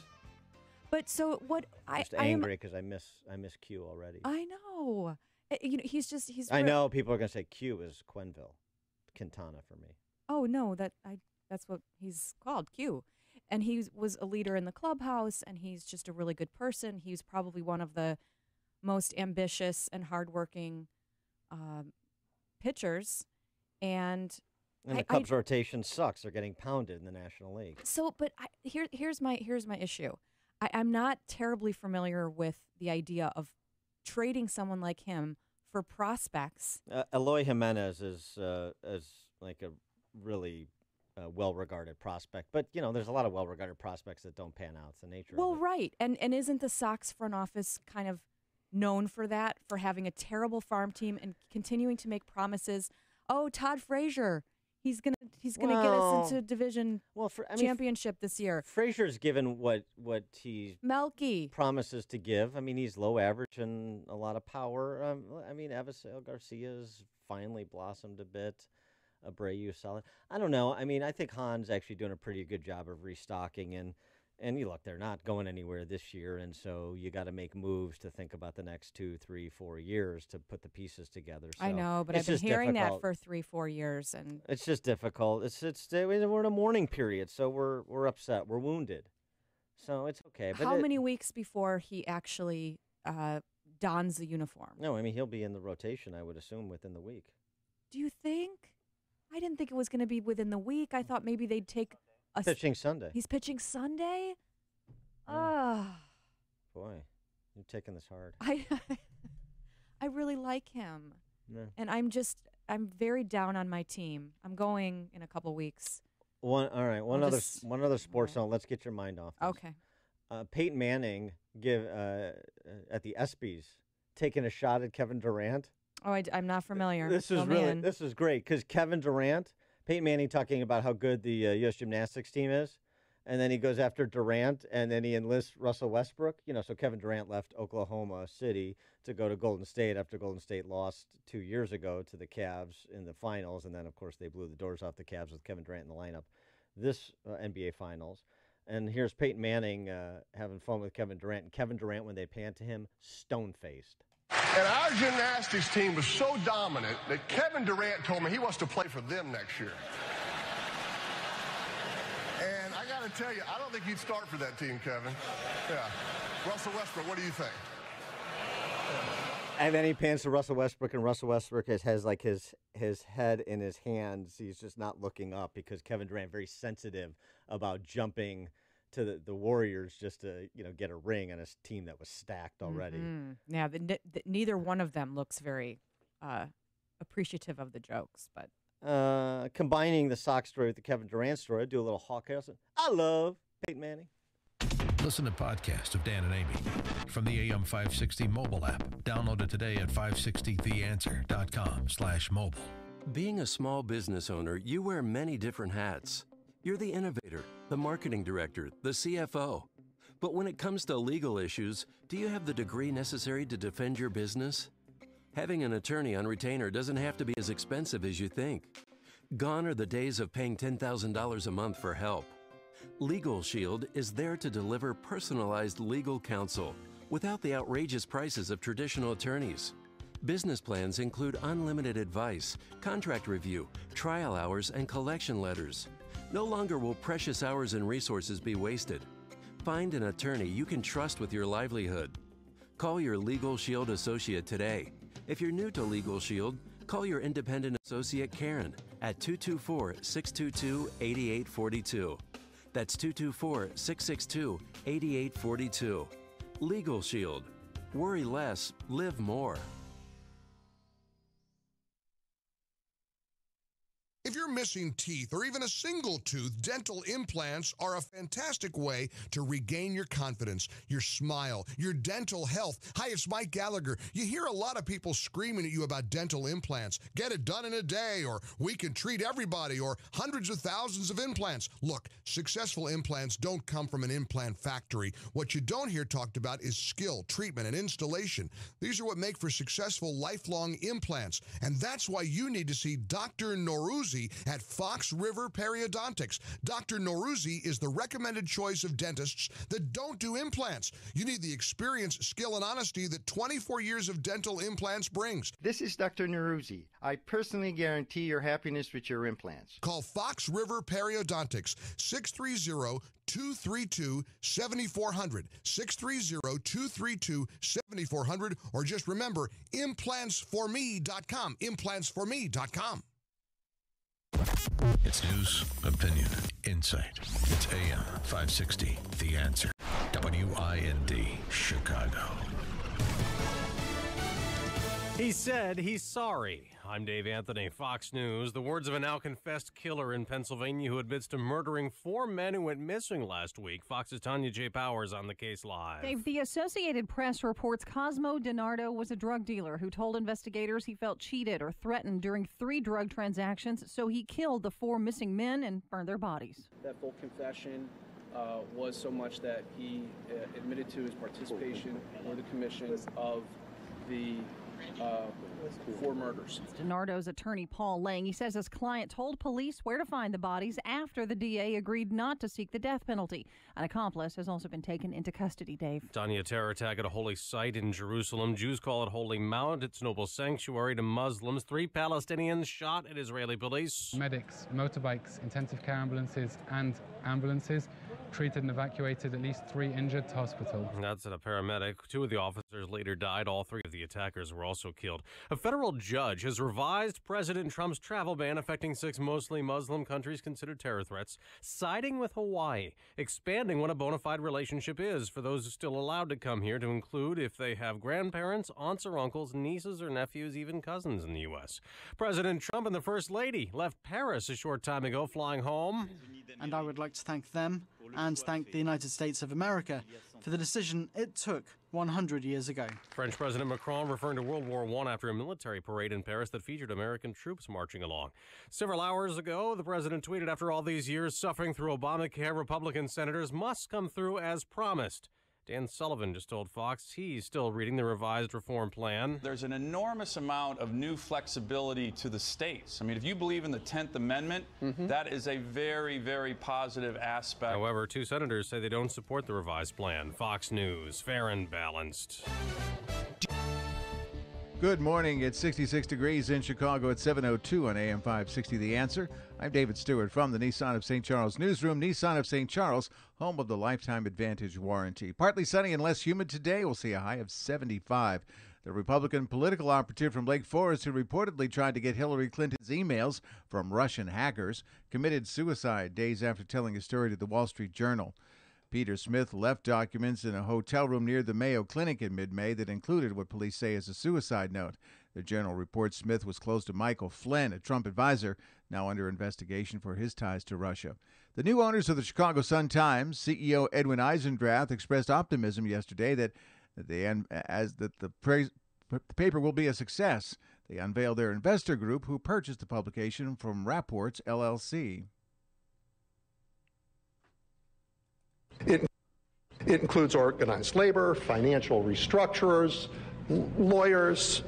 But so what? Just angry because I miss Q already. I know. You know, he's. I know people are gonna say Q is Quenville, Quintana for me. Oh no, that's what he's called, Q. And he was a leader in the clubhouse, and he's just a really good person. He's probably one of the most ambitious and hardworking pitchers. And the Cubs' rotation sucks. They're getting pounded in the National League. So, but here's my issue. I'm not terribly familiar with the idea of trading someone like him for prospects. Eloy Jimenez is like a really well-regarded prospect, but you know, there's a lot of well-regarded prospects that don't pan out. It's the nature of it. Well, right, and isn't the Sox front office kind of known for that, for having a terrible farm team and continuing to make promises? Oh, Todd Frazier, he's gonna get us into division championship this year. Frazier's given what he Melky promises to give. I mean, he's low average and a lot of power. I mean, Avisail Garcia's finally blossomed a bit. Abreu solid. I don't know. I mean, I think Han's actually doing a pretty good job of restocking, and you look, they're not going anywhere this year, and so you got to make moves to think about the next 2, 3, 4 years to put the pieces together. So I know, but I've been hearing that for 3-4 years, and it's just difficult. We're in a mourning period, so we're upset, we're wounded, so it's okay. But how many weeks before he actually dons the uniform? No, I mean he'll be in the rotation, I would assume, within the week. Do you think? I didn't think it was going to be within the week. I thought maybe they'd take a pitching Sunday. He's pitching Sunday? Oh. Boy, you're taking this hard. I really like him. Yeah. And I'm very down on my team. I'm going in a couple weeks. One other sports note. Let's get your mind off this. Okay. Peyton Manning at the ESPYs taking a shot at Kevin Durant. Oh, I'm not familiar. This is great because Kevin Durant, Peyton Manning talking about how good the U.S. gymnastics team is, and then he goes after Durant, and then he enlists Russell Westbrook. You know, so Kevin Durant left Oklahoma City to go to Golden State after Golden State lost 2 years ago to the Cavs in the finals, and then of course they blew the doors off the Cavs with Kevin Durant in the lineup this NBA Finals. And here's Peyton Manning having fun with Kevin Durant, and Kevin Durant, when they pan to him, stone-faced. And our gymnastics team was so dominant that Kevin Durant told me he wants to play for them next year. And I got to tell you, I don't think you'd start for that team, Kevin. Yeah. Russell Westbrook, what do you think? And then he pans to Russell Westbrook, and Russell Westbrook has like his head in his hands. He's just not looking up because Kevin Durant very sensitive about jumping to the Warriors just to get a ring on a team that was stacked already. Mm-hmm. Yeah, neither one of them looks very appreciative of the jokes, but combining the Sox story with the Kevin Durant story, I do a little Hawk House. I love Peyton Manning. Listen to podcasts of Dan and Amy from the AM 560 mobile app. Download it today at 560theanswer.com/mobile. Being a small business owner, you wear many different hats. You're the innovator, the marketing director, the CFO. But when it comes to legal issues, do you have the degree necessary to defend your business? Having an attorney on retainer doesn't have to be as expensive as you think. Gone are the days of paying $10,000 a month for help. Legal Shield is there to deliver personalized legal counsel without the outrageous prices of traditional attorneys. Business plans include unlimited advice, contract review, trial hours, and collection letters. No longer will precious hours and resources be wasted. Find an attorney you can trust with your livelihood. Call your Legal Shield associate today. If you're new to Legal Shield, call your independent associate Karen at 224-622-8842. That's 224-662-8842. Legal Shield. Worry less, live more. If you're missing teeth or even a single tooth, dental implants are a fantastic way to regain your confidence, your smile, your dental health. Hi, it's Mike Gallagher. You hear a lot of people screaming at you about dental implants. Get it done in a day, or we can treat everybody, or hundreds of thousands of implants. Look, successful implants don't come from an implant factory. What you don't hear talked about is skill, treatment, and installation. These are what make for successful lifelong implants. And that's why you need to see Dr. Noruzzi at Fox River Periodontics. Dr. Noruzzi is the recommended choice of dentists that don't do implants. You need the experience, skill, and honesty that 24 years of dental implants brings. This is Dr. Noruzzi. I personally guarantee your happiness with your implants. Call Fox River Periodontics, 630-232-7400, 630-232-7400, or just remember, implantsforme.com, implantsforme.com. It's news, opinion, insight. It's AM 560, The Answer. WIND, Chicago. He said he's sorry. I'm Dave Anthony, Fox News. The words of a now-confessed killer in Pennsylvania who admits to murdering 4 men who went missing last week. Fox's Tanya J. Powers on the case live. Dave, the Associated Press reports Cosmo DiNardo was a drug dealer who told investigators he felt cheated or threatened during 3 drug transactions, so he killed the 4 missing men and burned their bodies. That full confession was so much that he admitted to his participation or the commission of the 4 murders. DiNardo's attorney, Paul Lang, he says his client told police where to find the bodies after the DA agreed not to seek the death penalty. An accomplice has also been taken into custody, Dave. Tanya, terror attack at a holy site in Jerusalem. Jews call it Holy Mount. It's noble sanctuary to Muslims. 3 Palestinians shot at Israeli police. Medics, motorbikes, intensive care ambulances, and ambulances treated and evacuated at least 3 injured to hospital. That's a paramedic. 2 of the officers later died. All 3 of the attackers were also killed. A federal judge has revised President Trump's travel ban affecting 6 mostly Muslim countries considered terror threats, siding with Hawaii, expanding what a bona fide relationship is for those still allowed to come here, to include if they have grandparents, aunts or uncles, nieces or nephews, even cousins in the U.S. President Trump and the First Lady left Paris a short time ago, flying home. And I would like to thank them and thank the United States of America for the decision it took 100 years ago. French President Macron referring to World War I after a military parade in Paris that featured American troops marching along. Several hours ago, the president tweeted, after all these years suffering through Obamacare, Republican senators must come through as promised. Dan Sullivan just told Fox he's still reading the revised reform plan. There's an enormous amount of new flexibility to the states. I mean, if you believe in the 10th Amendment, that is a very, very positive aspect. However, 2 senators say they don't support the revised plan. Fox News, fair and balanced. Good morning. It's 66 degrees in Chicago at 7:02 on AM 560 The Answer. I'm David Stewart from the Nissan of St. Charles newsroom. Nissan of St. Charles, home of the Lifetime Advantage warranty. Partly sunny and less humid today. We'll see a high of 75. The Republican political operative from Lake Forest who reportedly tried to get Hillary Clinton's emails from Russian hackers committed suicide days after telling his story to the Wall Street Journal. Peter Smith left documents in a hotel room near the Mayo Clinic in mid-May that included what police say is a suicide note. The Journal reports Smith was close to Michael Flynn, a Trump advisor, now under investigation for his ties to Russia. The new owners of the Chicago Sun-Times, CEO Edwin Eisendrath, expressed optimism yesterday that the paper will be a success. They unveiled their investor group who purchased the publication from Rapports, LLC. It includes organized labor, financial restructurers, lawyers,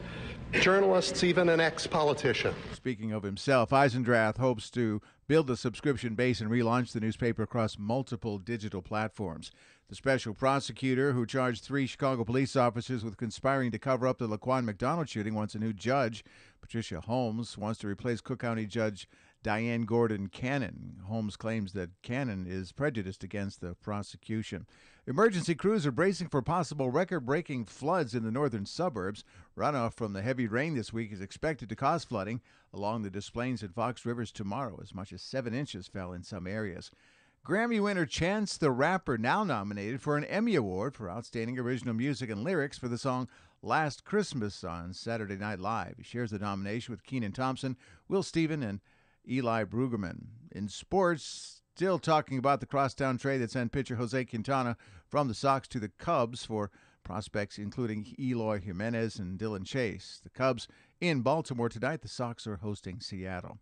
journalists, even an ex-politician. Speaking of himself, Eisendrath hopes to build a subscription base and relaunch the newspaper across multiple digital platforms. The special prosecutor who charged 3 Chicago police officers with conspiring to cover up the Laquan McDonald shooting wants a new judge. Patricia Holmes wants to replace Cook County Judge Diane Gordon Cannon. Holmes claims that Cannon is prejudiced against the prosecution. Emergency crews are bracing for possible record-breaking floods in the northern suburbs. Runoff from the heavy rain this week is expected to cause flooding along the Des Plaines and Fox Rivers tomorrow. As much as 7 inches fell in some areas. Grammy winner Chance the Rapper now nominated for an Emmy Award for Outstanding Original Music and Lyrics for the song Last Christmas on Saturday Night Live. He shares the nomination with Kenan Thompson, Will Steven, and Eli Brueggemann. In sports, still talking about the crosstown trade that sent pitcher Jose Quintana from the Sox to the Cubs for prospects including Eloy Jimenez and Dylan Chase. The Cubs in Baltimore tonight. The Sox are hosting Seattle.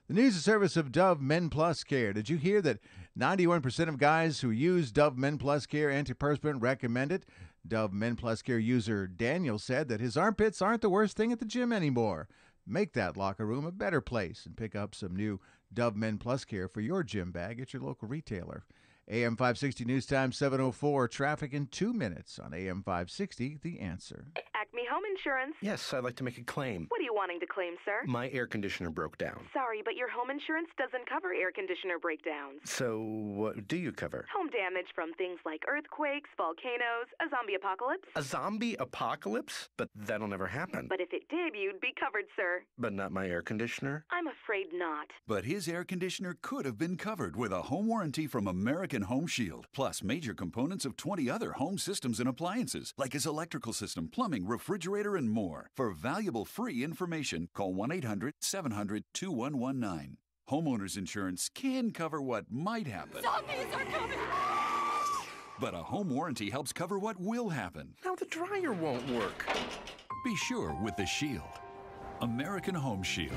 The news and service of Dove Men Plus Care. Did you hear that 91% of guys who use Dove Men Plus Care antiperspirant recommend it? Dove Men Plus Care user Daniel said that his armpits aren't the worst thing at the gym anymore. Make that locker room a better place and pick up some new Dove Men Plus Care for your gym bag at your local retailer. AM 560 News Time 7:04. Traffic in 2 minutes on AM 560. The Answer. Acme Home Insurance. Yes, I'd like to make a claim. What are you wanting to claim, sir? My air conditioner broke down. Sorry, but your home insurance doesn't cover air conditioner breakdowns. So what do you cover? Home damage from things like earthquakes, volcanoes, a zombie apocalypse. A zombie apocalypse? But that'll never happen. But if it did, you'd be covered, sir. But not my air conditioner? I'm afraid not. But his air conditioner could have been covered with a home warranty from American Home Shield, plus major components of 20 other home systems and appliances, like his electrical system, plumbing, refrigerator, and more. For valuable free information, call 1-800-700-2119. Homeowners insurance can cover what might happen. Zombies are coming! But a home warranty helps cover what will happen. Now the dryer won't work. Be sure with the Shield. American Home Shield.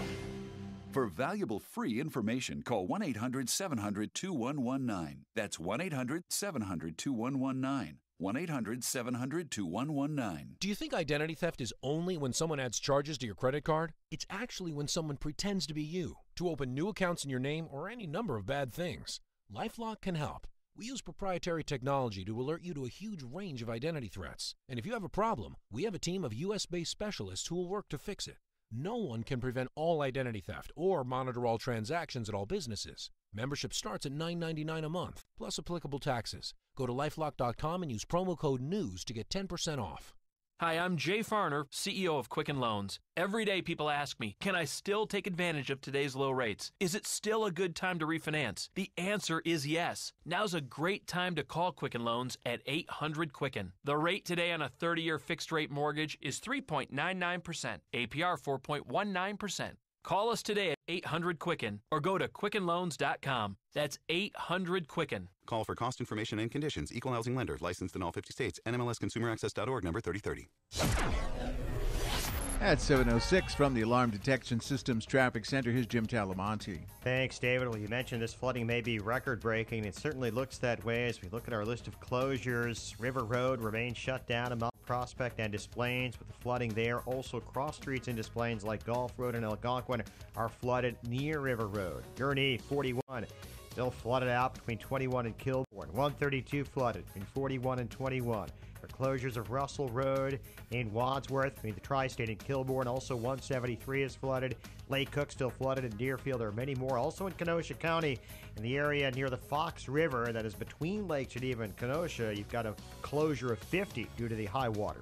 For valuable free information, call 1-800-700-2119. That's 1-800-700-2119. 1-800-700-2119. Do you think identity theft is only when someone adds charges to your credit card? It's actually when someone pretends to be you, to open new accounts in your name, or any number of bad things. LifeLock can help. We use proprietary technology to alert you to a huge range of identity threats. And if you have a problem, we have a team of U.S.-based specialists who will work to fix it. No one can prevent all identity theft or monitor all transactions at all businesses. Membership starts at $9.99 a month, plus applicable taxes. Go to LifeLock.com and use promo code NEWS to get 10% off. Hi, I'm Jay Farner, CEO of Quicken Loans. Every day people ask me, can I still take advantage of today's low rates? Is it still a good time to refinance? The answer is yes. Now's a great time to call Quicken Loans at 800-QUICKEN. The rate today on a 30-year fixed-rate mortgage is 3.99%, APR 4.19%. Call us today at 800-QUICKEN or go to QuickenLoans.com. That's 800-QUICKEN. Call for cost information and conditions. Equal housing lender. Licensed in all 50 states. NMLSConsumerAccess.org, number 3030. At 7:06 from the Alarm Detection Systems Traffic Center, here's Jim Talamonte. Thanks, David. Well, you mentioned this flooding may be record-breaking. It certainly looks that way as we look at our list of closures. River Road remains shut down in Mount Prospect and Des Plaines with the flooding there. Also, cross streets in Des Plaines like Gulf Road and Algonquin are flooded near River Road. Gurnee, 41. Still flooded out between 21 and Kilbourne. 132 flooded between 41 and 21. For closures of Russell Road in Wadsworth between the Tri-State and Kilbourne. Also 173 is flooded. Lake Cook still flooded in Deerfield. There are many more. Also in Kenosha County, in the area near the Fox River that is between Lake Geneva and Kenosha, you've got a closure of 50 due to the high water.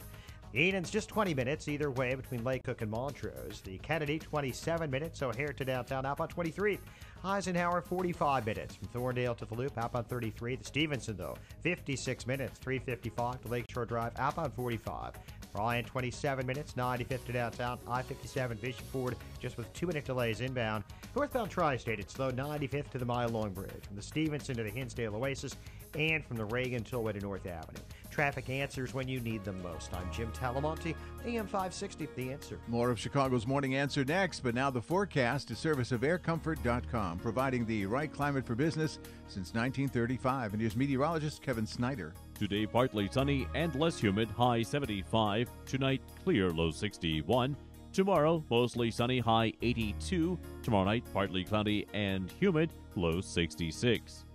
Eden's just 20 minutes either way between Lake Cook and Montrose. The Kennedy, 27 minutes. O'Hare to downtown, outbound 23. Eisenhower, 45 minutes. From Thorndale to the Loop, outbound 33. The Stevenson, though, 56 minutes. 355 to Lakeshore Drive, outbound 45. Bryan, 27 minutes. 95th to downtown. I-57 Vision Ford, just with 2-minute delays inbound. Northbound Tri-State, it's slow. 95th to the Mile Long Bridge. From the Stevenson to the Hinsdale Oasis, and from the Reagan Tollway to North Avenue. Traffic answers when you need them most. I'm Jim Talamonte, AM 560, The Answer. More of Chicago's Morning Answer next, but now the forecast, a service of aircomfort.com, providing the right climate for business since 1935. And here's meteorologist Kevin Snyder. Today, partly sunny and less humid, high 75. Tonight, clear, low 61. Tomorrow, mostly sunny, high 82. Tomorrow night, partly cloudy and humid, low 66.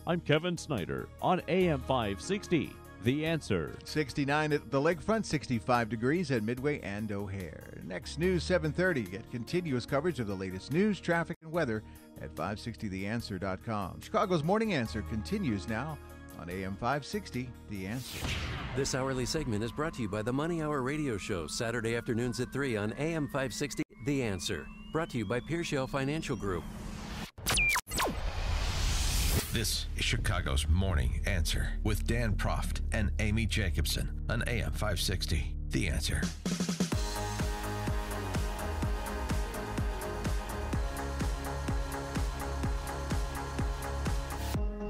I'm Kevin Snyder on AM 560. The Answer. 69 at the lakefront, 65 degrees at Midway and O'Hare. Next news, 7:30. Get continuous coverage of the latest news, traffic, and weather at 560theanswer.com. Chicago's Morning Answer continues now on AM 560, The Answer. This hourly segment is brought to you by the Money Hour radio show, Saturday afternoons at 3 on AM 560, The Answer. Brought to you by Pearshell Financial Group. This is Chicago's Morning Answer with Dan Proft and Amy Jacobson on AM 560. The Answer.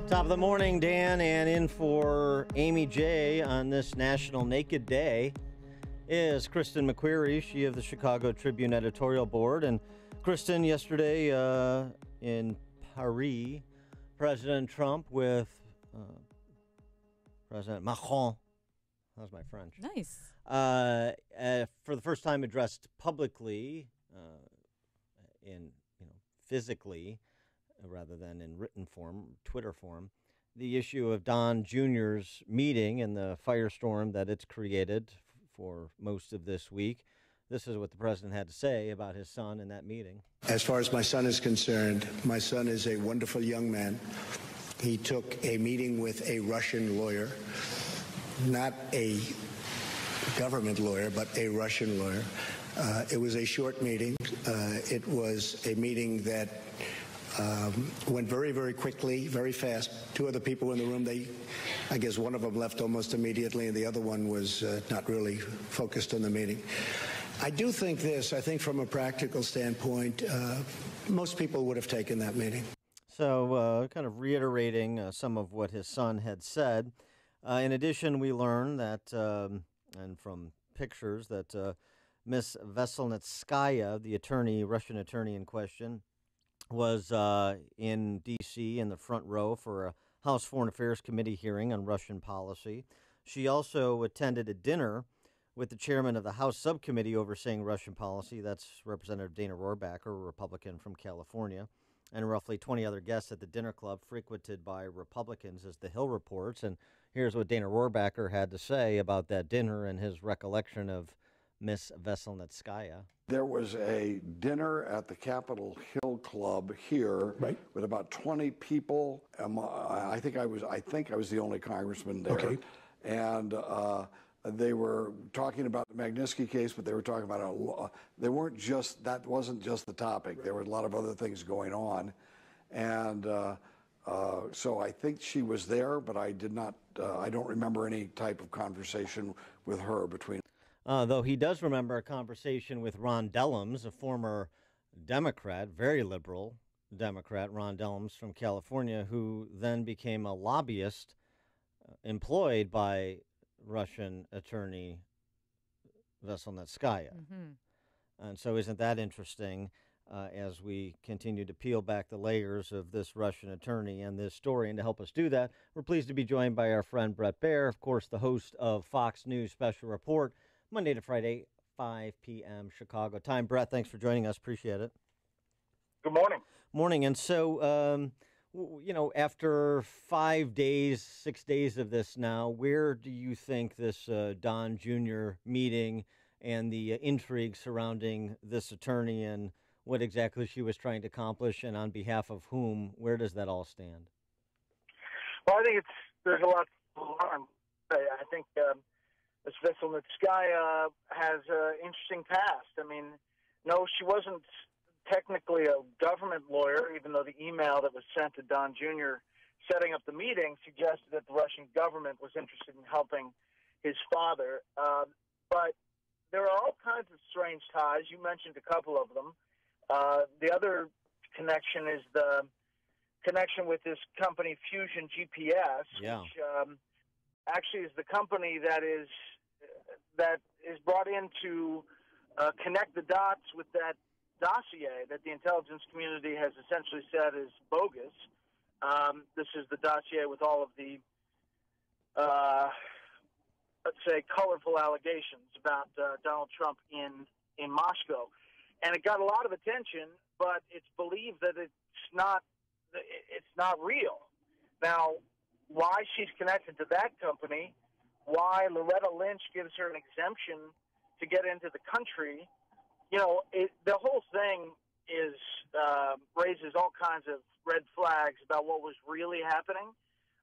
Top of the morning, Dan, and in for Amy J on this National Naked Day is Kristen McQuarrie, she of the Chicago Tribune editorial board. And Kristen, yesterday in Paris, President Trump with President Macron, how's my French? Nice. For the first time addressed publicly in, physically, rather than in written form, Twitter form, the issue of Don Jr.'s meeting and the firestorm that it's created for most of this week. This is what the president had to say about his son in that meeting. As far as my son is concerned, my son is a wonderful young man. He took a meeting with a Russian lawyer, not a government lawyer, but a Russian lawyer. It was a short meeting. It was a meeting that went very, very quickly, very fast. Two other people in the room, I guess one of them left almost immediately, and the other one was not really focused on the meeting. I do think this, I think from a practical standpoint, most people would have taken that meeting. So kind of reiterating some of what his son had said. In addition, we learn that, and from pictures, that Miss Veselnitskaya, the Russian attorney in question, was in D.C. in the front row for a House Foreign Affairs Committee hearing on Russian policy. She also attended a dinner with the chairman of the House Subcommittee overseeing Russian policy. That's Representative Dana Rohrabacher, a Republican from California, and roughly 20 other guests at the dinner club frequented by Republicans, as The Hill reports. And here's what Dana Rohrabacher had to say about that dinner and his recollection of Miss Veselnitskaya. There was a dinner at the Capitol Hill Club here with about 20 people. I think I was the only congressman there. Okay. And they were talking about the Magnitsky case, but they were talking about that wasn't just the topic. There were a lot of other things going on. And so I think she was there, but I don't remember any type of conversation with her between. Though he does remember a conversation with Ron Dellums, a former Democrat, very liberal Democrat, Ron Dellums from California, who then became a lobbyist employed by Russian attorney Veselnitskaya. Mm-hmm. And so isn't that interesting as we continue to peel back the layers of this Russian attorney and this story? And to help us do that, we're pleased to be joined by our friend Bret Baier, of course, the host of Fox News Special Report, Monday to Friday, 5 p.m. Chicago time. Bret, thanks for joining us. Appreciate it. Good morning. Morning. And so, after 6 days of this now, where do you think this Don Jr. meeting and the intrigue surrounding this attorney and what exactly she was trying to accomplish and on behalf of whom, where does that all stand? Well, I think there's a lot to learn. I think Ms. Veselnitskaya has an interesting past. I mean, no, she wasn't technically a government lawyer, even though the email that was sent to Don Jr. setting up the meeting suggested that the Russian government was interested in helping his father. But there are all kinds of strange ties. You mentioned a couple of them. The other connection is the connection with this company, Fusion GPS, which actually is the company that is brought in to connect the dots with that dossier that the intelligence community has essentially said is bogus. This is the dossier with all of the, let's say, colorful allegations about Donald Trump in Moscow. And it got a lot of attention, but it's believed that it's not real. Now, why she's connected to that company, why Loretta Lynch gives her an exemption to get into the country, the whole thing raises all kinds of red flags about what was really happening.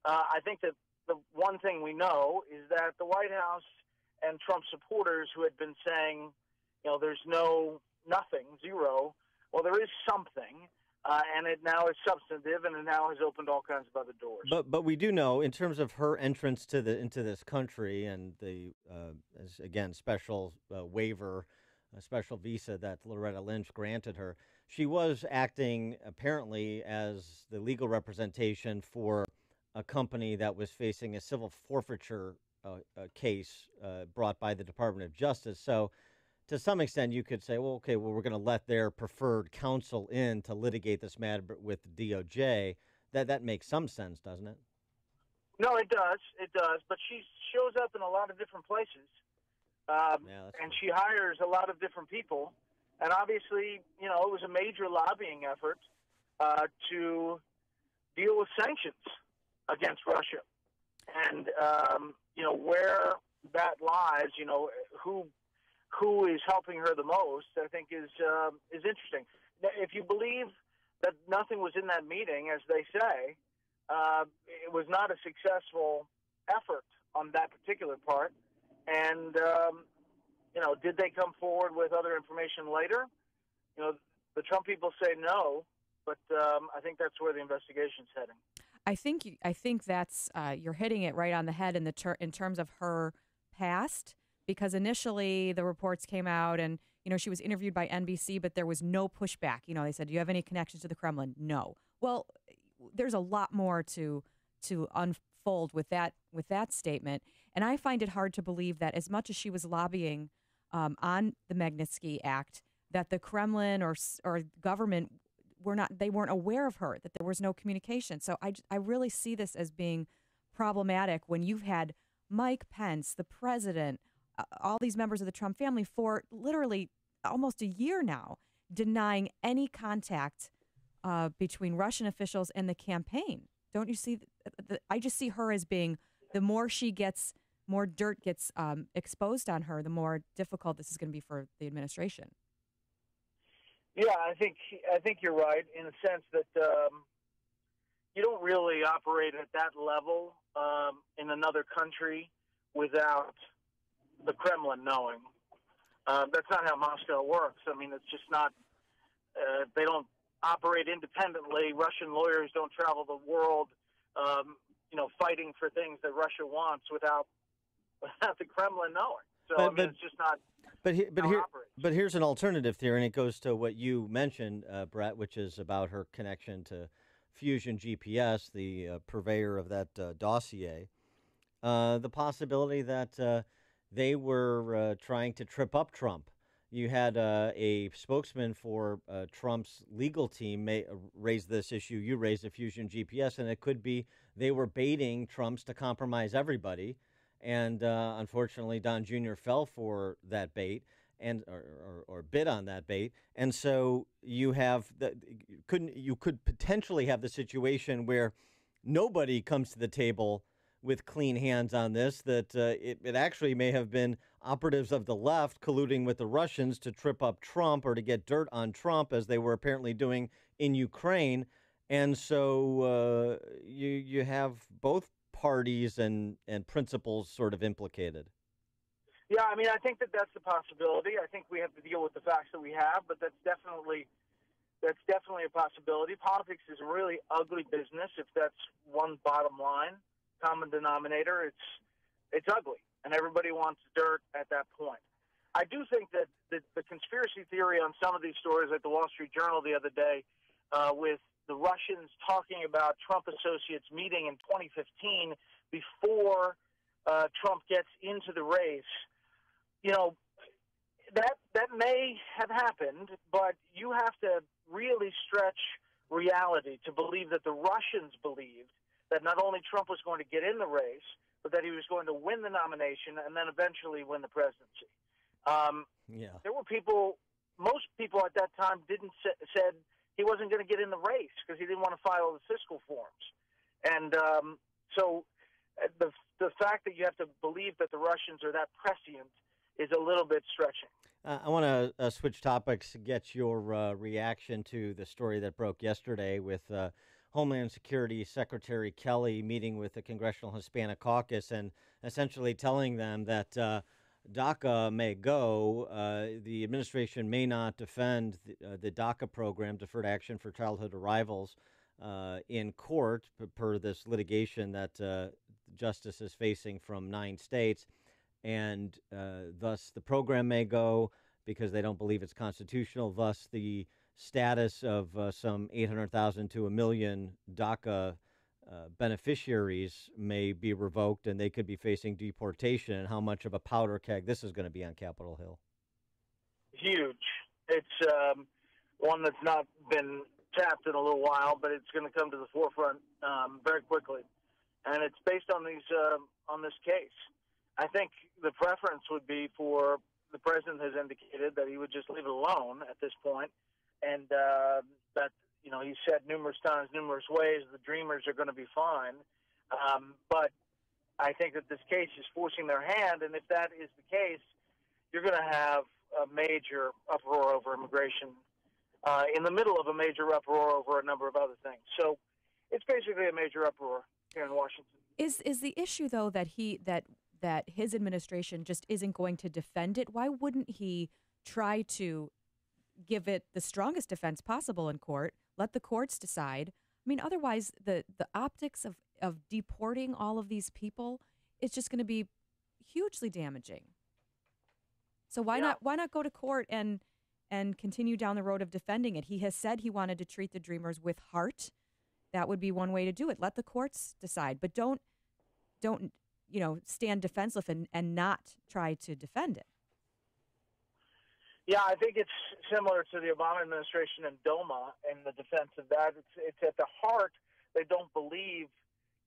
I think that the one thing we know is that the White House and Trump supporters who had been saying, there's nothing, zero, well, there is something. And it now is substantive, and it now has opened all kinds of other doors. But we do know, in terms of her entrance into this country and the special waiver, a special visa that Loretta Lynch granted her, she was acting apparently as the legal representation for a company that was facing a civil forfeiture case brought by the Department of Justice. So to some extent, you could say, well, okay, well, we're going to let their preferred counsel in to litigate this matter with the DOJ. That makes some sense, doesn't it? No, it does. It does. But she shows up in a lot of different places, and she hires a lot of different people. And obviously, it was a major lobbying effort to deal with sanctions against Russia. And, where that lies, who is helping her the most, I think is interesting. If you believe that nothing was in that meeting, as they say, it was not a successful effort on that particular part. And, did they come forward with other information later? The Trump people say no, but I think that's where the investigation's heading. I think that's you're hitting it right on the head in terms of her past, because initially the reports came out and she was interviewed by NBC, but there was no pushback. They said, "Do you have any connections to the Kremlin?" No. Well, there's a lot more to unfold with that statement, and I find it hard to believe that as much as she was lobbying on the Magnitsky Act, that the Kremlin or government weren't aware of her, that there was no communication. So I really see this as being problematic when you've had Mike Pence, the president, all these members of the Trump family for literally almost a year now denying any contact between Russian officials and the campaign. Don't you see? I just see her as being, the more dirt gets exposed on her, the more difficult this is going to be for the administration. Yeah, I think you're right in the sense that you don't really operate at that level in another country without the Kremlin knowing. That's not how Moscow works. I mean, it's just not. They don't operate independently. Russian lawyers don't travel the world, fighting for things that Russia wants without the Kremlin knowing. So it's just not. But here's an alternative theory, and it goes to what you mentioned, Brett, which is about her connection to Fusion GPS, the purveyor of that dossier. The possibility that they were trying to trip up Trump. You had a spokesman for Trump's legal team raise this issue. You raised the Fusion GPS, and it could be they were baiting Trumps to compromise everybody. And unfortunately, Don Jr. fell for that bait and or bid on that bait. And so you could potentially have the situation where nobody comes to the table with clean hands on this, that it actually may have been operatives of the left colluding with the Russians to trip up Trump or to get dirt on Trump, as they were apparently doing in Ukraine. And so you have both parties and principles sort of implicated. Yeah, I mean, I think that's the possibility. I think we have to deal with the facts that we have, but that's definitely a possibility. Politics is a really ugly business. If that's one bottom line, common denominator, it's ugly, and everybody wants dirt at that point. I do think that the conspiracy theory on some of these stories, like the Wall Street Journal the other day, with the Russians talking about Trump associates meeting in 2015 before Trump gets into the race, that may have happened, but you have to really stretch reality to believe that the Russians believed that not only Trump was going to get in the race, but that he was going to win the nomination and then eventually win the presidency. There were most people at that time said he wasn't going to get in the race because he didn't want to file the fiscal forms. And so the fact that you have to believe that the Russians are that prescient is a little bit stretching. I want to switch topics, get your reaction to the story that broke yesterday with Homeland Security Secretary Kelly meeting with the Congressional Hispanic Caucus and essentially telling them that DACA may go. The administration may not defend the DACA program, Deferred Action for Childhood Arrivals, in court per this litigation that Justice is facing from 9 states. And thus the program may go because they don't believe it's constitutional. Thus the status of some 800,000 to 1 million DACA beneficiaries may be revoked and they could be facing deportation, and how much of a powder keg this is going to be on Capitol Hill. Huge. It's one that's not been tapped in a little while, but it's going to come to the forefront very quickly, and it's based on this case. I think the preference would be for the president has indicated that he would just leave it alone at this point, and that he said numerous times, numerous ways, the Dreamers are going to be fine. But I think that this case is forcing their hand, and if that is the case, you're going to have a major uproar over immigration in the middle of a major uproar over a number of other things. So it's basically a major uproar here in Washington. Is the issue, though, that that his administration just isn't going to defend it? Why wouldn't he try to give it the strongest defense possible in court, let the courts decide? I mean, otherwise, the optics of deporting all of these people is just going to be hugely damaging. So why not go to court and continue down the road of defending it? He has said he wanted to treat the Dreamers with heart. That would be one way to do it. Let the courts decide, but don't stand defenseless and not try to defend it. Yeah, I think it's similar to the Obama administration and DOMA and the defense of that. It's at the heart. They don't believe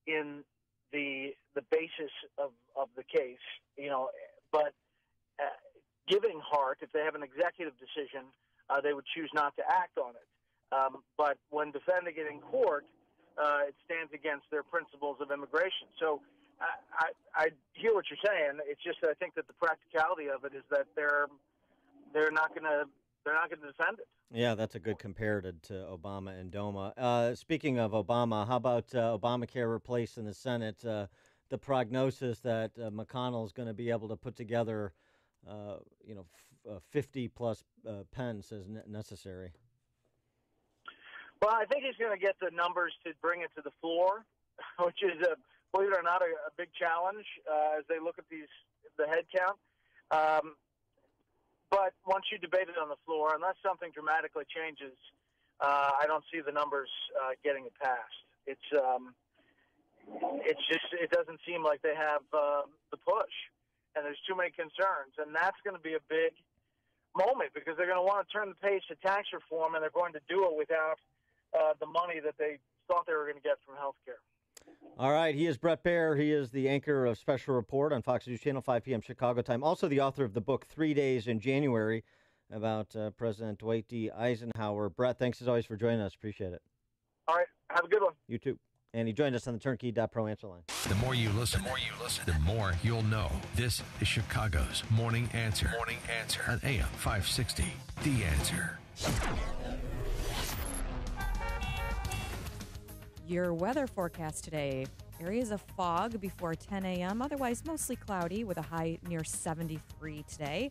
in the basis of the case, but giving heart, if they have an executive decision, they would choose not to act on it. But when defending it in court, it stands against their principles of immigration. So I hear what you're saying. It's just that I think that the practicality of it is that they're not going to defend it. Yeah, that's a good comparative to Obama and DOMA. Speaking of Obama, how about Obamacare replaced in the Senate? The prognosis that McConnell is going to be able to put together, 50 plus pens as necessary. Well, I think he's going to get the numbers to bring it to the floor, which is, believe it or not, a big challenge as they look at the head count. But once you debate it on the floor, unless something dramatically changes, I don't see the numbers getting it passed. It doesn't seem like they have the push, and there's too many concerns, and that's going to be a big moment because they're going to want to turn the page to tax reform, and they're going to do it without the money that they thought they were going to get from health care. All right, he is Bret Baier. He is the anchor of Special Report on Fox News Channel, 5 p.m. Chicago time. Also the author of the book 3 Days in January about President Dwight D. Eisenhower. Bret, thanks as always for joining us. Appreciate it. All right, have a good one. You too. And he joined us on the Turnkey.pro answer line. The more you listen, the more you'll know. This is Chicago's Morning Answer. On AM 560. The Answer. Your weather forecast today. Areas of fog before 10 a.m. Otherwise, mostly cloudy with a high near 73 today.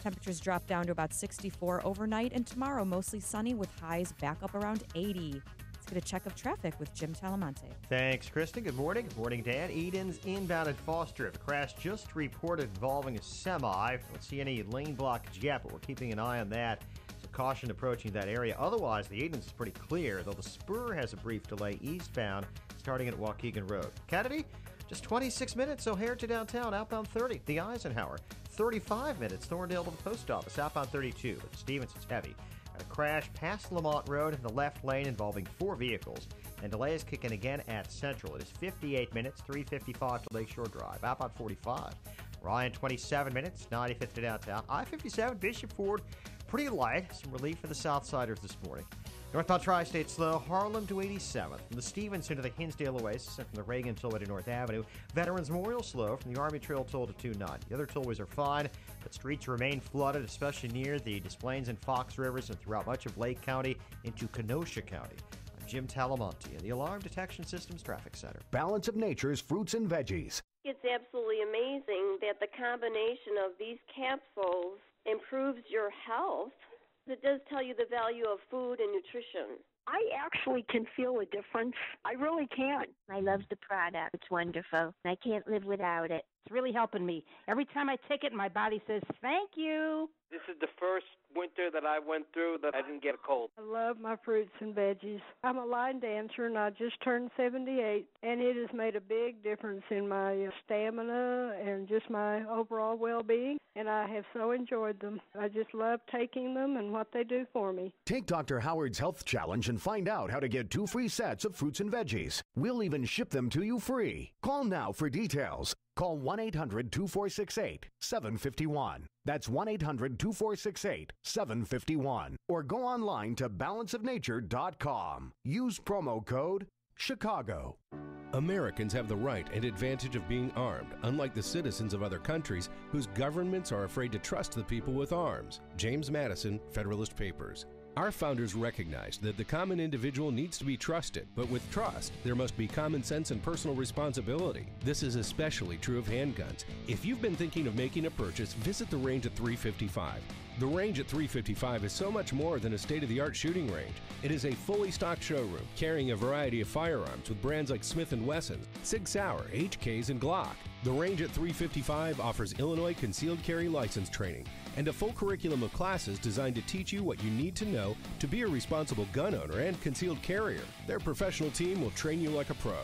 Temperatures drop down to about 64 overnight. And tomorrow, mostly sunny with highs back up around 80. Let's get a check of traffic with Jim Talamonte. Thanks, Kristen. Good morning. Good morning, Dan. Eden's inbound at Foster. The crash just reported involving a semi. Don't see any lane blockage yet, but we're keeping an eye on that. Caution approaching that area. Otherwise, the Edens is pretty clear, though the Spur has a brief delay eastbound starting at Waukegan Road. Kennedy, just 26 minutes O'Hare to downtown, outbound 30. The Eisenhower, 35 minutes Thorndale to the post office, outbound 32. But Stevenson's heavy. A crash past Lamont Road in the left lane involving 4 vehicles. And delays kicking again at Central. It is 58 minutes, 3:55 to Lakeshore Drive, outbound 45. Ryan, 27 minutes, 95th to downtown. I-57, Bishop Ford, pretty light. Some relief for the Southsiders this morning. Northbound Tri-State slow, Harlem to 87th. From the Stevenson to the Hinsdale Oasis, and from the Reagan Tollway to North Avenue. Veterans Memorial slow from the Army Trail toll to 290. The other tollways are fine, but streets remain flooded, especially near the Des Plaines and Fox Rivers and throughout much of Lake County into Kenosha County. I'm Jim Talamonte in the Alarm Detection Systems Traffic Center. Balance of Nature's fruits and veggies. It's absolutely amazing that the combination of these capsules improves your health. It does tell you the value of food and nutrition. I actually can feel a difference. I really can. I love the product. It's wonderful. I can't live without it. It's really helping me. Every time I take it, my body says, thank you. This is the first winter that I went through that I didn't get a cold. I love my fruits and veggies. I'm a line dancer, and I just turned 78, and it has made a big difference in my stamina and just my overall well-being, and I have so enjoyed them. I just love taking them and what they do for me. Take Dr. Howard's Health Challenge and find out how to get 2 free sets of fruits and veggies. We'll even ship them to you free. Call now for details. Call 1-800-2468-751. That's 1-800-2468-751. Or go online to balanceofnature.com. Use promo code Chicago. Americans have the right and advantage of being armed, unlike the citizens of other countries whose governments are afraid to trust the people with arms. James Madison, Federalist Papers. Our founders recognized that the common individual needs to be trusted, but with trust, there must be common sense and personal responsibility. This is especially true of handguns. If you've been thinking of making a purchase, visit the Range at 355. The Range at 355 is so much more than a state-of-the-art shooting range. It is a fully stocked showroom carrying a variety of firearms with brands like Smith & Wesson, Sig Sauer, HKs, and Glock. The Range at 355 offers Illinois concealed carry license training and a full curriculum of classes designed to teach you what you need to know to be a responsible gun owner and concealed carrier. Their professional team will train you like a pro.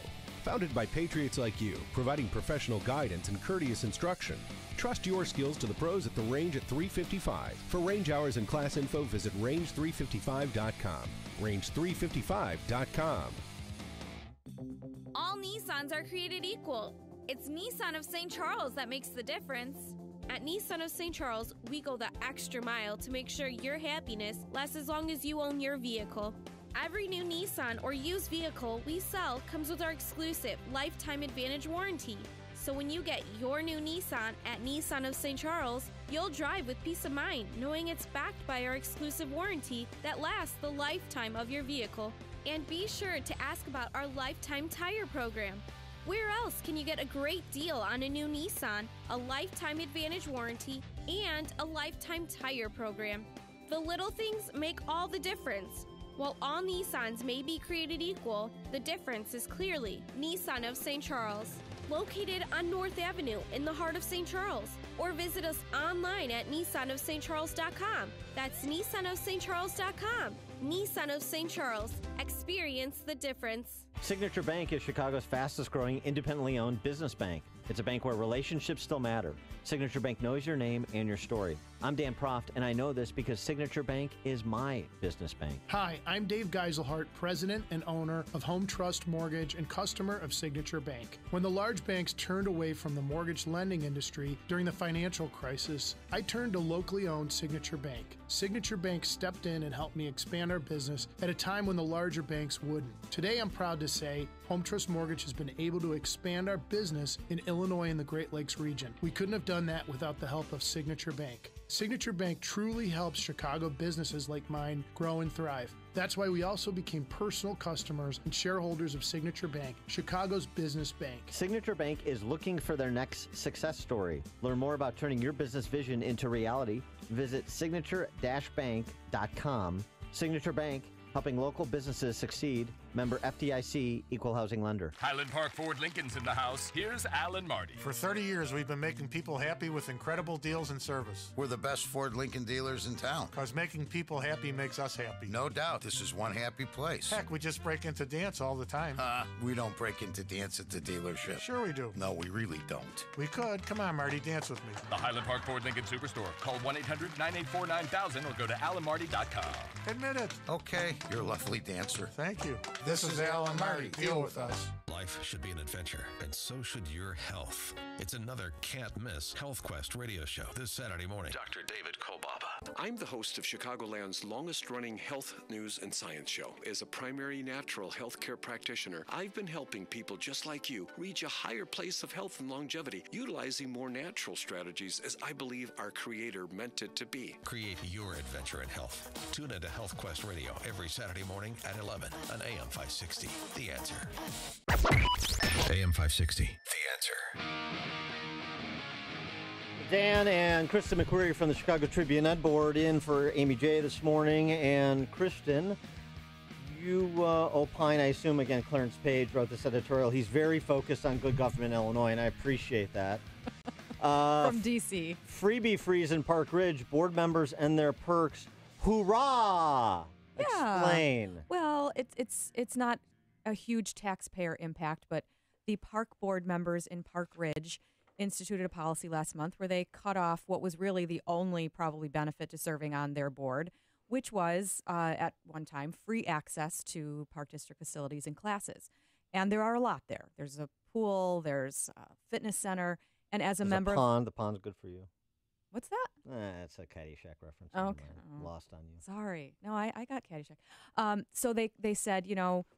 Founded by patriots like you, providing professional guidance and courteous instruction. Trust your skills to the pros at the Range at 355. For range hours and class info, visit range355.com. Range355.com. All Nissans are created equal. It's Nissan of St. Charles that makes the difference. At Nissan of St. Charles, we go the extra mile to make sure your happiness lasts as long as you own your vehicle. Every new Nissan or used vehicle we sell comes with our exclusive Lifetime Advantage warranty. So when you get your new Nissan at Nissan of St. Charles, you'll drive with peace of mind knowing it's backed by our exclusive warranty that lasts the lifetime of your vehicle. And be sure to ask about our Lifetime Tire program. Where else can you get a great deal on a new Nissan, a Lifetime Advantage warranty, and a Lifetime Tire program? The little things make all the difference. While all Nissans may be created equal, the difference is clearly Nissan of St. Charles. Located on North Avenue in the heart of St. Charles. Or visit us online at nissanofstcharles.com. That's nissanofstcharles.com. Nissan of St. Charles. Experience the difference. Signature Bank is Chicago's fastest growing independently owned business bank. It's a bank where relationships still matter. Signature Bank knows your name and your story. I'm Dan Proft, and I know this because Signature Bank is my business bank. Hi, I'm Dave Geiselhart, president and owner of Home Trust Mortgage and customer of Signature Bank. When the large banks turned away from the mortgage lending industry during the financial crisis, I turned to locally owned Signature Bank. Signature Bank stepped in and helped me expand our business at a time when the larger banks wouldn't. Today, I'm proud to say Home Trust Mortgage has been able to expand our business in Illinois and the Great Lakes region. We couldn't have done that without the help of Signature Bank. Signature Bank truly helps Chicago businesses like mine grow and thrive. That's why we also became personal customers and shareholders of Signature Bank, Chicago's business bank. Signature Bank is looking for their next success story. Learn more about turning your business vision into reality. Visit signature-bank.com. Signature Bank, helping local businesses succeed. Member FDIC, Equal Housing Lender. Highland Park Ford Lincoln's in the house. Here's Alan Marty. For 30 years, we've been making people happy with incredible deals and service. We're the best Ford Lincoln dealers in town. Because making people happy makes us happy. No doubt. This is one happy place. Heck, we just break into dance all the time. We don't break into dance at the dealership. Sure we do. No, we really don't. We could. Come on, Marty, dance with me. The Highland Park Ford Lincoln Superstore. Call 1-800-984-9000 or go to alanmarty.com. Admit it. Okay, you're a lovely dancer. Thank you. This is Alan Marty. Deal with us. Life should be an adventure, and so should your health. It's another can't-miss Health Quest radio show this Saturday morning. Dr. David Kolbaba. I'm the host of Chicagoland's longest-running health news and science show. As a primary natural healthcare practitioner, I've been helping people just like you reach a higher place of health and longevity, utilizing more natural strategies as I believe our Creator meant it to be. Create your adventure in health. Tune into Health Quest Radio every Saturday morning at 11 on AM 560. The Answer. AM 560. The Answer. Dan and Kristen McQuarrie from the Chicago Tribune Ed Board in for Amy J. this morning. And Kristen, you opine, I assume, again, Clarence Page wrote this editorial. He's very focused on good government in Illinois, and I appreciate that. From D.C. Freebie freeze in Park Ridge. Board members and their perks. Hoorah! Yeah. Explain. Well, it's not a huge taxpayer impact, but the park board members in Park Ridge instituted a policy last month where they cut off what was really the only probably benefit to serving on their board, which was at one time free access to Park District facilities and classes. And there are a lot there. There's a pool, there's a fitness center, and as a There's member a pond. The pond's good for you. What's that? It's a Caddyshack reference. Okay. Lost on you. Sorry. No, I got Caddyshack. So they said,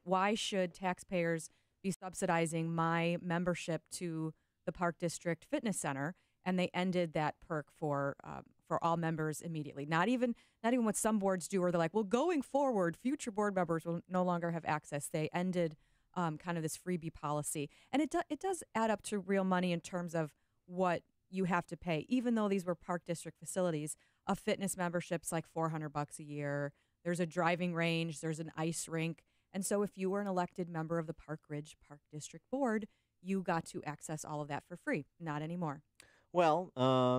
why should taxpayers be subsidizing my membership to the Park District Fitness Center? And they ended that perk for all members immediately. Not even what some boards do, where they're like, well, going forward, future board members will no longer have access. They ended kind of this freebie policy, and it does add up to real money in terms of what you have to pay. Even though these were Park District facilities, a fitness membership's like $400 a year. There's a driving range. There's an ice rink. And so if you were an elected member of the Park Ridge Park District Board, you got to access all of that for free. Not anymore. Well,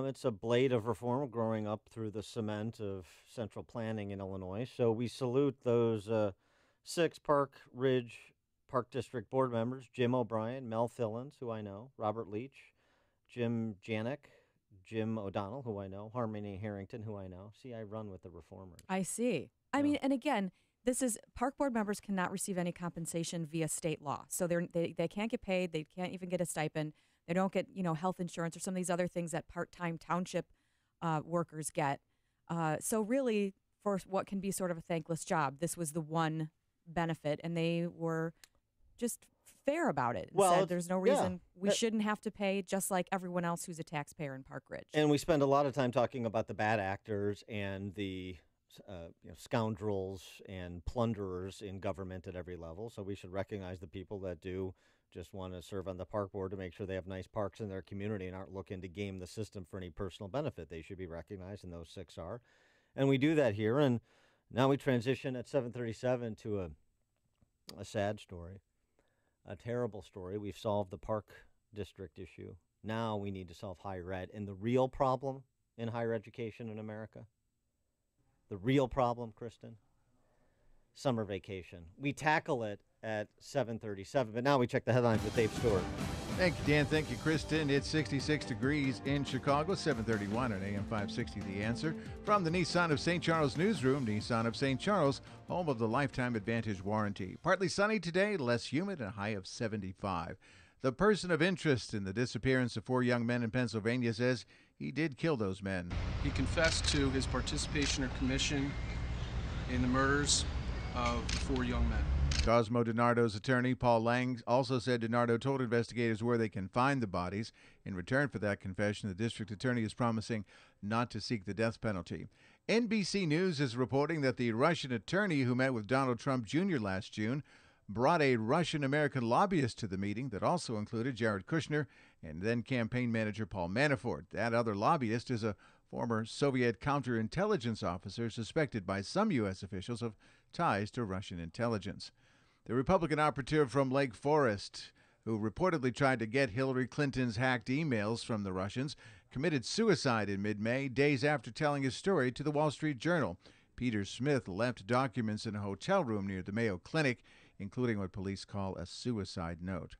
it's a blade of reform growing up through the cement of central planning in Illinois. So we salute those 6 Park Ridge Park District board members: Jim O'Brien, Mel Fillins, who I know, Robert Leach, Jim Janik, Jim O'Donnell, who I know, Harmony Harrington, who I know. See, I run with the reformers. I see. I mean, and again, this is park board members cannot receive any compensation via state law. So they can't get paid. They can't even get a stipend. They don't get, health insurance or some of these other things that part-time township workers get. So really, for what can be sort of a thankless job, this was the one benefit, and they were just fair about it. And said there's no reason we shouldn't have to pay, just like everyone else who's a taxpayer in Park Ridge. And we spend a lot of time talking about the bad actors and the scoundrels and plunderers in government at every level. So we should recognize the people that do just want to serve on the park board to make sure they have nice parks in their community and aren't looking to game the system for any personal benefit. They should be recognized, and those 6 are. And we do that here. And now we transition at 7:37 to a sad story. A terrible story. We've solved the Park District issue. Now we need to solve higher ed. And the real problem in higher education in America, the real problem, Kristen, summer vacation. We tackle it at 7:37, but now we check the headlines with Dave Stewart. Thank you, Dan. Thank you, Kristen. It's 66 degrees in Chicago, 731 on AM 560, The Answer. From the Nissan of St. Charles newsroom, Nissan of St. Charles, home of the Lifetime Advantage warranty. Partly sunny today, less humid, and a high of 75. The person of interest in the disappearance of 4 young men in Pennsylvania says he did kill those men. He confessed to his participation or commission in the murders of 4 young men. Cosmo DiNardo's attorney, Paul Lang, also said DiNardo told investigators where they can find the bodies. In return for that confession, the district attorney is promising not to seek the death penalty. NBC News is reporting that the Russian attorney who met with Donald Trump Jr. last June brought a Russian-American lobbyist to the meeting that also included Jared Kushner and then campaign manager Paul Manafort. That other lobbyist is a former Soviet counterintelligence officer suspected by some U.S. officials of ties to Russian intelligence. The Republican operative from Lake Forest, who reportedly tried to get Hillary Clinton's hacked emails from the Russians, committed suicide in mid-May, days after telling his story to the Wall Street Journal. Peter Smith left documents in a hotel room near the Mayo Clinic, including what police call a suicide note.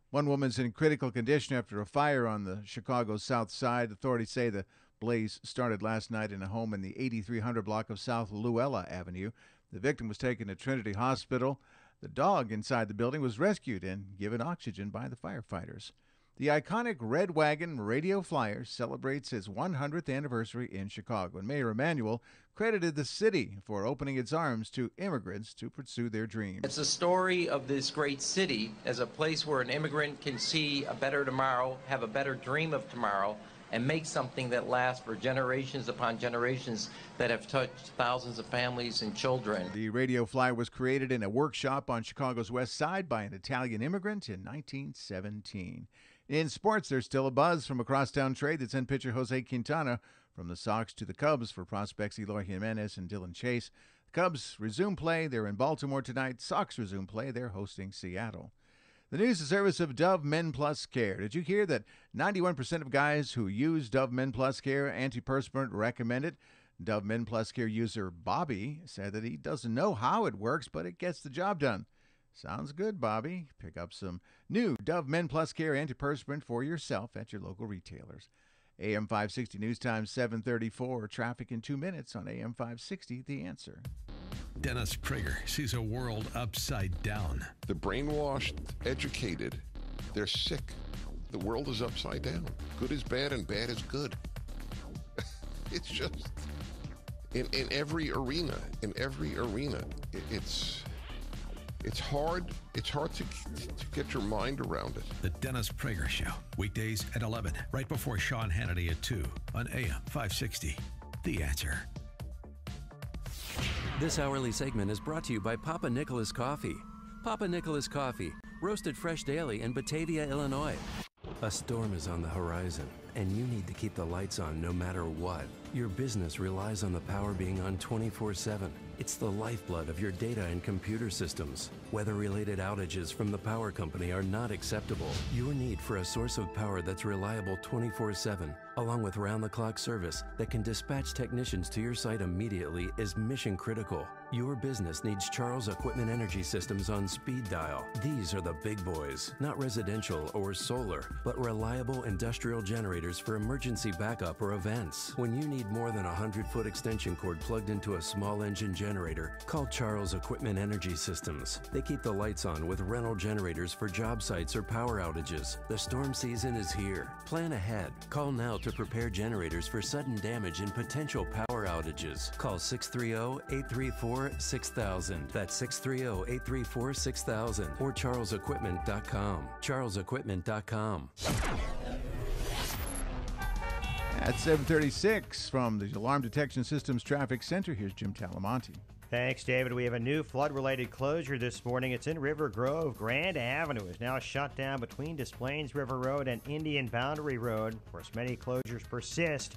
One woman's in critical condition after a fire on the Chicago South Side. Authorities say the blaze started last night in a home in the 8300 block of South Luella Avenue. The victim was taken to Trinity Hospital. The dog inside the building was rescued and given oxygen by the firefighters. The iconic Red Wagon Radio Flyer celebrates its 100th anniversary in Chicago, and Mayor Emanuel credited the city for opening its arms to immigrants to pursue their dreams. It's a story of this great city as a place where an immigrant can see a better tomorrow, have a better dream of tomorrow, and make something that lasts for generations upon generations that have touched thousands of families and children. The Radio Flyer was created in a workshop on Chicago's west side by an Italian immigrant in 1917. In sports, there's still a buzz from a crosstown trade that sent pitcher Jose Quintana from the Sox to the Cubs for prospects Eloy Jimenez and Dylan Chase. The Cubs resume play. They're in Baltimore tonight. Sox resume play. They're hosting Seattle. The news is service of Dove Men Plus Care. Did you hear that 91% of guys who use Dove Men Plus Care antiperspirant recommend it? Dove Men Plus Care user Bobby said that he doesn't know how it works, but it gets the job done. Sounds good, Bobby. Pick up some new Dove Men Plus Care antiperspirant for yourself at your local retailers. AM 560 News Time 7:34. Traffic in 2 minutes on AM 560. The Answer. Dennis Prager sees a world upside down. The brainwashed, educated, they're sick. The world is upside down. Good is bad and bad is good. It's just in every arena. It's hard to get your mind around it. The Dennis Prager Show, weekdays at 11, right before Sean Hannity at 2 on AM 560. The Answer. This hourly segment is brought to you by Papa Nicholas Coffee. Papa Nicholas Coffee, roasted fresh daily in Batavia, Illinois. A storm is on the horizon, and you need to keep the lights on no matter what. Your business relies on the power being on 24/7. It's the lifeblood of your data and computer systems. Weather-related outages from the power company are not acceptable. Your need for a source of power that's reliable 24/7, along with round-the-clock service that can dispatch technicians to your site immediately, is mission critical. Your business needs Charles Equipment Energy Systems on speed dial. These are the big boys, not residential or solar, but reliable industrial generators for emergency backup or events. When you need more than a 100-foot extension cord plugged into a small engine generator, call Charles Equipment Energy Systems. They keep the lights on with rental generators for job sites or power outages. The storm season is here. Plan ahead. Call now to prepare generators for sudden damage and potential power outages. Call 630-834-6000. That's 630-834-6000 or charlesequipment.com. charlesequipment.com. At 7:36 from the Alarm Detection Systems Traffic Center, here's Jim Talamonte. Thanks, David. We have a new flood-related closure this morning. It's in River Grove. Grand Avenue is now shut down between Des Plaines River Road and Indian Boundary Road. Of course, many closures persist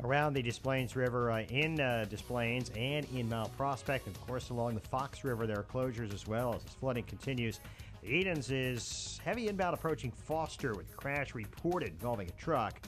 around the Des Plaines River in Des Plaines and in Mount Prospect. And, of course, along the Fox River, there are closures as well as this flooding continues. The Edens is heavy inbound approaching Foster with a crash reported involving a truck.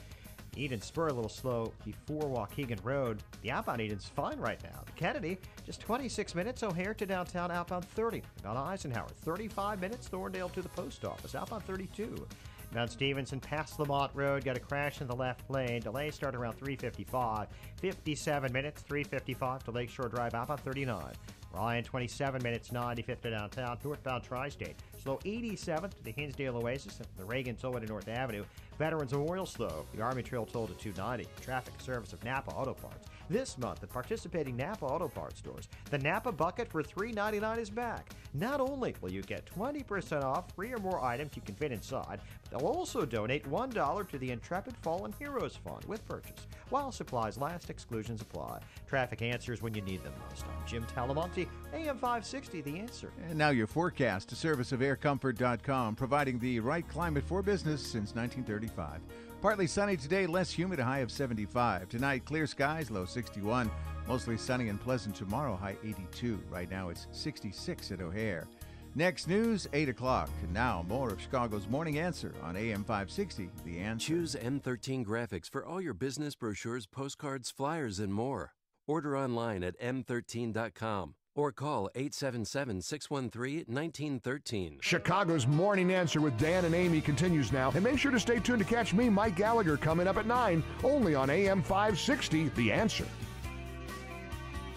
Eden Spur a little slow before Waukegan Road. The outbound Eden's fine right now. The Kennedy, just 26 minutes. O'Hare to downtown, outbound 30. Mount Eisenhower, 35 minutes. Thorndale to the post office, outbound 32. Mount Stevenson past Lamont Road, got a crash in the left lane. Delay started around 3:55. 57 minutes, 3:55 to Lakeshore Drive, outbound 39. Ryan, 27 minutes, 95th to downtown. Northbound Tri-State, slow 87th to the Hinsdale Oasis and the Reagan Toll to North Avenue. Veterans Memorial slow. The Army Trail toll to 290. Traffic service of Napa Auto Parts. This month at participating Napa Auto Parts stores, the Napa Bucket for $3.99 is back. Not only will you get 20% off 3 or more items you can fit inside, but they'll also donate $1 to the Intrepid Fallen Heroes Fund with purchase. While supplies last, exclusions apply. Traffic answers when you need them most. I'm Jim Talamonte, AM 560, The Answer. And now your forecast, a service of aircomfort.com, providing the right climate for business since 1935. Partly sunny today, less humid, a high of 75. Tonight, clear skies, low 61. Mostly sunny and pleasant tomorrow, high 82. Right now, it's 66 at O'Hare. Next news, 8 o'clock. And now, more of Chicago's Morning Answer on AM 560, The Answer. Choose M13 Graphics for all your business brochures, postcards, flyers, and more. Order online at m13.com. Or call 877-613-1913. Chicago's Morning Answer with Dan and Amy continues now. And make sure to stay tuned to catch me, Mike Gallagher, coming up at 9, only on AM 560, The Answer.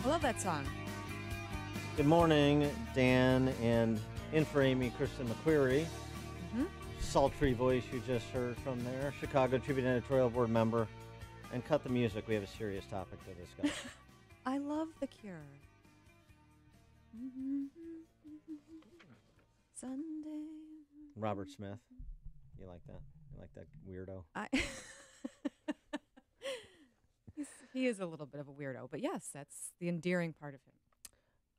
I love that song. Good morning, Dan, and in for Amy, Kristen McQuarrie. Sultry voice you just heard from there. Chicago Tribune editorial board member. And cut the music. We have a serious topic to discuss. I love The Cure. Sunday. Robert Smith. You like that? You like that weirdo? He is a little bit of a weirdo, but yes, that's the endearing part of him.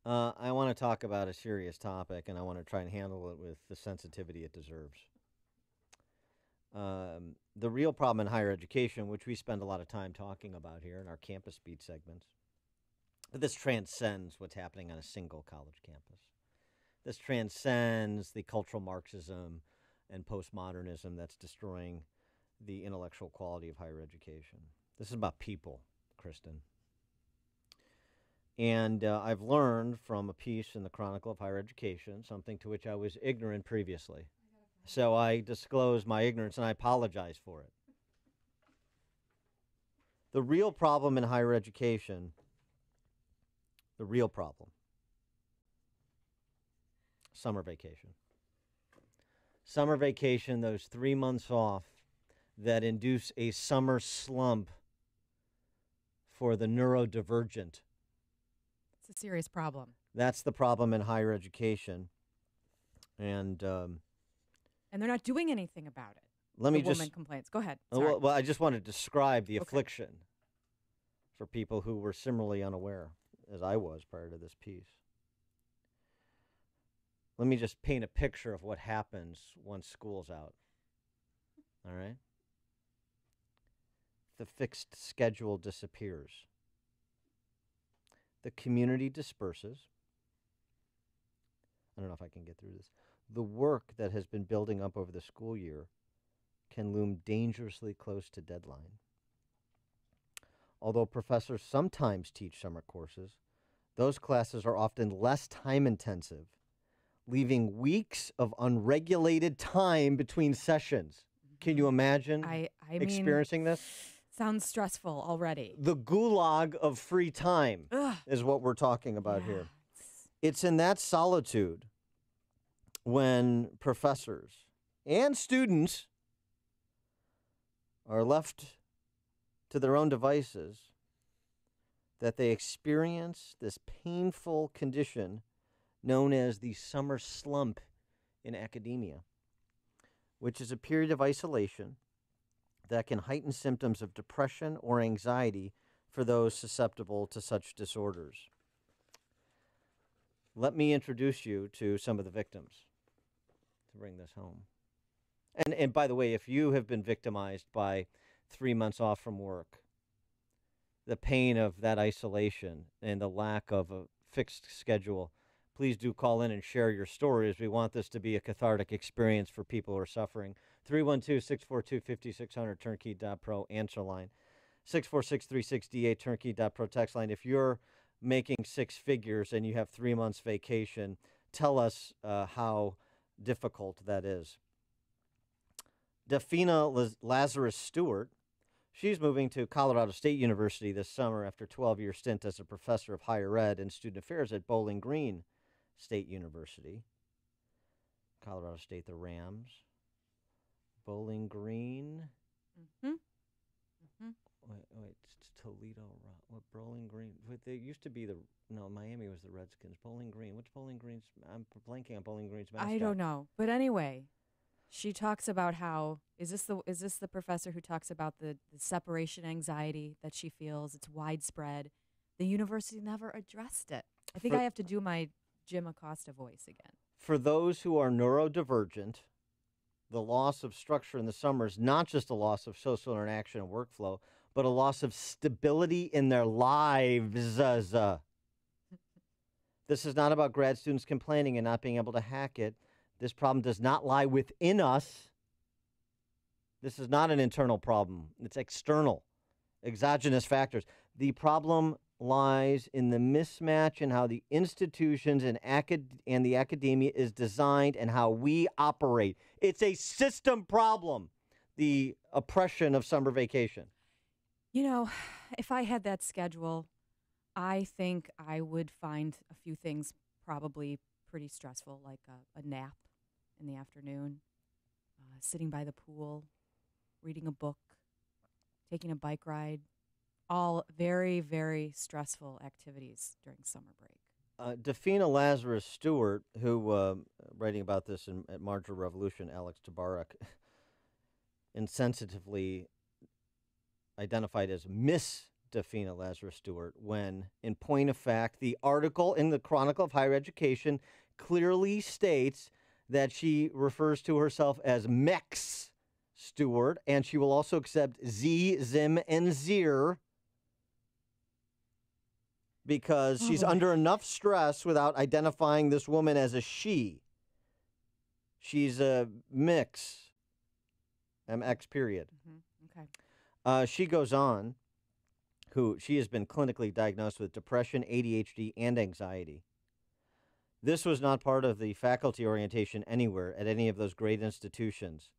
I want to talk about a serious topic, and I want to try and handle it with the sensitivity it deserves. The real problem in higher education, which we spend a lot of time talking about here in our Campus Beat segments, this transcends what's happening on a single college campus. This transcends the cultural Marxism and postmodernism that's destroying the intellectual quality of higher education. This is about people, Kristen. And I've learned from a piece in the Chronicle of Higher Education, something to which I was ignorant previously. So I disclose my ignorance, and I apologize for it. The real problem in higher education, summer vacation. Summer vacation, those 3 months off that induce a summer slump for the neurodivergent. It's a serious problem. That's the problem in higher education. And they're not doing anything about it. Let me woman complains. Go ahead. Well, I just want to describe the affliction for people who were similarly unaware, as I was prior to this piece. Let me just paint a picture of what happens once school's out. All right? The fixed schedule disappears. The community disperses. I don't know if I can get through this. The work that has been building up over the school year can loom dangerously close to deadline. Although professors sometimes teach summer courses, those classes are often less time-intensive, leaving weeks of unregulated time between sessions. Can you imagine experiencing this? Sounds stressful already. The gulag of free time is what we're talking about here. It's in that solitude when professors and students are left to their own devices that they experience this painful condition known as the summer slump in academia, which is a period of isolation that can heighten symptoms of depression or anxiety for those susceptible to such disorders. Let me introduce you to some of the victims to bring this home. And by the way, if you have been victimized by 3 months off from work, the pain of that isolation and the lack of a fixed schedule, please do call in and share your stories. We want this to be a cathartic experience for people who are suffering. 312-642-5600, turnkey.pro, answer line. 646-36DA, turnkey.pro, text line. If you're making six figures and you have 3 months vacation, tell us how difficult that is. Dafina Lazarus Stewart, she's moving to Colorado State University this summer after a 12-year stint as a professor of higher ed and student affairs at Bowling Green State University. Colorado State, the Rams. Bowling Green. Wait, it's Toledo. What, Bowling Green? They used to be Miami was the Redskins. Bowling Green. Which Bowling Green's? I'm blanking on Bowling Green's mascot. I don't know. But anyway, she talks about how, is this the professor who talks about the separation anxiety that she feels? It's widespread. The university never addressed it. I think I have to do my Jim Acosta voice again. For those who are neurodivergent, the loss of structure in the summer is not just a loss of social interaction and workflow, but a loss of stability in their lives. This is not about grad students complaining and not being able to hack it. This problem does not lie within us. This is not an internal problem. It's external, exogenous factors. The problem lies in the mismatch in how the institutions and the academia is designed and how we operate. It's a system problem, the oppression of summer vacation. You know, if I had that schedule, I think I would find a few things probably pretty stressful, like a nap in the afternoon, sitting by the pool, reading a book, taking a bike ride. All very, very stressful activities during summer break. Dafina Lazarus Stewart, who, writing about this at Marginal Revolution, Alex Tabarrok, insensitively identified as Miss Dafina Lazarus Stewart, when, in point of fact, the article in the Chronicle of Higher Education clearly states that she refers to herself as Mex Stewart, and she will also accept Z, Zim, and Zir, because she's under enough stress without identifying this woman as a she. She's a mix, MX period. Okay. She goes on, she has been clinically diagnosed with depression, ADHD, and anxiety. This was not part of the faculty orientation anywhere at any of those great institutions,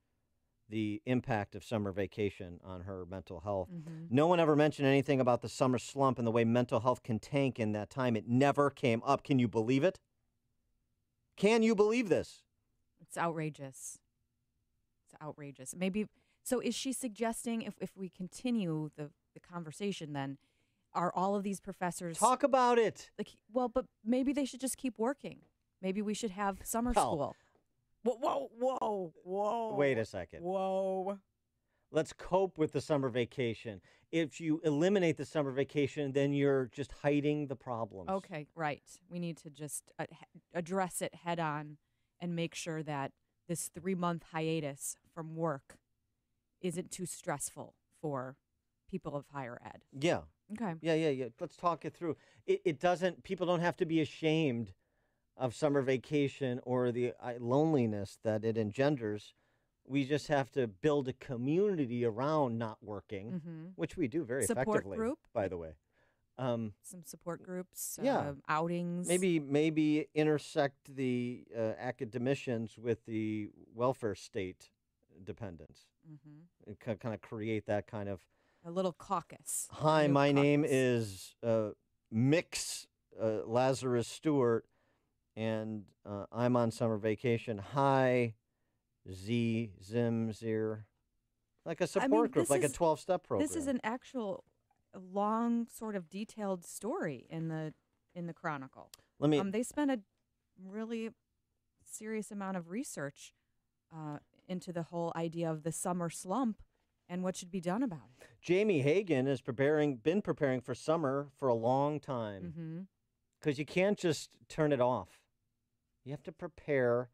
the impact of summer vacation on her mental health. No one ever mentioned anything about the summer slump and the way mental health can tank in that time. It never came up. Can you believe it? Can you believe this? It's outrageous. It's outrageous. Maybe, so is she suggesting if we continue the conversation, then are all of these professors... Talk about it. Like, well, but maybe they should just keep working. Maybe we should have summer school. Whoa. Wait a second. Whoa. Let's cope with the summer vacation. If you eliminate the summer vacation, then you're just hiding the problems. Okay, right. We need to just address it head on and make sure that this 3-month hiatus from work isn't too stressful for people of higher ed. Yeah. Okay. Yeah. Let's talk it through. It doesn't, people don't have to be ashamed of summer vacation or the loneliness that it engenders. We just have to build a community around not working, which we do very Support effectively, group? by the way. Some support groups, yeah. Outings. Maybe intersect the academicians with the welfare state dependents. Kind of create that kind of... A little caucus. Hi, my name is Mix Lazarus Stewart, and I'm on summer vacation. Hi, Zimzir. Like a support group, like a 12-step program. This is an actual long, sort of detailed story in the Chronicle. They spent a really serious amount of research into the whole idea of the summer slump and what should be done about it. Jamie Hagan has been preparing for summer for a long time, because you can't just turn it off. You have to prepare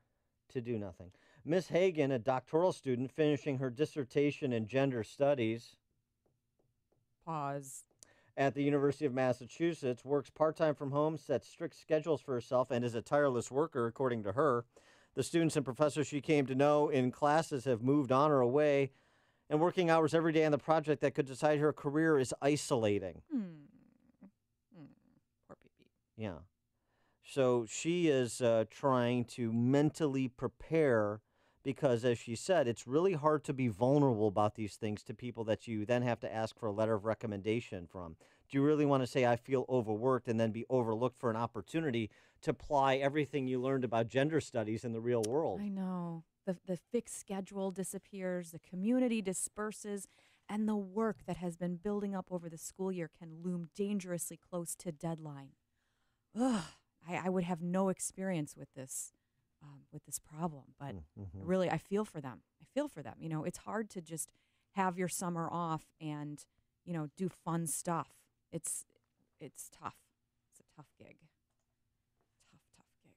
to do nothing. Miss Hagan, a doctoral student finishing her dissertation in gender studies, pause, at the University of Massachusetts, works part-time from home, sets strict schedules for herself, and is a tireless worker, according to her. The students and professors she came to know in classes have moved on or away, and working hours every day on the project that could decide her career is isolating. Poor Pee-Pee. Yeah. So she is trying to mentally prepare because, as she said, it's really hard to be vulnerable about these things to people that you then have to ask for a letter of recommendation from. Do you really want to say, I feel overworked, and then be overlooked for an opportunity to apply everything you learned about gender studies in the real world? I know. The fixed schedule disappears, the community disperses, and the work that has been building up over the school year can loom dangerously close to deadline. Ugh, I would have no experience with this problem, but really, I feel for them. You know, it's hard to just have your summer off and, do fun stuff. It's tough. It's a tough gig. Tough gig.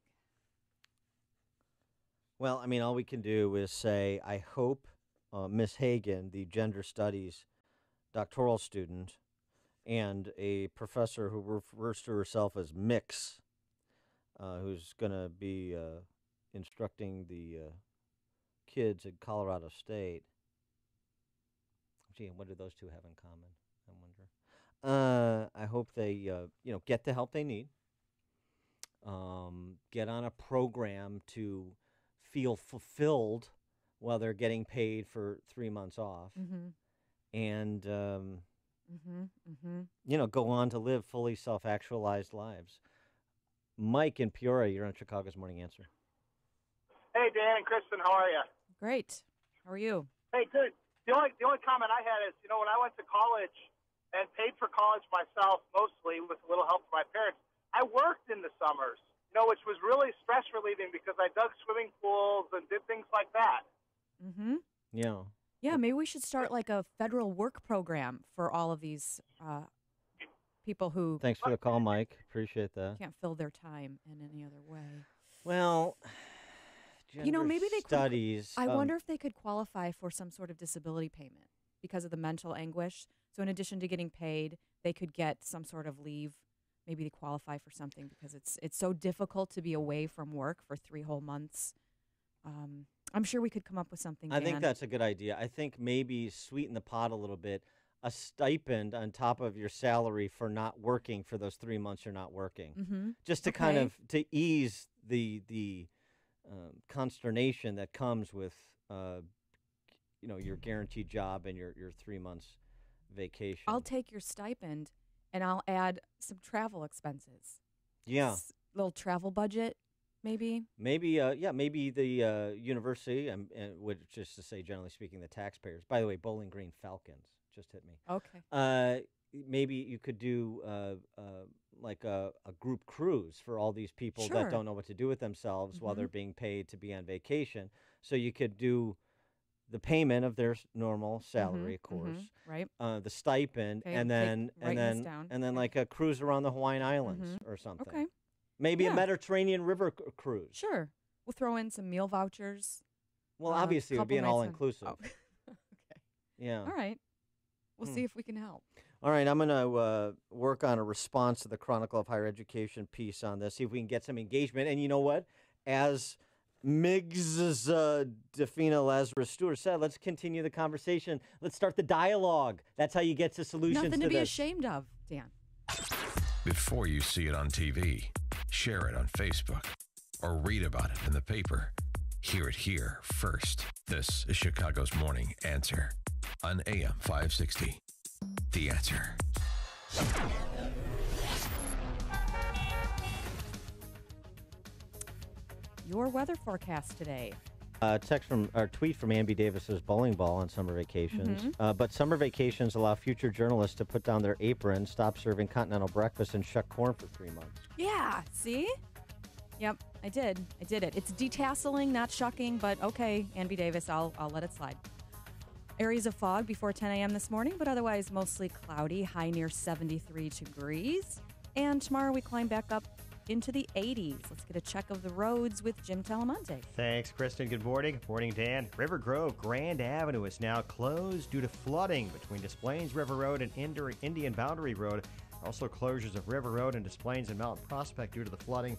Well, I mean, all we can do is say, I hope Miss Hagan, the gender studies doctoral student, and a professor who refers to herself as Mix, who's going to be instructing the kids at Colorado State. Gee, what do those two have in common, I wonder? I hope they, get the help they need, get on a program to feel fulfilled while they're getting paid for 3 months off, and, go on to live fully self-actualized lives. Mike in Peoria, you're on Chicago's Morning Answer. Hey, Dan and Kristen, how are you? Great. How are you? Hey, good. The only comment I had is, when I went to college and paid for college myself, mostly with a little help from my parents, I worked in the summers, which was really stress relieving because I dug swimming pools and did things like that. Yeah. Yeah, maybe we should start like a federal work program for all of these people who... Thanks for the call, Mike. Appreciate that. Can't fill their time in any other way. Well... maybe they studies. I wonder if they could qualify for some sort of disability payment because of the mental anguish. So in addition to getting paid, they could get some sort of leave. Maybe they qualify for something because it's so difficult to be away from work for 3 whole months. I'm sure we could come up with something. I think Dan. that's a good idea. I think maybe sweeten the pot a little bit. A stipend on top of your salary for not working for those 3 months you're not working, just to kind of to ease the consternation that comes with your guaranteed job and your 3 months vacation. I'll take your stipend and I'll add some travel expenses. Yeah, little travel budget. Maybe the university, and which is to say, generally speaking, the taxpayers. By the way, Bowling Green Falcons just hit me. Okay. Maybe you could do like a group cruise for all these people that don't know what to do with themselves while they're being paid to be on vacation. So you could do the payment of their normal salary, of course, right? The stipend, and then like a cruise around the Hawaiian Islands or something. Okay. Maybe a Mediterranean River cruise. Sure. We'll throw in some meal vouchers. Well, obviously, it would be an all-inclusive. Okay. Yeah. All right. We'll see if we can help. All right. I'm going to work on a response to the Chronicle of Higher Education piece on this, see if we can get some engagement. And you know what? As Mrs. Defina Lazarus Stewart said, let's continue the conversation. Let's start the dialogue. That's how you get to solutions Nothing to this. be ashamed of, Dan. Before you see it on TV, share it on Facebook, or read about it in the paper. Hear it here first. This is Chicago's Morning Answer on AM 560. The Answer. Your weather forecast today. Tweet from Amby Davis's bowling ball on summer vacations. But summer vacations allow future journalists to put down their apron, stop serving continental breakfast, and shuck corn for 3 months. Yeah, see? Yep, I did it. It's detasseling, not shucking, but okay, Amby Davis, I'll let it slide. Areas of fog before 10 a.m. this morning, but otherwise mostly cloudy, high near 73 degrees. And tomorrow we climb back up into the 80s. Let's get a check of the roads with Jim Talamonte. Thanks, Kristen. Good morning. Good morning, Dan. River Grove Grand Avenue is now closed due to flooding between Des Plaines River Road and Indian Boundary Road. Also closures of River Road and Des Plaines and Mountain Prospect due to the flooding.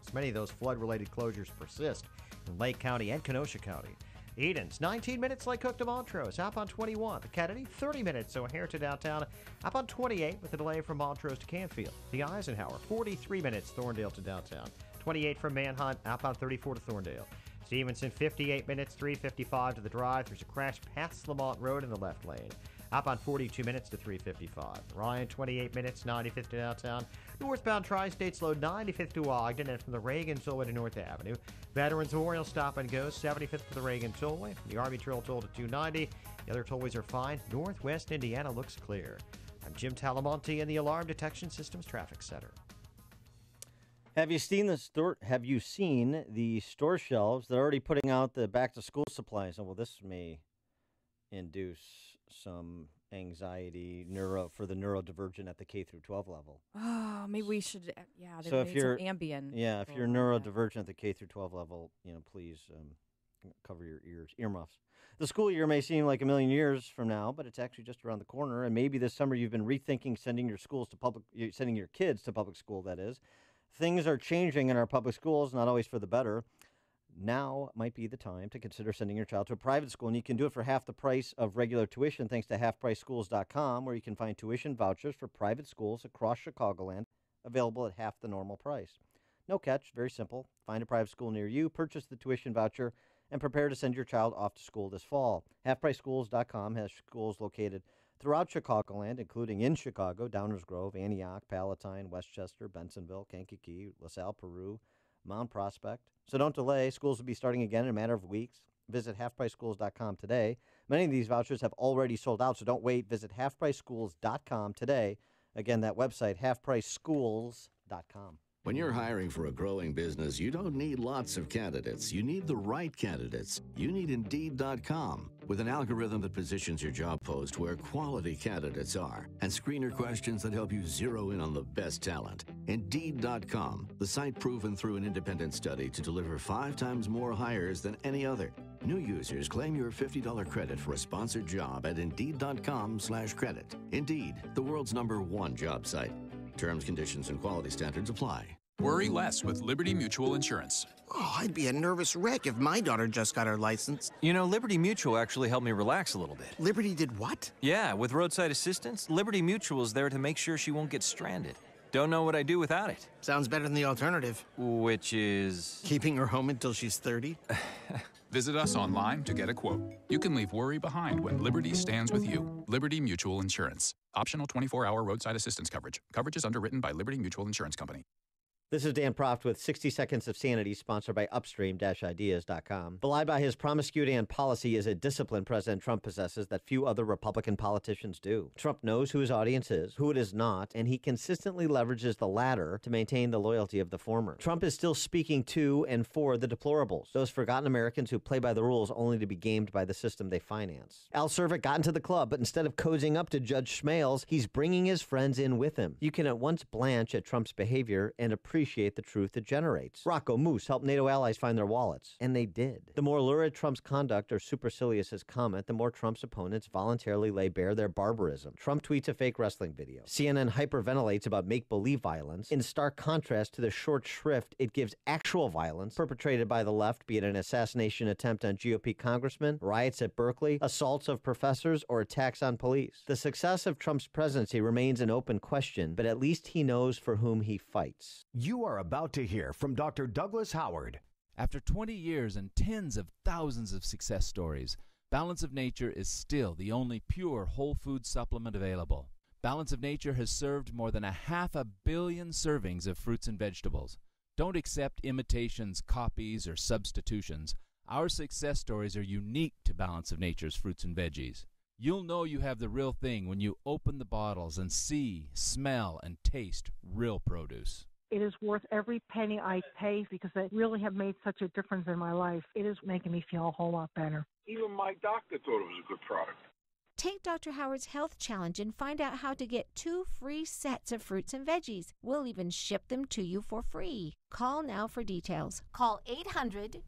As many of those flood-related closures persist in Lake County and Kenosha County. Edens, 19 minutes Lake Cook to Montrose, up on 21. The Kennedy, 30 minutes O'Hare to downtown, up on 28 with a delay from Montrose to Canfield. The Eisenhower, 43 minutes Thorndale to downtown. 28 from Manhunt, up on 34 to Thorndale. Stevenson, 58 minutes, 3:55 to the drive. There's a crash past Lamont Road in the left lane. Up on 42 minutes to 3:55. Ryan, 28 minutes, 95th to downtown. Northbound Tri-State slow 95th to Ogden and from the Reagan Tollway to North Avenue. Veterans Memorial stop and go 75th to the Reagan Tollway. The Army Trail toll to 290. The other tollways are fine. Northwest Indiana looks clear. I'm Jim Talamonte in the Alarm Detection Systems Traffic Center. Have you seen the store shelves? They're already putting out the back-to-school supplies. Oh, well, this may induce some anxiety for the neurodivergent at the K through 12 level. Oh, maybe we should. Yeah, so if you're some Ambien. Yeah, if you're neurodivergent at the K through 12 level, please cover your earmuffs. The school year may seem like a million years from now, but it's actually just around the corner. And maybe this summer you've been rethinking sending your kids to public school. That is, things are changing in our public schools, not always for the better. Now might be the time to consider sending your child to a private school, and you can do it for half the price of regular tuition thanks to halfpriceschools.com, where you can find tuition vouchers for private schools across Chicagoland available at half the normal price. No catch, very simple. Find a private school near you, purchase the tuition voucher, and prepare to send your child off to school this fall. Halfpriceschools.com has schools located throughout Chicagoland, including in Chicago, Downers Grove, Antioch, Palatine, Westchester, Bensonville, Kankakee, LaSalle, Peru, Mount Prospect. So don't delay. Schools will be starting again in a matter of weeks. Visit halfpriceschools.com today. Many of these vouchers have already sold out, so don't wait. Visit halfpriceschools.com today. Again, that website, halfpriceschools.com. When you're hiring for a growing business, you don't need lots of candidates. You need the right candidates. You need Indeed.com. With an algorithm that positions your job post where quality candidates are and screener questions that help you zero in on the best talent. Indeed.com, the site proven through an independent study to deliver 5 times more hires than any other. New users claim your $50 credit for a sponsored job at Indeed.com/credit. Indeed, the world's #1 job site. Terms, conditions, and quality standards apply. Worry less with Liberty Mutual Insurance. Oh, I'd be a nervous wreck if my daughter just got her license. You know, Liberty Mutual actually helped me relax a little bit. Liberty did what? Yeah, with roadside assistance, Liberty Mutual is there to make sure she won't get stranded. Don't know what I'd do without it. Sounds better than the alternative. Which is? Keeping her home until she's 30. Visit us online to get a quote. You can leave worry behind when Liberty stands with you. Liberty Mutual Insurance. Optional 24-hour roadside assistance coverage. Coverage is underwritten by Liberty Mutual Insurance Company. This is Dan Proft with 60 Seconds of Sanity, sponsored by Upstream-Ideas.com. Belied by his promiscuity and policy is a discipline President Trump possesses that few other Republican politicians do. Trump knows who his audience is, who it is not, and he consistently leverages the latter to maintain the loyalty of the former. Trump is still speaking to and for the deplorables, those forgotten Americans who play by the rules only to be gamed by the system they finance. Al Cervic got into the club, but instead of cozying up to Judge Schmales, he's bringing his friends in with him. You can at once blanch at Trump's behavior and appreciate the truth it generates. Rocco Moose helped NATO allies find their wallets, and they did. The more lurid Trump's conduct or supercilious his comment, the more Trump's opponents voluntarily lay bare their barbarism. Trump tweets a fake wrestling video. CNN hyperventilates about make-believe violence, in stark contrast to the short shrift it gives actual violence perpetrated by the left, be it an assassination attempt on GOP congressmen, riots at Berkeley, assaults of professors, or attacks on police. The success of Trump's presidency remains an open question, but at least he knows for whom he fights. You are about to hear from Dr. Douglas Howard. After 20 years and tens of thousands of success stories, Balance of Nature is still the only pure whole food supplement available. Balance of Nature has served more than 500 million servings of fruits and vegetables. Don't accept imitations, copies, or substitutions. Our success stories are unique to Balance of Nature's fruits and veggies. You'll know you have the real thing when you open the bottles and see, smell, and taste real produce. It is worth every penny I pay because they really have made such a difference in my life. It is making me feel a whole lot better. Even my doctor thought it was a good product. Take Dr. Howard's Health Challenge and find out how to get 2 free sets of fruits and veggies. We'll even ship them to you for free. Call now for details. Call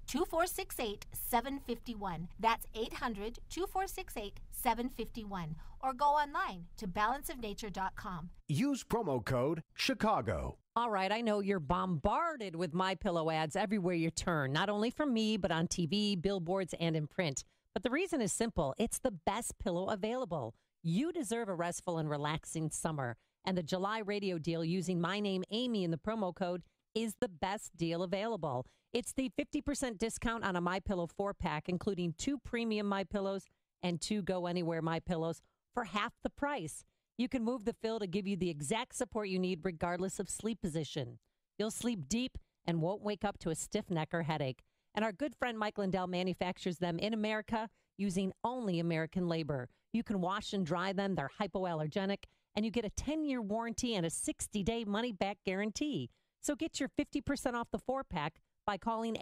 800-2468-751. That's 800-2468-751. Or go online to balanceofnature.com. Use promo code Chicago. All right, I know you're bombarded with MyPillow ads everywhere you turn, not only from me, but on TV, billboards, and in print. But the reason is simple. It's the best pillow available. You deserve a restful and relaxing summer. And the July radio deal using my name, Amy, in the promo code is the best deal available. It's the 50% discount on a MyPillow 4-pack, including 2 premium MyPillows and 2 Go Anywhere MyPillows for half the price. You can move the fill to give you the exact support you need regardless of sleep position. You'll sleep deep and won't wake up to a stiff neck or headache. And our good friend Mike Lindell manufactures them in America using only American labor. You can wash and dry them. They're hypoallergenic. And you get a 10-year warranty and a 60-day money-back guarantee. So get your 50% off the 4-pack by calling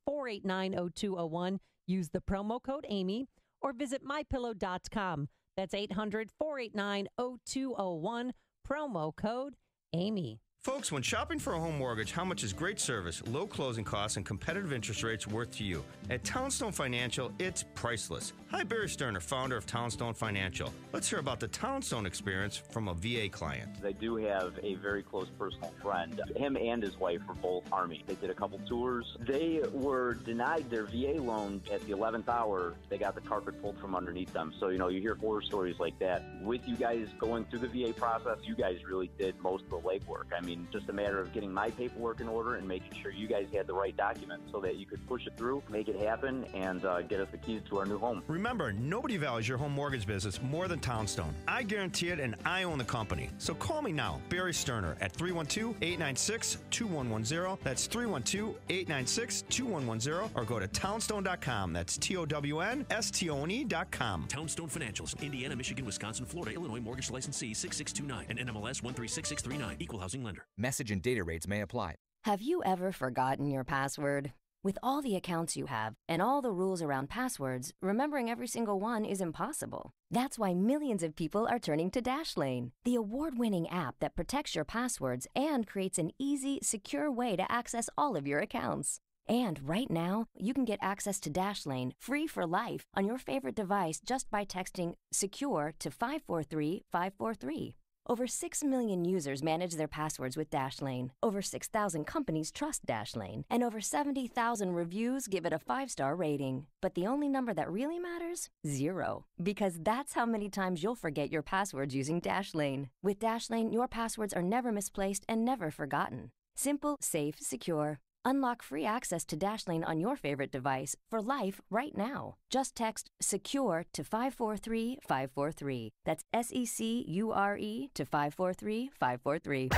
800-489-0201. Use the promo code Amy or visit MyPillow.com. That's 800-489-0201, promo code Amy. Folks, when shopping for a home mortgage, how much is great service, low closing costs, and competitive interest rates worth to you? At Townstone Financial, it's priceless. Hi, Barry Sterner, founder of Townstone Financial. Let's hear about the Townstone experience from a VA client. I do have a very close personal friend. Him and his wife were both Army. They did a couple tours. They were denied their VA loan at the 11th hour. They got the carpet pulled from underneath them. So, you hear horror stories like that. With you guys going through the VA process, you guys really did most of the legwork. I mean, just a matter of getting my paperwork in order and making sure you guys had the right documents so that you could push it through, make it happen, and get us the keys to our new home. Remember, nobody values your home mortgage business more than Townstone. I guarantee it, and I own the company. So call me now, Barry Sterner, at 312-896-2110. That's 312-896-2110. Or go to townstone.com. That's TOWNSTONE.com. Townstone Financials, Indiana, Michigan, Wisconsin, Florida, Illinois, mortgage licensee 6629 and NMLS 136639. Equal housing lender. Message and data rates may apply. Have you ever forgotten your password? With all the accounts you have and all the rules around passwords, remembering every single one is impossible. That's why millions of people are turning to Dashlane, the award-winning app that protects your passwords and creates an easy, secure way to access all of your accounts. And right now, you can get access to Dashlane free for life on your favorite device just by texting SECURE to 543-543. Over 6 million users manage their passwords with Dashlane. Over 6,000 companies trust Dashlane. And over 70,000 reviews give it a 5-star rating. But the only number that really matters? 0. Because that's how many times you'll forget your passwords using Dashlane. With Dashlane, your passwords are never misplaced and never forgotten. Simple, safe, secure. Unlock free access to Dashlane on your favorite device for life right now. Just text SECURE to 543-543. That's SECURE to 543-543.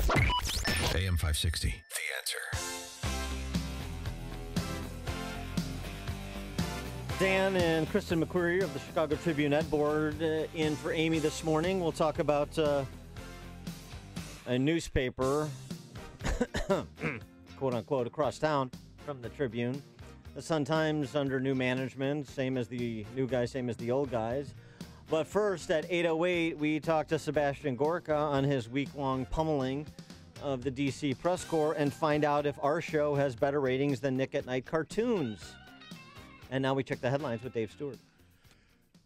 AM 560, The Answer. Dan and Kristen McQuarrie of the Chicago Tribune Ed Board in for Amy this morning. We'll talk about a newspaper, quote-unquote, across town from the Tribune. The Sun-Times under new management, same as the new guys, same as the old guys. But first, at 8:08, we talked to Sebastian Gorka on his week-long pummeling of the D.C. press corps and find out if our show has better ratings than Nick at Night cartoons. And now we check the headlines with Dave Stewart.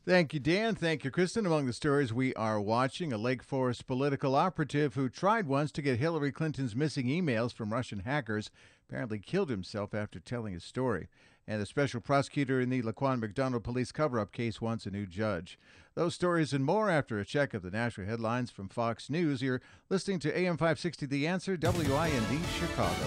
Thank you, Dan. Thank you, Kristen. Among the stories we are watching, a Lake Forest political operative who tried once to get Hillary Clinton's missing emails from Russian hackers apparently killed himself after telling his story. And the special prosecutor in the Laquan McDonald police cover-up case wants a new judge. Those stories and more after a check of the national headlines from Fox News. You're listening to AM 560 The Answer, WIND Chicago.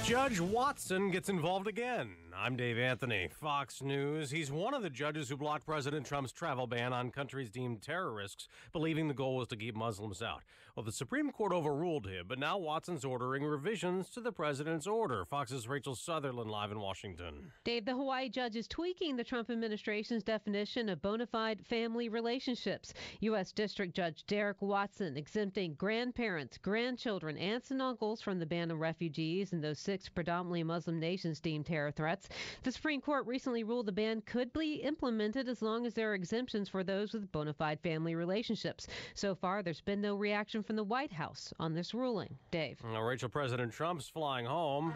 Judge Watson gets involved again. I'm Dave Anthony, Fox News. He's one of the judges who blocked President Trump's travel ban on countries deemed terrorists, believing the goal was to keep Muslims out. Well, the Supreme Court overruled him, but now Watson's ordering revisions to the president's order. Fox's Rachel Sutherland live in Washington. Dave, the Hawaii judge is tweaking the Trump administration's definition of bona fide family relationships. U.S. District Judge Derek Watson exempting grandparents, grandchildren, aunts, and uncles from the ban on refugees in those 6 predominantly Muslim nations deemed terror threats. The Supreme Court recently ruled the ban could be implemented as long as there are exemptions for those with bona fide family relationships. So far, there's been no reaction from the White House on this ruling. Dave. Rachel, President Trump's flying home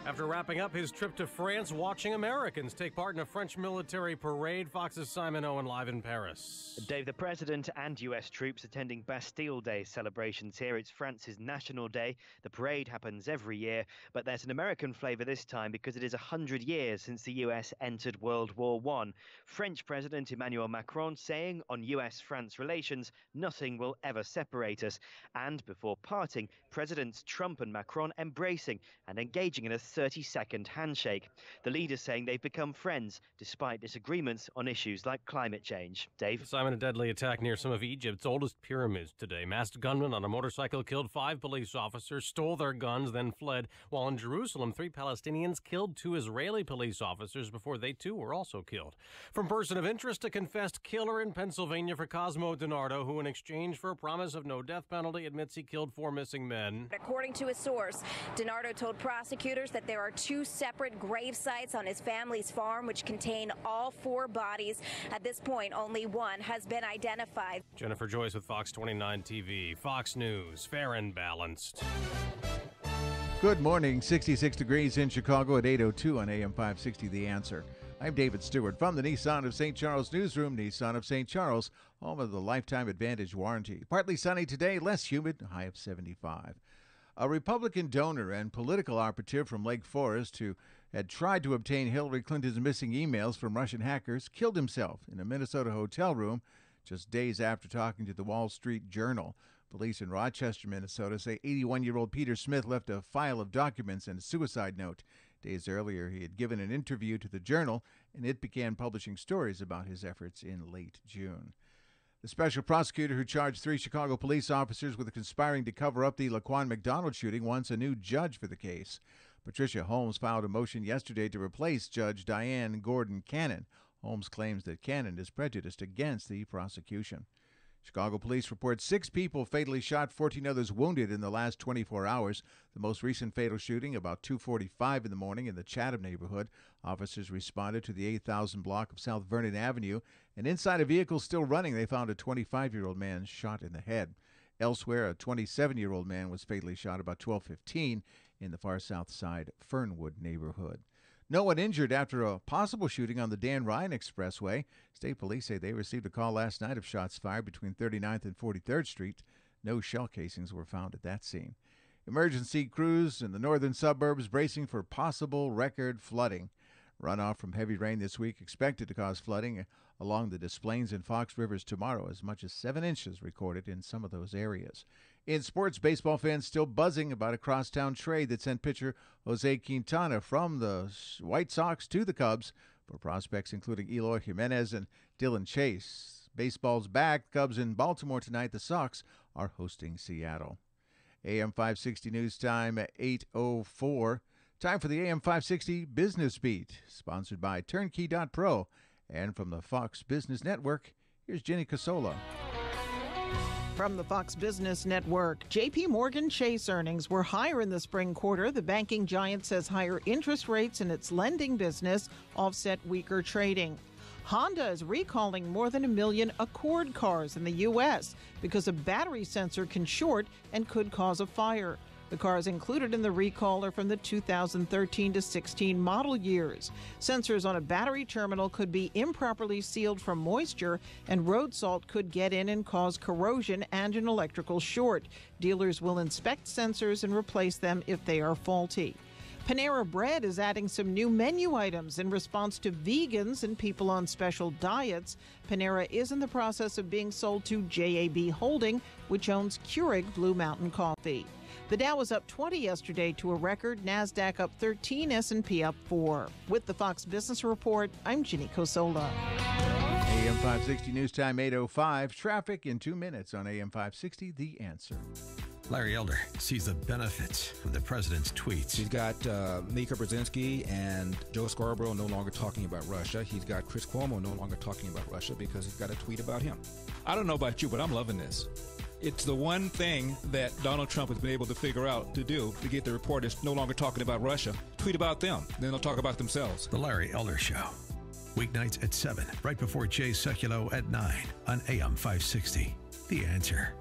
after wrapping up his trip to France, watching Americans take part in a French military parade. Fox's Simon Owen live in Paris. Dave, the president and U.S. troops attending Bastille Day celebrations here. It's France's National Day. The parade happens every year, but there's an American flavor this time because it is 100 years since the U.S. entered World War I. French President Emmanuel Macron saying on U.S.-France relations, nothing will ever separate us. And before parting, Presidents Trump and Macron embracing and engaging in a 30-second handshake. The leaders saying they've become friends despite disagreements on issues like climate change. Dave? Simon, a deadly attack near some of Egypt's oldest pyramids today. Masked gunmen on a motorcycle killed 5 police officers, stole their guns, then fled. While in Jerusalem, 3 Palestinians killed 2 Israeli police officers before they too were also killed. From person of interest to confessed killer in Pennsylvania for Cosmo DiNardo, who in exchange for a promise of no death penalty admits he killed 4 missing men. According to a source, DiNardo told prosecutors that there are 2 separate grave sites on his family's farm which contain all 4 bodies. At this point, only one has been identified. Jennifer Joyce with Fox 29 TV. Fox News, fair and balanced. Good morning. 66 degrees in Chicago at 8:02 on AM 560 The Answer. I'm David Stewart from the Nissan of St. Charles newsroom. Nissan of St. Charles, home of the Lifetime Advantage warranty. Partly sunny today, less humid, high of 75. A Republican donor and political operative from Lake Forest who had tried to obtain Hillary Clinton's missing emails from Russian hackers killed himself in a Minnesota hotel room just days after talking to the Wall Street Journal. Police in Rochester, Minnesota say 81-year-old Peter Smith left a file of documents and a suicide note. Days earlier, he had given an interview to the Journal, and it began publishing stories about his efforts in late June. The special prosecutor who charged 3 Chicago police officers with conspiring to cover up the Laquan McDonald shooting wants a new judge for the case. Patricia Holmes filed a motion yesterday to replace Judge Diane Gordon Cannon. Holmes claims that Cannon is prejudiced against the prosecution. Chicago police report 6 people fatally shot, 14 others wounded in the last 24 hours. The most recent fatal shooting about 2:45 in the morning in the Chatham neighborhood. Officers responded to the 8,000 block of South Vernon Avenue, and inside a vehicle still running, they found a 25-year-old man shot in the head. Elsewhere, a 27-year-old man was fatally shot about 12:15 in the far south side Fernwood neighborhood. No one injured after a possible shooting on the Dan Ryan Expressway. State police say they received a call last night of shots fired between 39th and 43rd Street. No shell casings were found at that scene. Emergency crews in the northern suburbs bracing for possible record flooding. Runoff from heavy rain this week expected to cause flooding along the Des Plaines and Fox Rivers tomorrow. As much as 7 inches recorded in some of those areas. In sports, baseball fans still buzzing about a crosstown trade that sent pitcher Jose Quintana from the White Sox to the Cubs for prospects including Eloy Jimenez and Dylan Chase. Baseball's back. Cubs in Baltimore tonight. The Sox are hosting Seattle. AM 560 news time at 8:04. Time for the AM 560 Business Beat, sponsored by Turnkey.pro. And from the Fox Business Network, here's Jenny Casola. From the Fox Business Network, J.P. Morgan Chase earnings were higher in the spring quarter. The banking giant says higher interest rates in its lending business offset weaker trading. Honda is recalling more than 1 million Accord cars in the U.S. because a battery sensor can short and could cause a fire. The cars included in the recall are from the 2013 to 16 model years. Sensors on a battery terminal could be improperly sealed from moisture, and road salt could get in and cause corrosion and an electrical short. Dealers will inspect sensors and replace them if they are faulty. Panera Bread is adding some new menu items in response to vegans and people on special diets. Panera is in the process of being sold to JAB Holding, which owns Keurig Blue Mountain Coffee. The Dow was up 20 yesterday to a record. NASDAQ up 13, S&P up 4. With the Fox Business Report, I'm Ginny Cosola. AM 560 News Time 8:05. Traffic in 2 minutes on AM 560, The Answer. Larry Elder sees the benefits of the president's tweets. He's got Mika Brzezinski and Joe Scarborough no longer talking about Russia. He's got Chris Cuomo no longer talking about Russia because he's got a tweet about him. I don't know about you, but I'm loving this. It's the one thing that Donald Trump has been able to figure out to do to get the reporters no longer talking about Russia. Tweet about them, then they'll talk about themselves. The Larry Elder Show. Weeknights at 7, right before Jay Sekulow at 9 on AM 560. The Answer.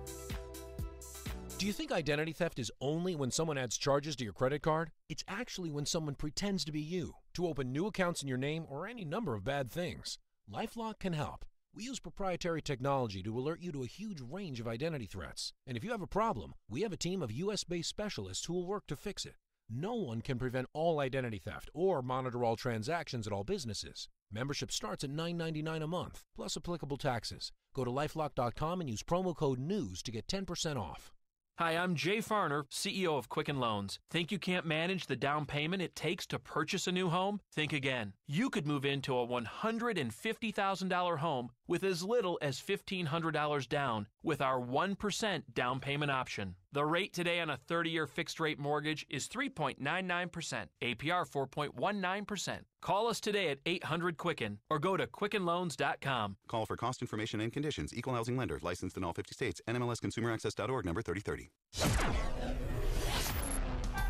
Do you think identity theft is only when someone adds charges to your credit card? It's actually when someone pretends to be you to open new accounts in your name or any number of bad things. LifeLock can help. We use proprietary technology to alert you to a huge range of identity threats. And if you have a problem, we have a team of U.S.-based specialists who will work to fix it. No one can prevent all identity theft or monitor all transactions at all businesses. Membership starts at $9.99 a month, plus applicable taxes. Go to LifeLock.com and use promo code NEWS to get 10% off. Hi, I'm Jay Farner, CEO of Quicken Loans. Think you can't manage the down payment it takes to purchase a new home? Think again. You could move into a $150,000 home with as little as $1,500 down with our 1% down payment option. The rate today on a 30-year fixed-rate mortgage is 3.99%, APR 4.19%. Call us today at 800-QUICKEN or go to QuickenLoans.com. Call for cost information and conditions. Equal housing lender. Licensed in all 50 states. NMLSConsumerAccess.org, number 3030.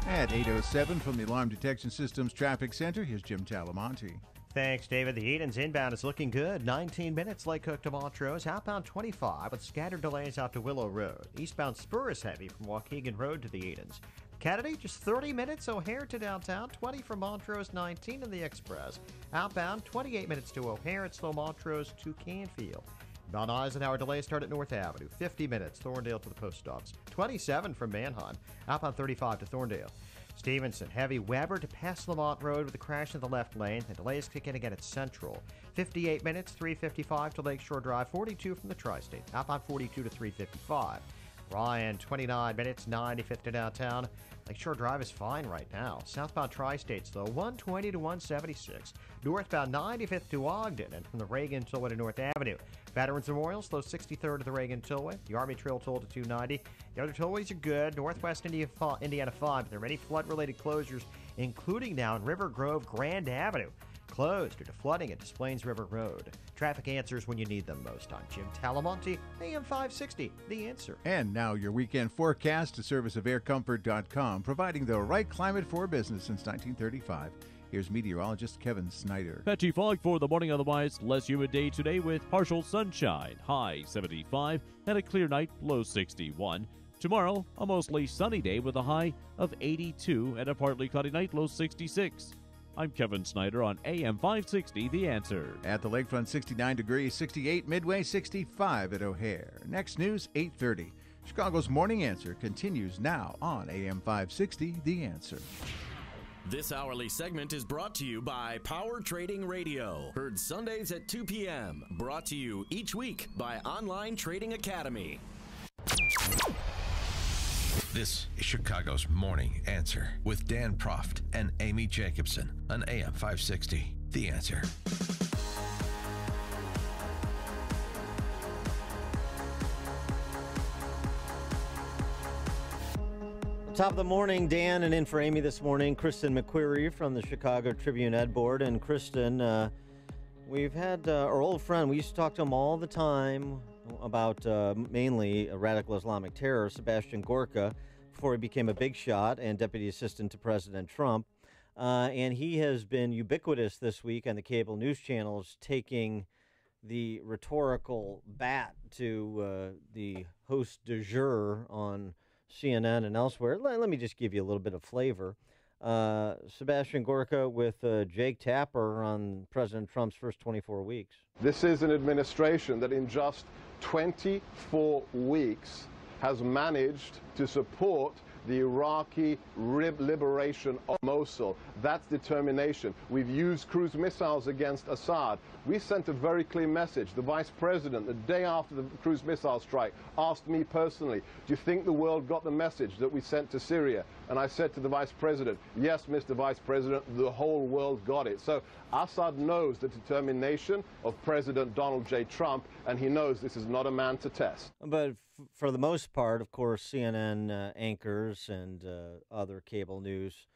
At 8:07 from the Alarm Detection Systems Traffic Center, here's Jim Talamonte. Thanks, David. The Edens inbound is looking good. 19 minutes, Lake Cook to Montrose. Outbound 25 with scattered delays out to Willow Road. Eastbound Spur is heavy from Waukegan Road to the Edens. Kennedy, just 30 minutes. O'Hare to downtown. 20 from Montrose, 19 in the Express. Outbound 28 minutes to O'Hare. It's slow Montrose to Canfield. Mount Eisenhower delays start at North Avenue. 50 minutes. Thorndale to the post office. 27 from Manheim. Outbound 35 to Thorndale. Stevenson, heavy Weber to past Lamont Road with a crash in the left lane. The delays kick in again at Central. 58 minutes, 355 to Lakeshore Drive, 42 from the Tri-State. Outbound 42 to 355. Ryan, 29 minutes, 95th to downtown. Lakeshore Drive is fine right now. Southbound Tri-States, though, 120 to 176. Northbound 95th to Ogden, and from the Reagan Tollway to North Avenue. Veterans Memorial, slow 63rd to the Reagan Tollway. The Army Trail toll to 290. The other tollways are good. Northwest Indiana 5, but there are many flood-related closures, including now in River Grove, Grand Avenue. Closed due to flooding at Des Plaines River Road. Traffic answers when you need them most. I'm Jim Talamonte, AM 560, The Answer. And now your weekend forecast, a service of aircomfort.com, providing the right climate for business since 1935. Here's meteorologist Kevin Snyder. Patchy fog for the morning, otherwise less humid day today with partial sunshine, high 75, and a clear night, low 61. Tomorrow, a mostly sunny day with a high of 82 and a partly cloudy night, low 66. I'm Kevin Snyder on AM 560, The Answer. At the lakefront, 69 degrees, 68 Midway, 65 at O'Hare. Next news, 8:30. Chicago's Morning Answer continues now on AM 560, The Answer. This hourly segment is brought to you by Power Trading Radio. Heard Sundays at 2 p.m. Brought to you each week by Online Trading Academy. This is Chicago's Morning Answer with Dan Proft and Amy Jacobson on AM 560, The Answer. Top of the morning, Dan, and in for Amy this morning, Kristen McQuarrie from the Chicago Tribune Ed Board. And Kristen, we've had our old friend, we used to talk to him all the time about mainly radical Islamic terror, Sebastian Gorka, before he became a big shot and deputy assistant to President Trump. And he has been ubiquitous this week on the cable news channels, taking the rhetorical bat to the host du jour on CNN and elsewhere. Let me just give you a little bit of flavor. Sebastian Gorka with Jake Tapper on President Trump's first 24 weeks. This is an administration that in just 24 weeks has managed to support the Iraqi liberation of Mosul. That's determination. We've used cruise missiles against Assad. We sent a very clear message. The vice president, the day after the cruise missile strike, asked me personally, do you think the world got the message that we sent to Syria? And I said to the vice president, yes, Mr. Vice President, the whole world got it. So Assad knows the determination of President Donald J. Trump, and he knows this is not a man to test. But for the most part, of course, CNN anchors and other cable news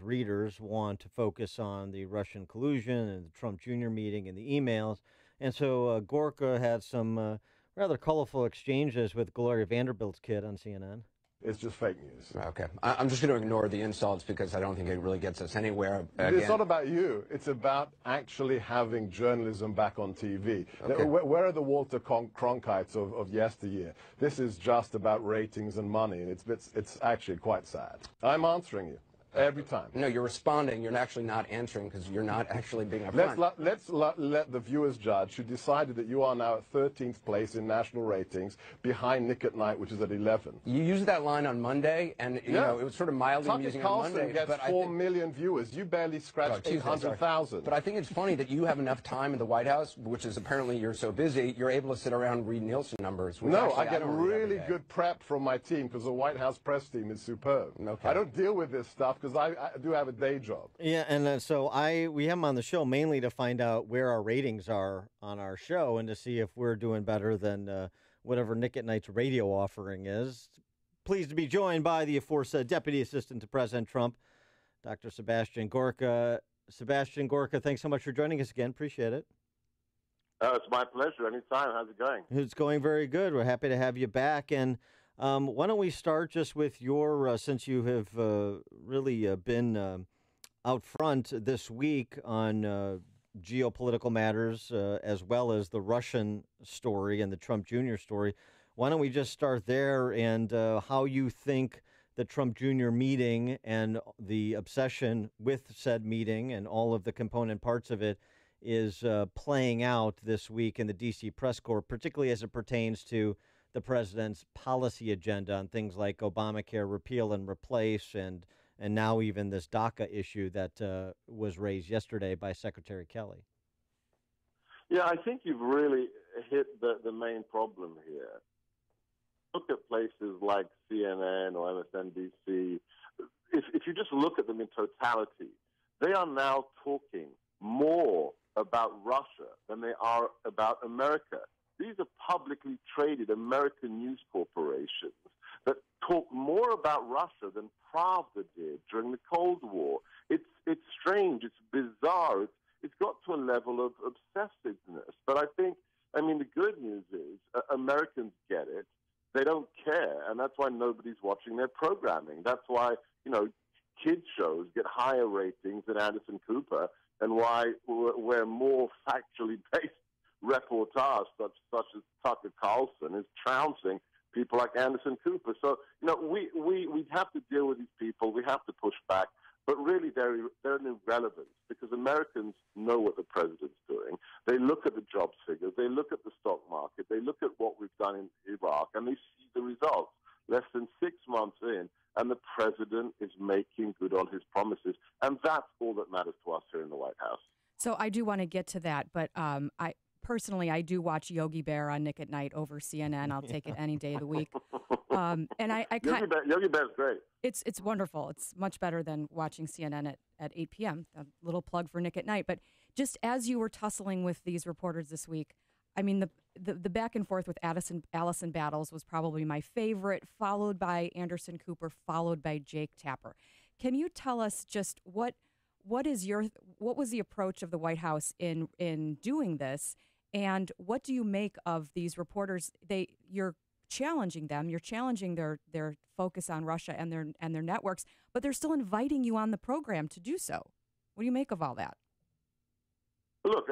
readers want to focus on the Russian collusion and the Trump Jr. meeting and the emails. And so Gorka had some rather colorful exchanges with Gloria Vanderbilt's kid on CNN. It's just fake news. Okay. I'm just going to ignore the insults because I don't think it really gets us anywhere. Again. It's not about you. It's about actually having journalism back on TV. Okay. Where are the Walter Cronkites of yesteryear? This is just about ratings and money, and it's actually quite sad. I'm answering you. Every time. No, you're responding. You're actually not answering because you're not actually being upfront. Let's let the viewers judge, who decided that you are now at 13th place in national ratings, behind Nick at Night, which is at 11. You used that line on Monday, and you know it was sort of mildly amusing on Monday. Tucker Carlson gets 4 million viewers. You barely scratched 800,000. But I think it's funny that you have enough time in the White House, which is apparently you're so busy, you're able to sit around and read Nielsen numbers. Which no, actually, I get really good prep from my team because the White House press team is superb. Okay. I don't deal with this stuff because I do have a day job. Yeah, and so we have him on the show mainly to find out where our ratings are on our show and to see if we're doing better than whatever Nick at Night's radio offering is. Pleased to be joined by the aforesaid Deputy Assistant to President Trump, Dr. Sebastian Gorka. Sebastian Gorka, thanks so much for joining us again. Appreciate it. It's my pleasure. Anytime. How's it going? It's going very good. We're happy to have you back. And why don't we start just with your, since you have really been out front this week on geopolitical matters as well as the Russian story and the Trump Jr. story, why don't we just start there and how you think the Trump Jr. meeting and the obsession with said meeting and all of the component parts of it is playing out this week in the D.C. press corps, particularly as it pertains to the president's policy agenda on things like Obamacare repeal and replace, and now even this DACA issue that was raised yesterday by Secretary Kelly. Yeah, I think you've really hit the main problem here. Look at places like CNN or MSNBC. If you just look at them in totality, they are now talking more about Russia than they are about America. These are publicly traded American news corporations that talk more about Russia than Pravda did during the Cold War. It's strange. It's bizarre. It's got to a level of obsessiveness. But I mean, the good news is Americans get it. They don't care, and that's why nobody's watching their programming. That's why, kids shows get higher ratings than Anderson Cooper, and why we're more factually based reportage such as Tucker Carlson is trouncing people like Anderson Cooper. So, we have to deal with these people. We have to push back. But really, they're an irrelevance because Americans know what the president's doing. doing. They look at the jobs figures. They look at the stock market. They look at what we've done in Iraq, and they see the results. Less than 6 months in, and the president is making good on his promises. And that's all that matters to us here in the White House. So I do want to get to that, but I do watch Yogi Bear on Nick at Night over CNN. I'll take it any day of the week. And Yogi Bear's great. It's wonderful. It's much better than watching CNN at 8 p.m. A little plug for Nick at Night. But just as you were tussling with these reporters this week, I mean, the back and forth with Allison Battles was probably my favorite, followed by Anderson Cooper, followed by Jake Tapper. Can you tell us just what was the approach of the White House in doing this, and what do you make of these reporters? You're challenging them. You're challenging their focus on Russia and their networks, but they're still inviting you on the program to do so. What do you make of all that? Look,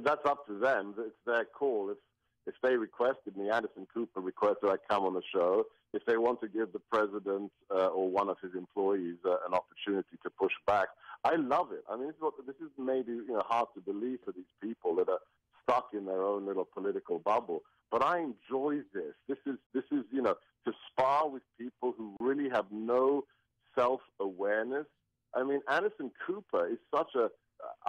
that's up to them. It's their call. If they requested me, Anderson Cooper requested I come on the show. If they want to give the president or one of his employees an opportunity to push back, I love it. I mean, this is maybe hard to believe for these people that are stuck in their own little political bubble. But I enjoy this. This is to spar with people who really have no self-awareness. I mean, Anderson Cooper is such a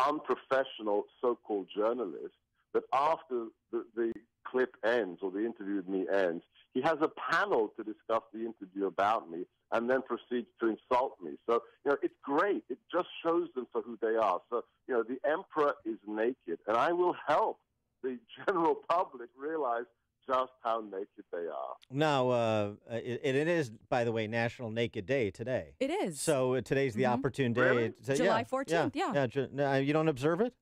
unprofessional so-called journalist that after the clip ends or the interview with me ends, he has a panel to discuss the interview about me and then proceeds to insult me. So, it's great. It just shows them for who they are. So, the emperor is naked, and I will help the general public realize just how naked they are. Now, it is, by the way, National Naked Day today. It is. So today's the opportune day. Really? July 14th, yeah. You don't observe it?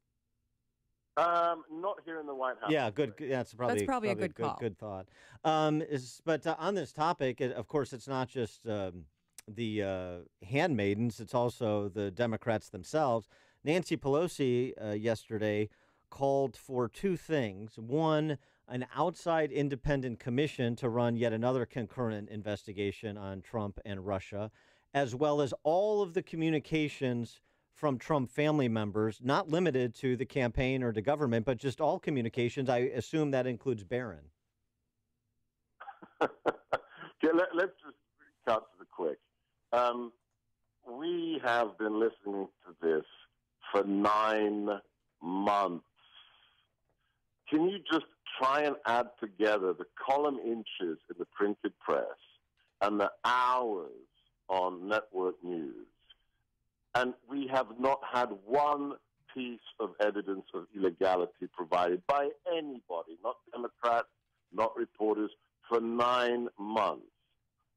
Not here in the White House. Yeah, good. That's probably a good call. Good thought. But on this topic, of course, it's not just the handmaidens; it's also the Democrats themselves. Nancy Pelosi yesterday called for two things: one, an outside independent commission to run yet another concurrent investigation on Trump and Russia, as well as all of the communications from Trump family members, not limited to the campaign or the government, but just all communications. I assume that includes Barron. Okay, let's just cut to the quick. We have been listening to this for 9 months. Can you just try and add together the column inches in the printed press and the hours on network news? And we have not had one piece of evidence of illegality provided by anybody, not Democrats, not reporters, for 9 months.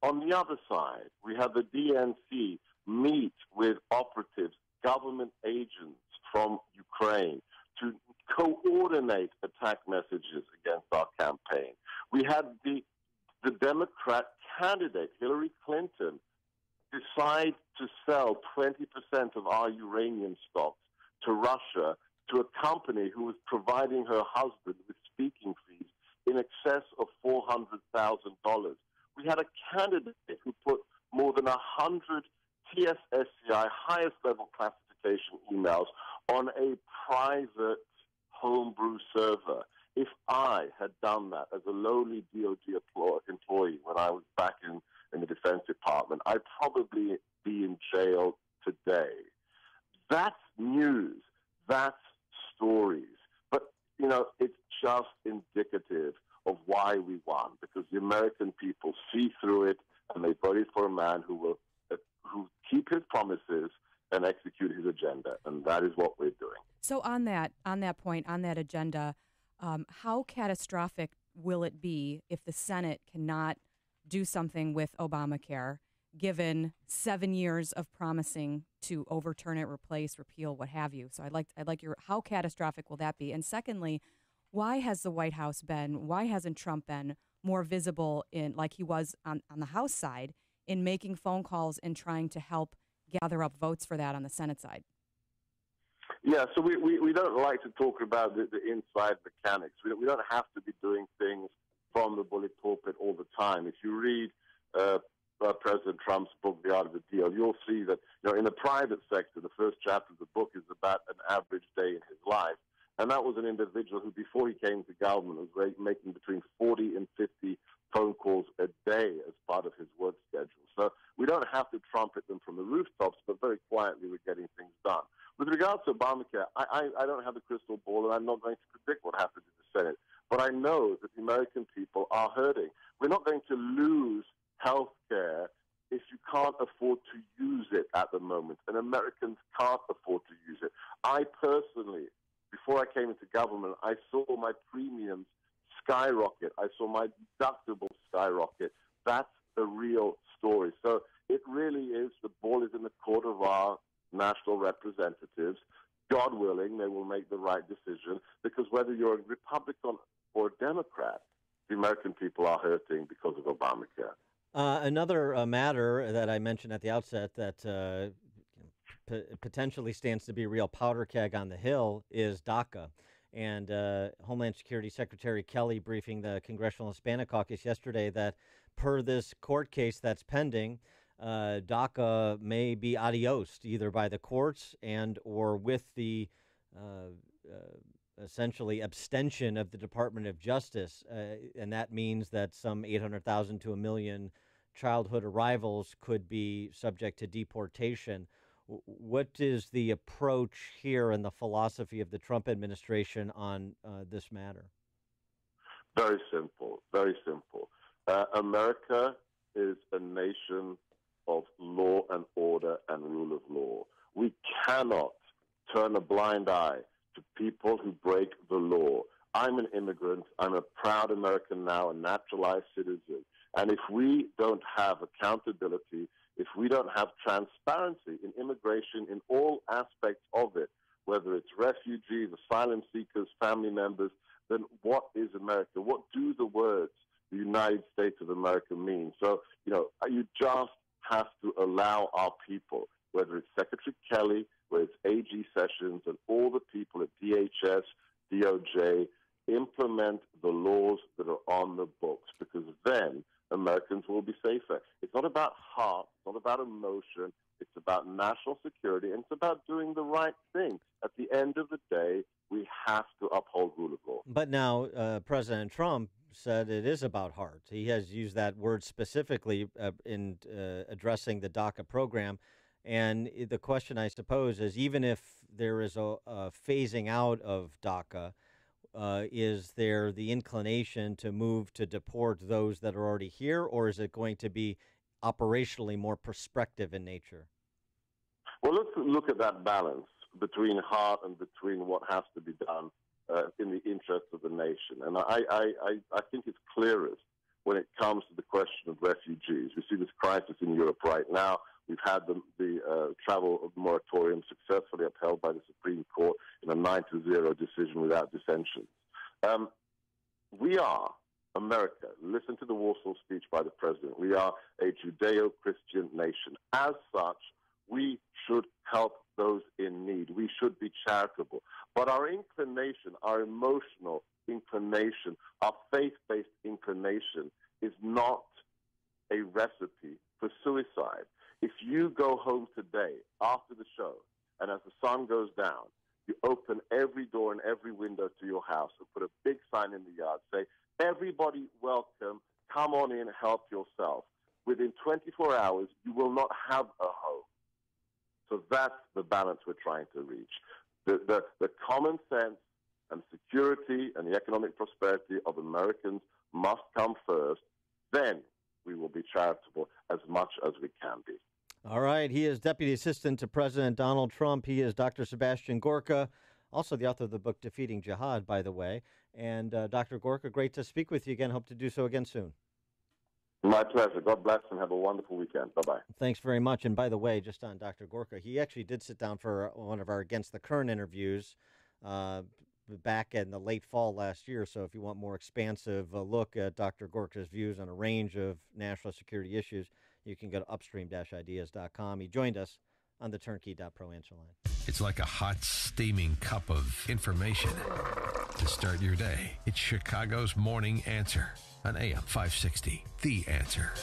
On the other side, we have the DNC meet with operatives, government agents from Ukraine to coordinate attack messages against our campaign. We had the Democrat candidate, Hillary Clinton, decide to sell 20% of our uranium stocks to Russia, to a company who was providing her husband with speaking fees in excess of $400,000. We had a candidate who put more than 100 TSSCI, highest level classification emails on a private homebrew server. If I had done that as a lowly DOD employee when I was back in the Defense Department, I'd probably be in jail today. That's news. That's stories. But, it's just indicative of why we won, because the American people see through it, and they voted for a man who will keep his promises and execute his agenda, and that is what we're doing. So on that point, on that agenda, how catastrophic will it be if the Senate cannot do something with Obamacare, given 7 years of promising to overturn it, replace, repeal, what have you? So I'd like your, how catastrophic will that be? And secondly, why hasn't Trump been more visible in, like he was on the House side, in making phone calls and trying to help gather up votes for that on the Senate side? Yeah, so we don't like to talk about the inside mechanics. We don't have to be doing things from the bully pulpit all the time. If you read President Trump's book, The Art of the Deal, you'll see that in the private sector, the first chapter of the book is about an average day in his life. And that was an individual who, before he came to government, was making between 40 and 50 phone calls a day as part of his work schedule. So we don't have to trumpet them from the rooftops, but very quietly we're getting things done. With regards to Obamacare, I don't have a crystal ball, and I'm not going to predict what happens in the Senate. But I know that the American people are hurting. We're not going to lose health care if you can't afford to use it at the moment, and Americans can't afford to use it. I personally, before I came into government, I saw my premiums skyrocket. I saw my deductibles skyrocket. That's the real story. So it really is, the ball is in the court of our national representatives. God willing, they will make the right decision, because whether you're a Republican or a Democrat, the American people are hurting because of Obamacare. Another matter that I mentioned at the outset that potentially stands to be a real powder keg on the Hill is DACA. And Homeland Security Secretary Kelly briefing the Congressional Hispanic Caucus yesterday that per this court case that's pending, DACA may be adiosed either by the courts and or with the essentially abstention of the Department of Justice. And that means that some 800,000 to 1 million childhood arrivals could be subject to deportation. What is the approach here and the philosophy of the Trump administration on this matter? Very simple, very simple. America is a nation of law and order and rule of law. We cannot turn a blind eye to people who break the law. I'm an immigrant. I'm a proud American now, a naturalized citizen. And if we don't have accountability, if we don't have transparency in immigration in all aspects of it, whether it's refugees, asylum seekers, family members, then what is America? What do the words the United States of America mean? So, you just have to allow our people, whether it's Secretary Kelly, whether it's AG Sessions, and all the people at DHS, DOJ, implement the laws that are on the books, because then Americans will be safer. It's not about heart, it's not about emotion, it's about national security, and it's about doing the right thing. At the end of the day, we have to uphold rule of law. But now President Trump said it is about heart. He has used that word specifically in addressing the DACA program. And the question, I suppose, is even if there is a phasing out of DACA, is there the inclination to move to deport those that are already here, or is it going to be operationally more prospective in nature? Well, let's look at that balance between heart and between what has to be done in the interest of the nation. And I think it's clearest when it comes to the question of refugees. We see this crisis in Europe right now. We've had the travel moratorium successfully upheld by the Supreme Court in a 9-0 decision without dissension. We are America. Listen to the Warsaw speech by the president. We are a Judeo-Christian nation. As such, we should help those in need. We should be charitable. But our inclination, our emotional inclination, our faith-based inclination is not a recipe for suicide. If you go home today after the show, and as the sun goes down, you open every door and every window to your house and put a big sign in the yard, say, everybody welcome, come on in, help yourself. Within 24 hours, you will not have a home. So that's the balance we're trying to reach. The common sense and security and the economic prosperity of Americans must come first. Then we will be charitable as much as we can be. All right. He is Deputy Assistant to President Donald Trump. He is Dr. Sebastian Gorka, also the author of the book Defeating Jihad, by the way. And Dr. Gorka, great to speak with you again. Hope to do so again soon. My pleasure. God bless and have a wonderful weekend. Bye-bye. Thanks very much. And by the way, just on Dr. Gorka, he actually did sit down for one of our Against the Current interviews back in the late fall last year. So if you want more expansive look at Dr. Gorka's views on a range of national security issues, you can go to upstream-ideas.com. He joined us on the turnkey.pro answer line. It's like a hot, steaming cup of information to start your day. It's Chicago's Morning Answer on AM 560, The Answer.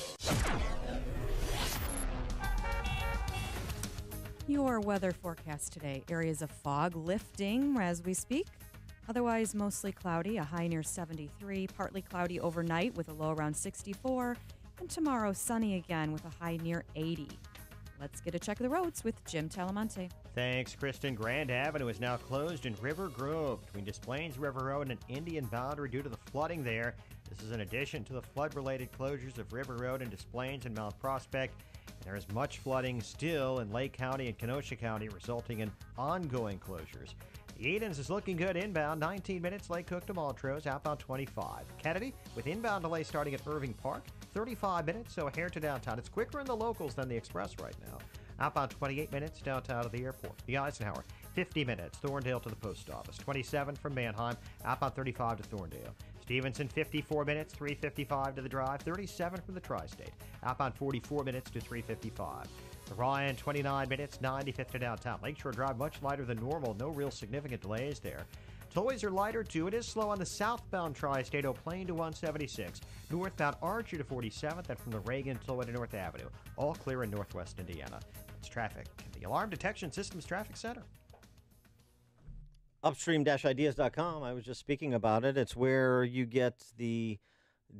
Your weather forecast today. Areas of fog lifting as we speak. Otherwise, mostly cloudy, a high near 73, partly cloudy overnight with a low around 64, and tomorrow sunny again with a high near 80. Let's get a check of the roads with Jim Talamonte. Thanks, Kristen. Grand Avenue is now closed in River Grove between Des Plaines River Road and Indian Boundary due to the flooding there. This is in addition to the flood-related closures of River Road in Des Plaines and Mount Prospect. And there is much flooding still in Lake County and Kenosha County, resulting in ongoing closures. The Edens is looking good inbound, 19 minutes. Lake Cook to Montrose, outbound 25. Kennedy with inbound delay starting at Irving Park, 35 minutes, so here to downtown. It's quicker in the locals than the express right now. Outbound 28 minutes downtown to the airport. The Eisenhower, 50 minutes. Thorndale to the post office. 27 from Manheim. Outbound 35 to Thorndale. Stevenson, 54 minutes. 3:55 to the drive. 37 from the tri-state. Outbound 44 minutes to 3:55. The Ryan, 29 minutes. 95th to downtown. Lakeshore Drive, much lighter than normal. No real significant delays there. Tollways are lighter, too. It is slow on the southbound tri-state, O'Plain to 176. Northbound Archer to 47th, and from the Reagan Tollway to North Avenue. All clear in northwest Indiana. That's traffic at the Alarm Detection Systems Traffic Center. Upstream-ideas.com. I was just speaking about it. It's where you get the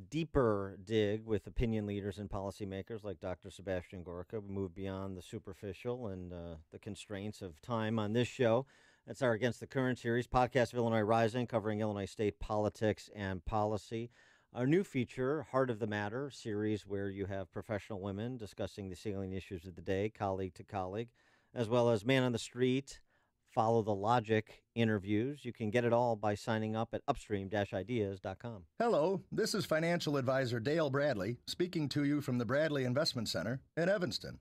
deeper dig with opinion leaders and policymakers like Dr. Sebastian Gorka. We move beyond the superficial and the constraints of time on this show. That's our Against the Current series, podcast of Illinois Rising, covering Illinois state politics and policy. Our new feature, Heart of the Matter series, where you have professional women discussing the salient issues of the day, colleague to colleague, as well as Man on the Street, Follow the Logic interviews. You can get it all by signing up at upstream-ideas.com. Hello, this is financial advisor Dale Bradley speaking to you from the Bradley Investment Center in Evanston.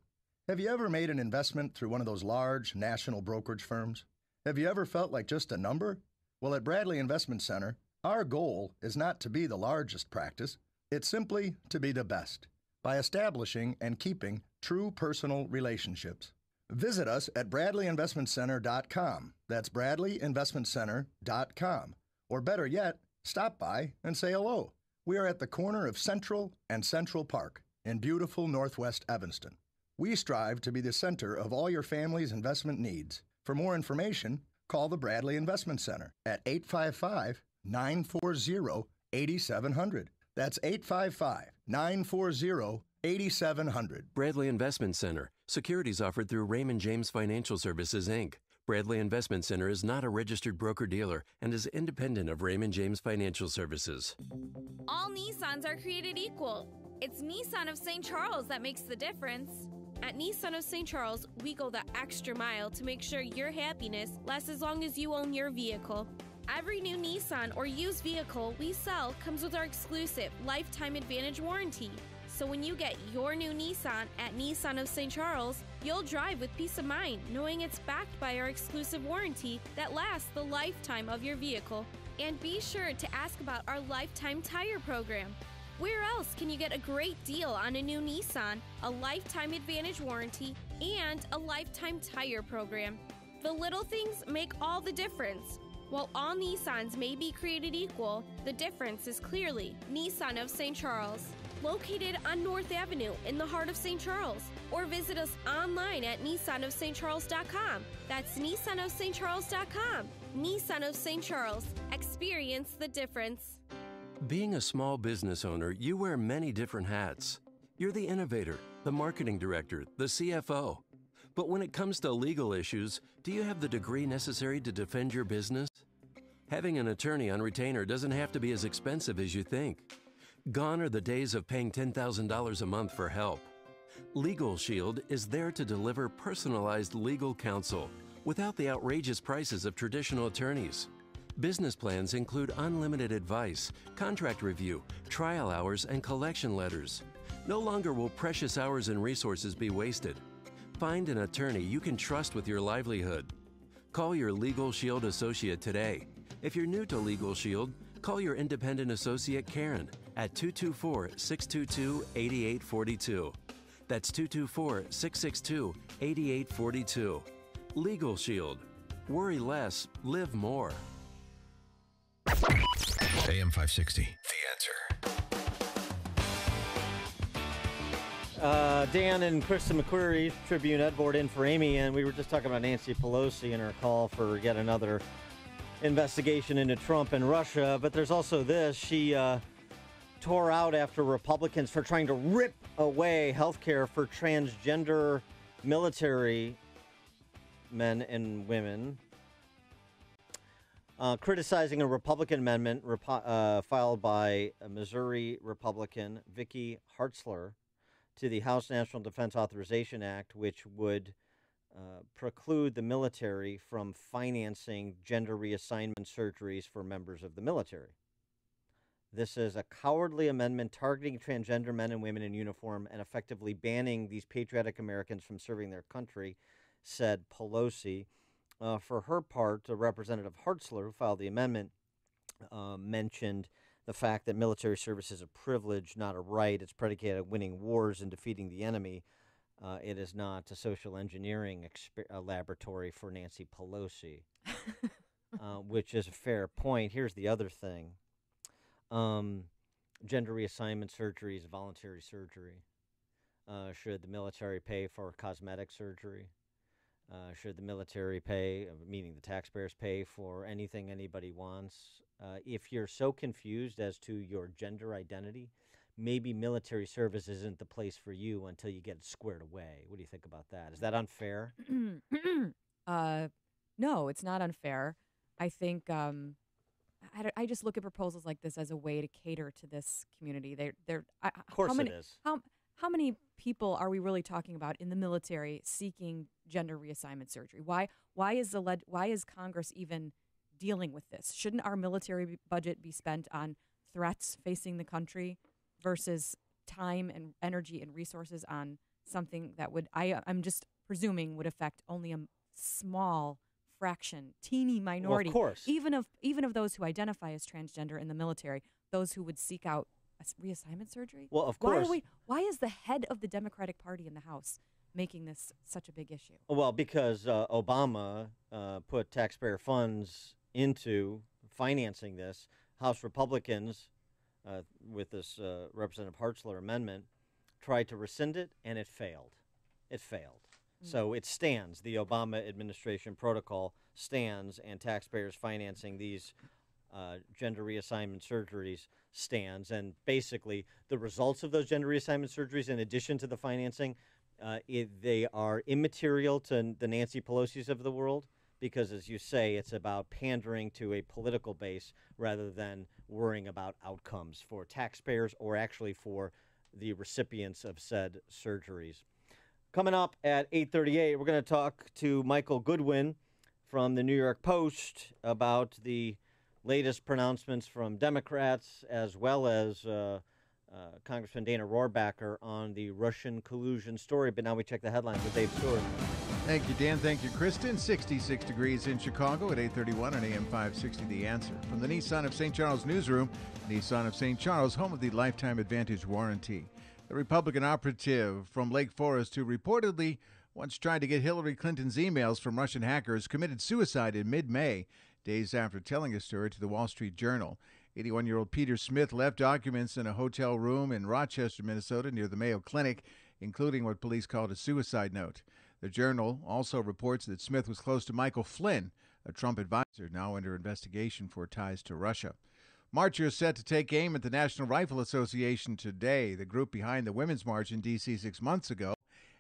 Have you ever made an investment through one of those large national brokerage firms? Have you ever felt like just a number? Well, at Bradley Investment Center, our goal is not to be the largest practice. It's simply to be the best by establishing and keeping true personal relationships. Visit us at BradleyInvestmentCenter.com. That's BradleyInvestmentCenter.com. Or better yet, stop by and say hello. We are at the corner of Central and Central Park in beautiful Northwest Evanston. We strive to be the center of all your family's investment needs. For more information, call the Bradley Investment Center at 855-940-8700. That's 855-940-8700. Bradley Investment Center. Securities offered through Raymond James Financial Services, Inc. Bradley Investment Center is not a registered broker-dealer and is independent of Raymond James Financial Services. All Nissans are created equal. It's Nissan of St. Charles that makes the difference. At Nissan of St. Charles, we go the extra mile to make sure your happiness lasts as long as you own your vehicle. Every new Nissan or used vehicle we sell comes with our exclusive Lifetime Advantage warranty. So when you get your new Nissan at Nissan of St. Charles, you'll drive with peace of mind knowing it's backed by our exclusive warranty that lasts the lifetime of your vehicle. And be sure to ask about our Lifetime Tire program. Where else can you get a great deal on a new Nissan, a Lifetime Advantage warranty, and a Lifetime Tire program? The little things make all the difference. While all Nissans may be created equal, the difference is clearly Nissan of St. Charles. Located on North Avenue in the heart of St. Charles. Or visit us online at NissanofSt.Charles.com. That's NissanofSt.Charles.com. Nissan of St. Charles. Experience the difference. Being a small business owner, you wear many different hats. You're the innovator, the marketing director, the CFO. But when it comes to legal issues, do you have the degree necessary to defend your business? Having an attorney on retainer doesn't have to be as expensive as you think. Gone are the days of paying $10,000 a month for help. Legal Shield is there to deliver personalized legal counsel without the outrageous prices of traditional attorneys. Business plans include unlimited advice, contract review, trial hours, and collection letters. No longer will precious hours and resources be wasted. Find an attorney you can trust with your livelihood. Call your Legal Shield associate today. If you're new to Legal Shield, call your independent associate Karen at 224-622-8842. That's 224-662-8842. Legal Shield. Worry less, live more. AM 560, The Answer. Dan and Kristen McQuarrie, Tribune Ed Board in for Amy, and we were just talking about Nancy Pelosi and her call for yet another investigation into Trump and Russia, but there's also this. She tore out after Republicans for trying to rip away health care for transgender military men and women, criticizing a Republican amendment filed by a Missouri Republican Vicky Hartzler to the House National Defense Authorization Act, which would preclude the military from financing gender reassignment surgeries for members of the military. This is a cowardly amendment targeting transgender men and women in uniform and effectively banning these patriotic Americans from serving their country, said Pelosi. For her part, Representative Hartzler, who filed the amendment, mentioned the fact that military service is a privilege, not a right. It's predicated on winning wars and defeating the enemy. It is not a social engineering laboratory for Nancy Pelosi, which is a fair point. Here's the other thing. Gender reassignment surgery is voluntary surgery. Should the military pay for cosmetic surgery? Should the military pay, meaning the taxpayers pay for anything anybody wants? If you're so confused as to your gender identity, maybe military service isn't the place for you until you get it squared away. What do you think about that? Is that unfair? No, it's not unfair. I think I just look at proposals like this as a way to cater to this community. Of course it is. How many people are we really talking about in the military seeking gender reassignment surgery? Why is Congress even dealing with this? Shouldn't our military budget be spent on threats facing the country versus time and energy and resources on something that would, I'm just presuming, would affect only a small fraction, teeny minority, well, of course. even of those who identify as transgender in the military, those who would seek out reassignment surgery? Well, of course. Why is the head of the Democratic Party in the House making this such a big issue? Well, because Obama put taxpayer funds into financing this. House Republicans, with this Representative Hartzler amendment, tried to rescind it, and it failed. It failed. So it stands. The Obama administration protocol stands, and taxpayers financing these gender reassignment surgeries stands. And basically, the results of those gender reassignment surgeries, in addition to the financing, they are immaterial to the Nancy Pelosi's of the world because, as you say, it's about pandering to a political base rather than worrying about outcomes for taxpayers or actually for the recipients of said surgeries. Coming up at 8:38, we're going to talk to Michael Goodwin from the New York Post about the latest pronouncements from Democrats, as well as Congressman Dana Rohrabacher on the Russian collusion story. But now we check the headlines with Dave Stewart. Thank you, Dan. Thank you, Kristen. 66 degrees in Chicago at 8:31 on AM 560, The Answer. From the Nissan of St. Charles newsroom, Nissan of St. Charles, home of the Lifetime Advantage warranty. The Republican operative from Lake Forest who reportedly once tried to get Hillary Clinton's emails from Russian hackers committed suicide in mid-May, days after telling a story to the Wall Street Journal. 81-year-old Peter Smith left documents in a hotel room in Rochester, Minnesota, near the Mayo Clinic, including what police called a suicide note. The Journal also reports that Smith was close to Michael Flynn, a Trump advisor now under investigation for ties to Russia. Marchers set to take aim at the National Rifle Association today. The group behind the Women's March in D.C. 6 months ago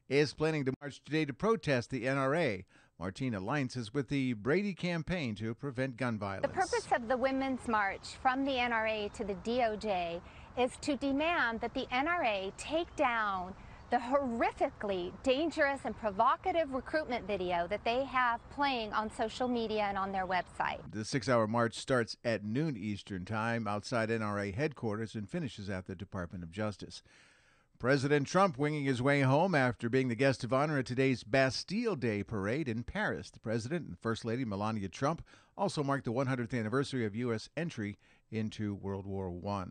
is planning to march today to protest the NRA. Martina Leintz is with the Brady campaign to prevent gun violence. The purpose of the Women's March from the NRA to the DOJ is to demand that the NRA take down the horrifically dangerous and provocative recruitment video that they have playing on social media and on their website. The 6-hour march starts at noon Eastern Time outside NRA headquarters and finishes at the Department of Justice. President Trump winging his way home after being the guest of honor at today's Bastille Day parade in Paris. The president and First Lady Melania Trump also marked the 100th anniversary of U.S. entry into World War I.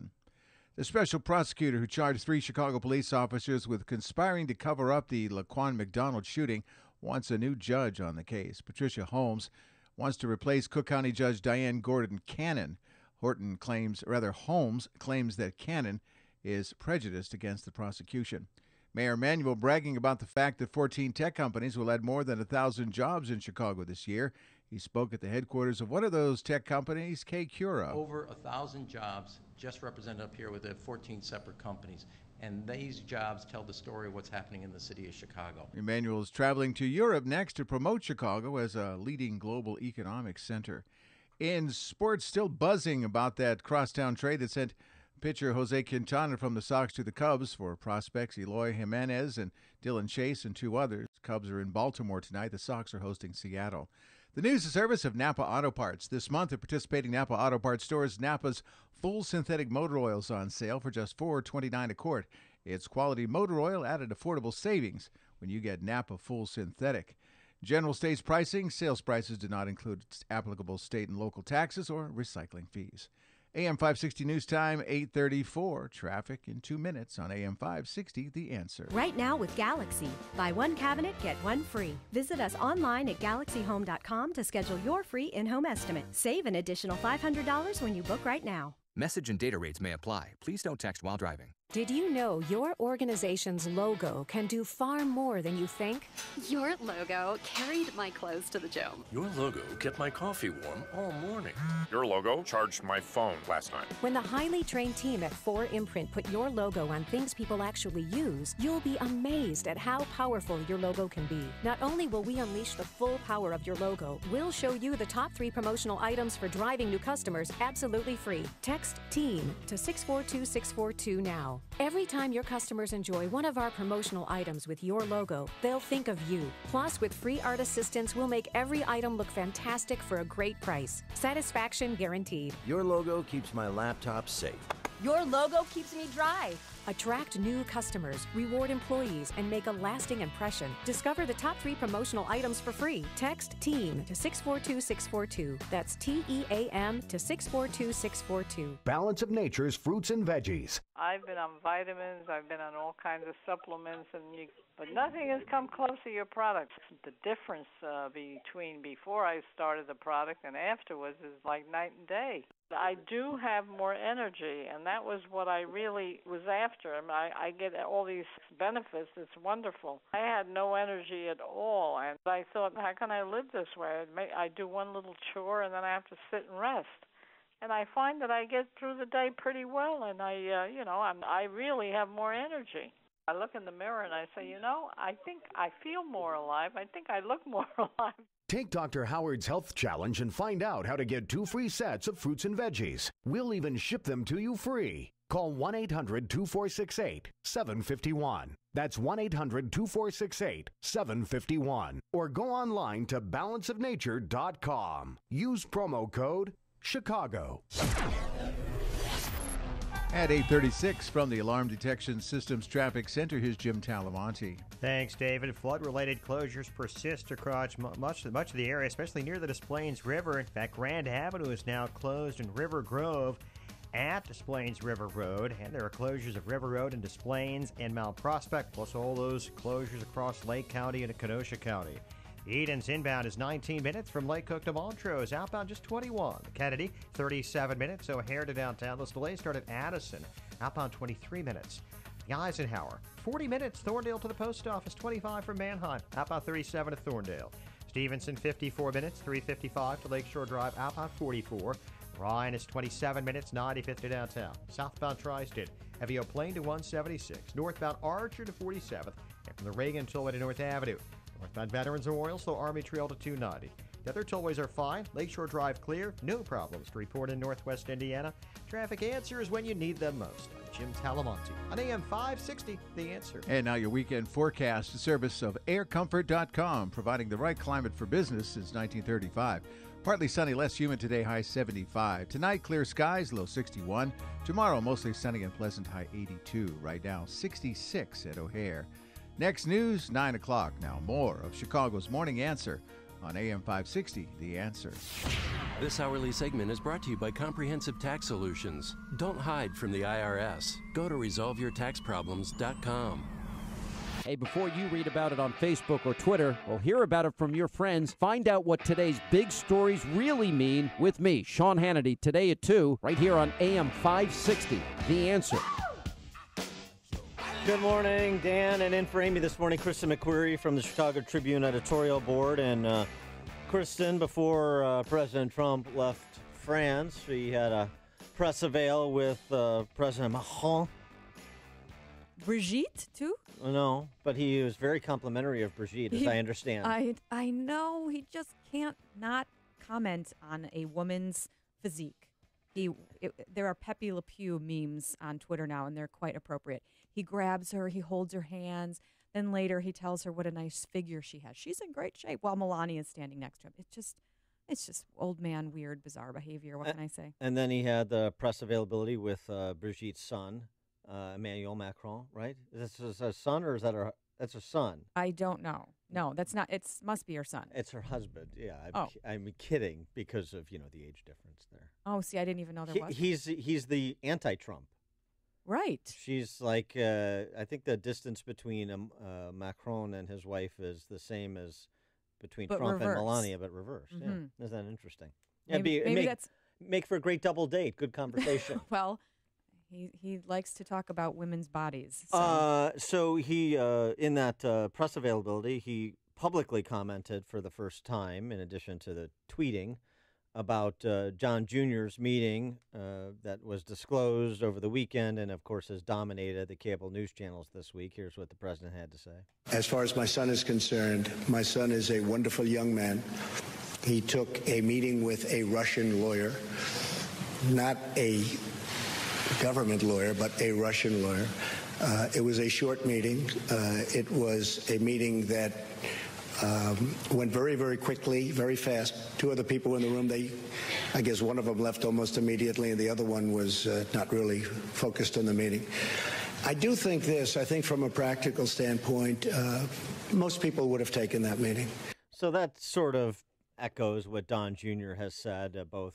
The special prosecutor who charged 3 Chicago police officers with conspiring to cover up the Laquan McDonald shooting wants a new judge on the case. Patricia Holmes wants to replace Cook County Judge Diane Gordon Cannon. Holmes claims that Cannon is prejudiced against the prosecution. Mayor Emanuel bragging about the fact that 14 tech companies will add more than 1,000 jobs in Chicago this year. He spoke at the headquarters of one of those tech companies, K-Cura. Over 1,000 jobs just represented up here with the 14 separate companies. And these jobs tell the story of what's happening in the city of Chicago. Emmanuel is traveling to Europe next to promote Chicago as a leading global economic center. In sports, still buzzing about that crosstown trade that sent pitcher Jose Quintana from the Sox to the Cubs for prospects Eloy Jimenez and Dylan Chase and 2 others. Cubs are in Baltimore tonight. The Sox are hosting Seattle. The news is service of Napa Auto Parts. This month at participating Napa Auto Parts stores, Napa's full synthetic motor oil is on sale for just $4.29 a quart. It's quality motor oil at an affordable savings when you get Napa full synthetic. General States pricing, sales prices do not include applicable state and local taxes or recycling fees. AM 560 News Time, 8:34. Traffic in 2 minutes on AM 560, The Answer. Right now with Galaxy. Buy one cabinet, get one free. Visit us online at GalaxyHome.com to schedule your free in-home estimate. Save an additional $500 when you book right now. Message and data rates may apply. Please don't text while driving. Did you know your organization's logo can do far more than you think? Your logo carried my clothes to the gym. Your logo kept my coffee warm all morning. Your logo charged my phone last night. When the highly trained team at 4imprint put your logo on things people actually use, you'll be amazed at how powerful your logo can be. Not only will we unleash the full power of your logo, we'll show you the top 3 promotional items for driving new customers absolutely free. Text TEAM to 642-642 now. Every time your customers enjoy one of our promotional items with your logo, they'll think of you. Plus, with free art assistance, we'll make every item look fantastic for a great price. Satisfaction guaranteed. Your logo keeps my laptop safe. Your logo keeps me dry. Attract new customers, reward employees, and make a lasting impression. Discover the top 3 promotional items for free. Text TEAM to 642-642. That's TEAM to 642-642. Balance of Nature's fruits and veggies. I've been on vitamins, I've been on all kinds of supplements, but nothing has come close to your product. The difference between before I started the product and afterwards is like night and day. I do have more energy, and that was what I really was after. I get all these benefits. It's wonderful. I had no energy at all, and I thought, how can I live this way? I do one little chore, and then I have to sit and rest. And I find that I get through the day pretty well, and I really have more energy. I look in the mirror and I say, I think I feel more alive. I think I look more alive. Take Dr. Howard's Health Challenge and find out how to get 2 free sets of fruits and veggies. We'll even ship them to you free. Call 1-800-2468-751. That's 1-800-2468-751. Or go online to balanceofnature.com. Use promo code Chicago. At 8:36 from the Alarm Detection Systems Traffic Center, here's Jim Talamonte. Thanks, David. Flood-related closures persist across much of the area, especially near the Des Plaines River. In fact, Grand Avenue is now closed in River Grove at Des Plaines River Road, and there are closures of River Road in Des Plaines and Mount Prospect, plus all those closures across Lake County and Kenosha County. Edens inbound is 19 minutes from Lake Cook to Montrose. Outbound just 21. Kennedy, 37 minutes. O'Hare to downtown. Those delays start at Addison. Outbound 23 minutes. The Eisenhower, 40 minutes. Thorndale to the post office, 25 from Manheim. Outbound 37 to Thorndale. Stevenson, 54 minutes. 355 to Lakeshore Drive. Outbound 44. Ryan is 27 minutes. 95th to downtown. Southbound Tri-State. Heavy Plain to 176. Northbound Archer to 47th. And from the Reagan Tollway to North Avenue. Northbound Veterans Memorial, slow Army Trail to 290. The other tollways are fine. Lakeshore Drive clear. No problems to report in Northwest Indiana. Traffic answers when you need them most. I'm Jim Talamonte on AM 560, The Answer. And now your weekend forecast, a service of aircomfort.com, providing the right climate for business since 1935. Partly sunny, less humid today, high 75. Tonight, clear skies, low 61. Tomorrow, mostly sunny and pleasant, high 82. Right now, 66 at O'Hare. Next news, 9 o'clock. Now more of Chicago's Morning Answer on AM 560, The Answer. This hourly segment is brought to you by Comprehensive Tax Solutions. Don't hide from the IRS. Go to resolveyourtaxproblems.com. Hey, before you read about it on Facebook or Twitter, or hear about it from your friends, find out what today's big stories really mean with me, Sean Hannity, today at 2, right here on AM 560, The Answer. Good morning, Dan, and in for Amy this morning, Kristen McQuarrie from the Chicago Tribune editorial board. And Kristen, before President Trump left France, he had a press avail with President Macron. Brigitte, too? No, but he was very complimentary of Brigitte, as I understand. I know. He just can't not comment on a woman's physique. There are Pepe Le Pew memes on Twitter now, and they're quite appropriate. He grabs her, he holds her hands, then later he tells her what a nice figure she has. She's in great shape while Melania is standing next to him. It's just old man, weird, bizarre behavior. What can I say? And then he had the press availability with Brigitte's son, Emmanuel Macron, right? Is this a son or is that that's her son? I don't know. No, that's not. It must be her son. It's her husband. Yeah, Oh. I'm kidding because of the age difference there. Oh, see, I didn't even know there was. He's the anti-Trump. Right. She's like I think the distance between Macron and his wife is the same as between But Trump reverse. and Melania, but reversed. Mhm. Yeah, isn't that interesting? Yeah, Maybe that's make for a great double date. Good conversation. well. He likes to talk about women's bodies. So he in that press availability, he publicly commented for the first time, in addition to the tweeting, about John Jr.'s meeting that was disclosed over the weekend and, of course, has dominated the cable news channels this week. Here's what the president had to say. As far as my son is concerned, my son is a wonderful young man. He took a meeting with a Russian lawyer, not a government lawyer, but a Russian lawyer. It was a short meeting. It was a meeting that went very, very quickly, very fast. Two other people in the room, I guess one of them left almost immediately, and the other one was not really focused on the meeting. I do think this. I think from a practical standpoint, most people would have taken that meeting. So that sort of echoes what Don Jr. has said, both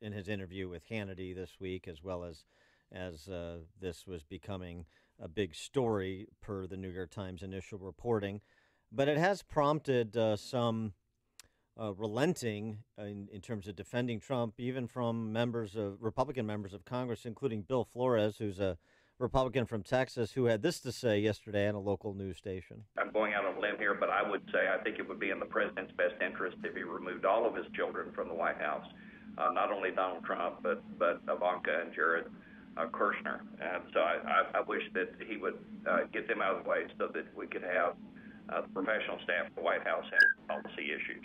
in his interview with Hannity this week, as well as this was becoming a big story per the New York Times initial reporting. But it has prompted some relenting in terms of defending Trump, even from Republican members of Congress, including Bill Flores, who's a Republican from Texas, who had this to say yesterday on a local news station. I'm going out on a limb here, but I would say I think it would be in the president's best interest if he removed all of his children from the White House, not only Donald Trump, but Ivanka and Jared Kushner. And so I wish that he would get them out of the way so that we could have the professional staff at the White House handle policy issues.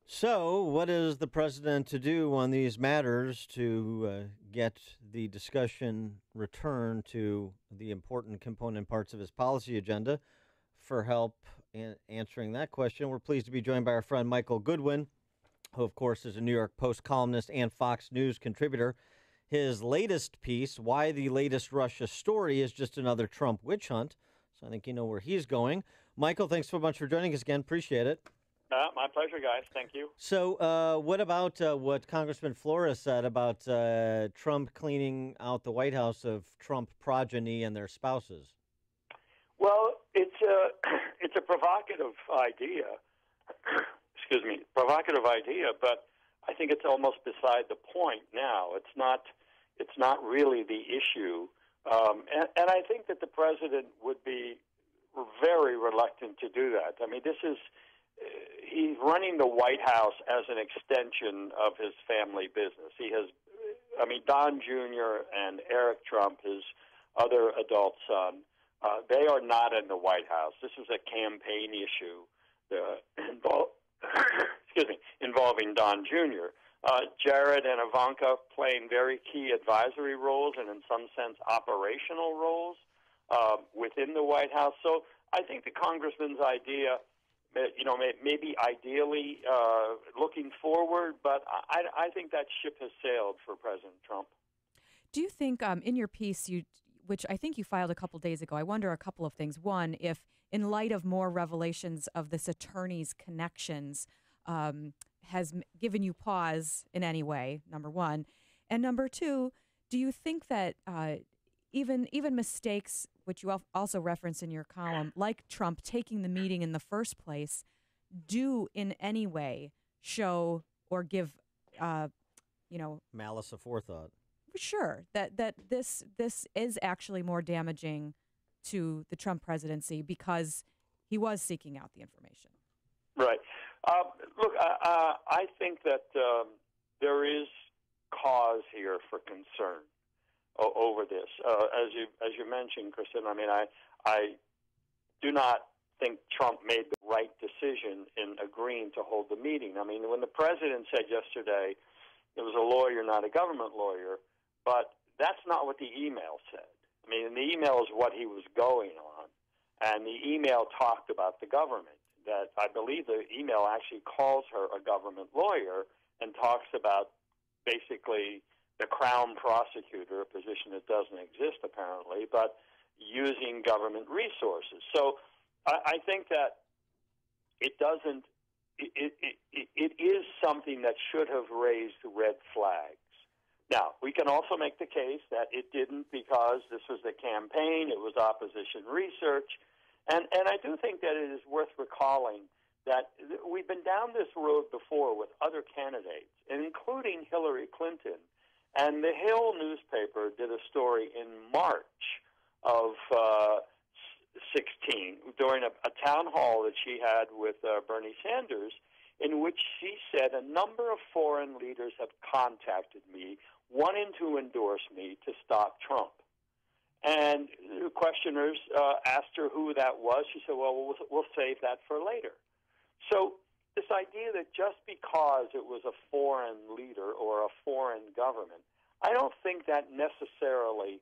So, what is the president to do on these matters to get the discussion returned to the important component parts of his policy agenda? For help in answering that question, we're pleased to be joined by our friend Michael Goodwin, who, of course, is a New York Post columnist and Fox News contributor. His latest piece, Why the Latest Russia Story is Just Another Trump Witch Hunt. So I think you know where he's going. Michael, thanks so much for joining us again. Appreciate it. My pleasure, guys. Thank you. So what about what Congressman Flores said about Trump cleaning out the White House of Trump progeny and their spouses? Well, it's a provocative idea. Excuse me, provocative idea, but I think it's almost beside the point now. It's not really the issue, and I think that the president would be very reluctant to do that. I mean, he's running the White House as an extension of his family business. Don Jr. and Eric Trump, his other adult son, they are not in the White House. This is a campaign issue involving Don Jr. Jared and Ivanka playing very key advisory roles and in some sense operational roles within the White House. So I think the congressman's idea, maybe ideally looking forward, but I think that ship has sailed for President Trump. Do you think in your piece, which I think you filed a couple days ago, I wonder a couple of things. One, if in light of more revelations of this attorney's connections, has given you pause in any way, number one. And number two, do you think that even mistakes, which you also reference in your column, like Trump taking the meeting in the first place, do in any way show or give, malice aforethought? Sure, that this is actually more damaging to the Trump presidency because he was seeking out the information. Right. Look, I think that there is cause here for concern over this. As you mentioned, Kristen, I mean, I do not think Trump made the right decision in agreeing to hold the meeting. I mean, when the president said yesterday it was a lawyer, not a government lawyer, but that's not what the email said. I mean, the email is what he was going on, and the email talked about the government. That I believe the email actually calls her a government lawyer and talks about basically the Crown prosecutor, a position that doesn't exist apparently, but using government resources. So I think that it doesn't. It is something that should have raised red flags. Now, we can also make the case that it didn't because this was the campaign, it was opposition research, and I do think that it is worth recalling that we've been down this road before with other candidates, including Hillary Clinton. And the Hill newspaper did a story in March of 16 during a town hall that she had with Bernie Sanders, in which she said a number of foreign leaders have contacted me wanting to endorse me to stop Trump. And the questioners asked her who that was. She said, well, we'll save that for later. So this idea that just because it was a foreign leader or a foreign government, I don't think that necessarily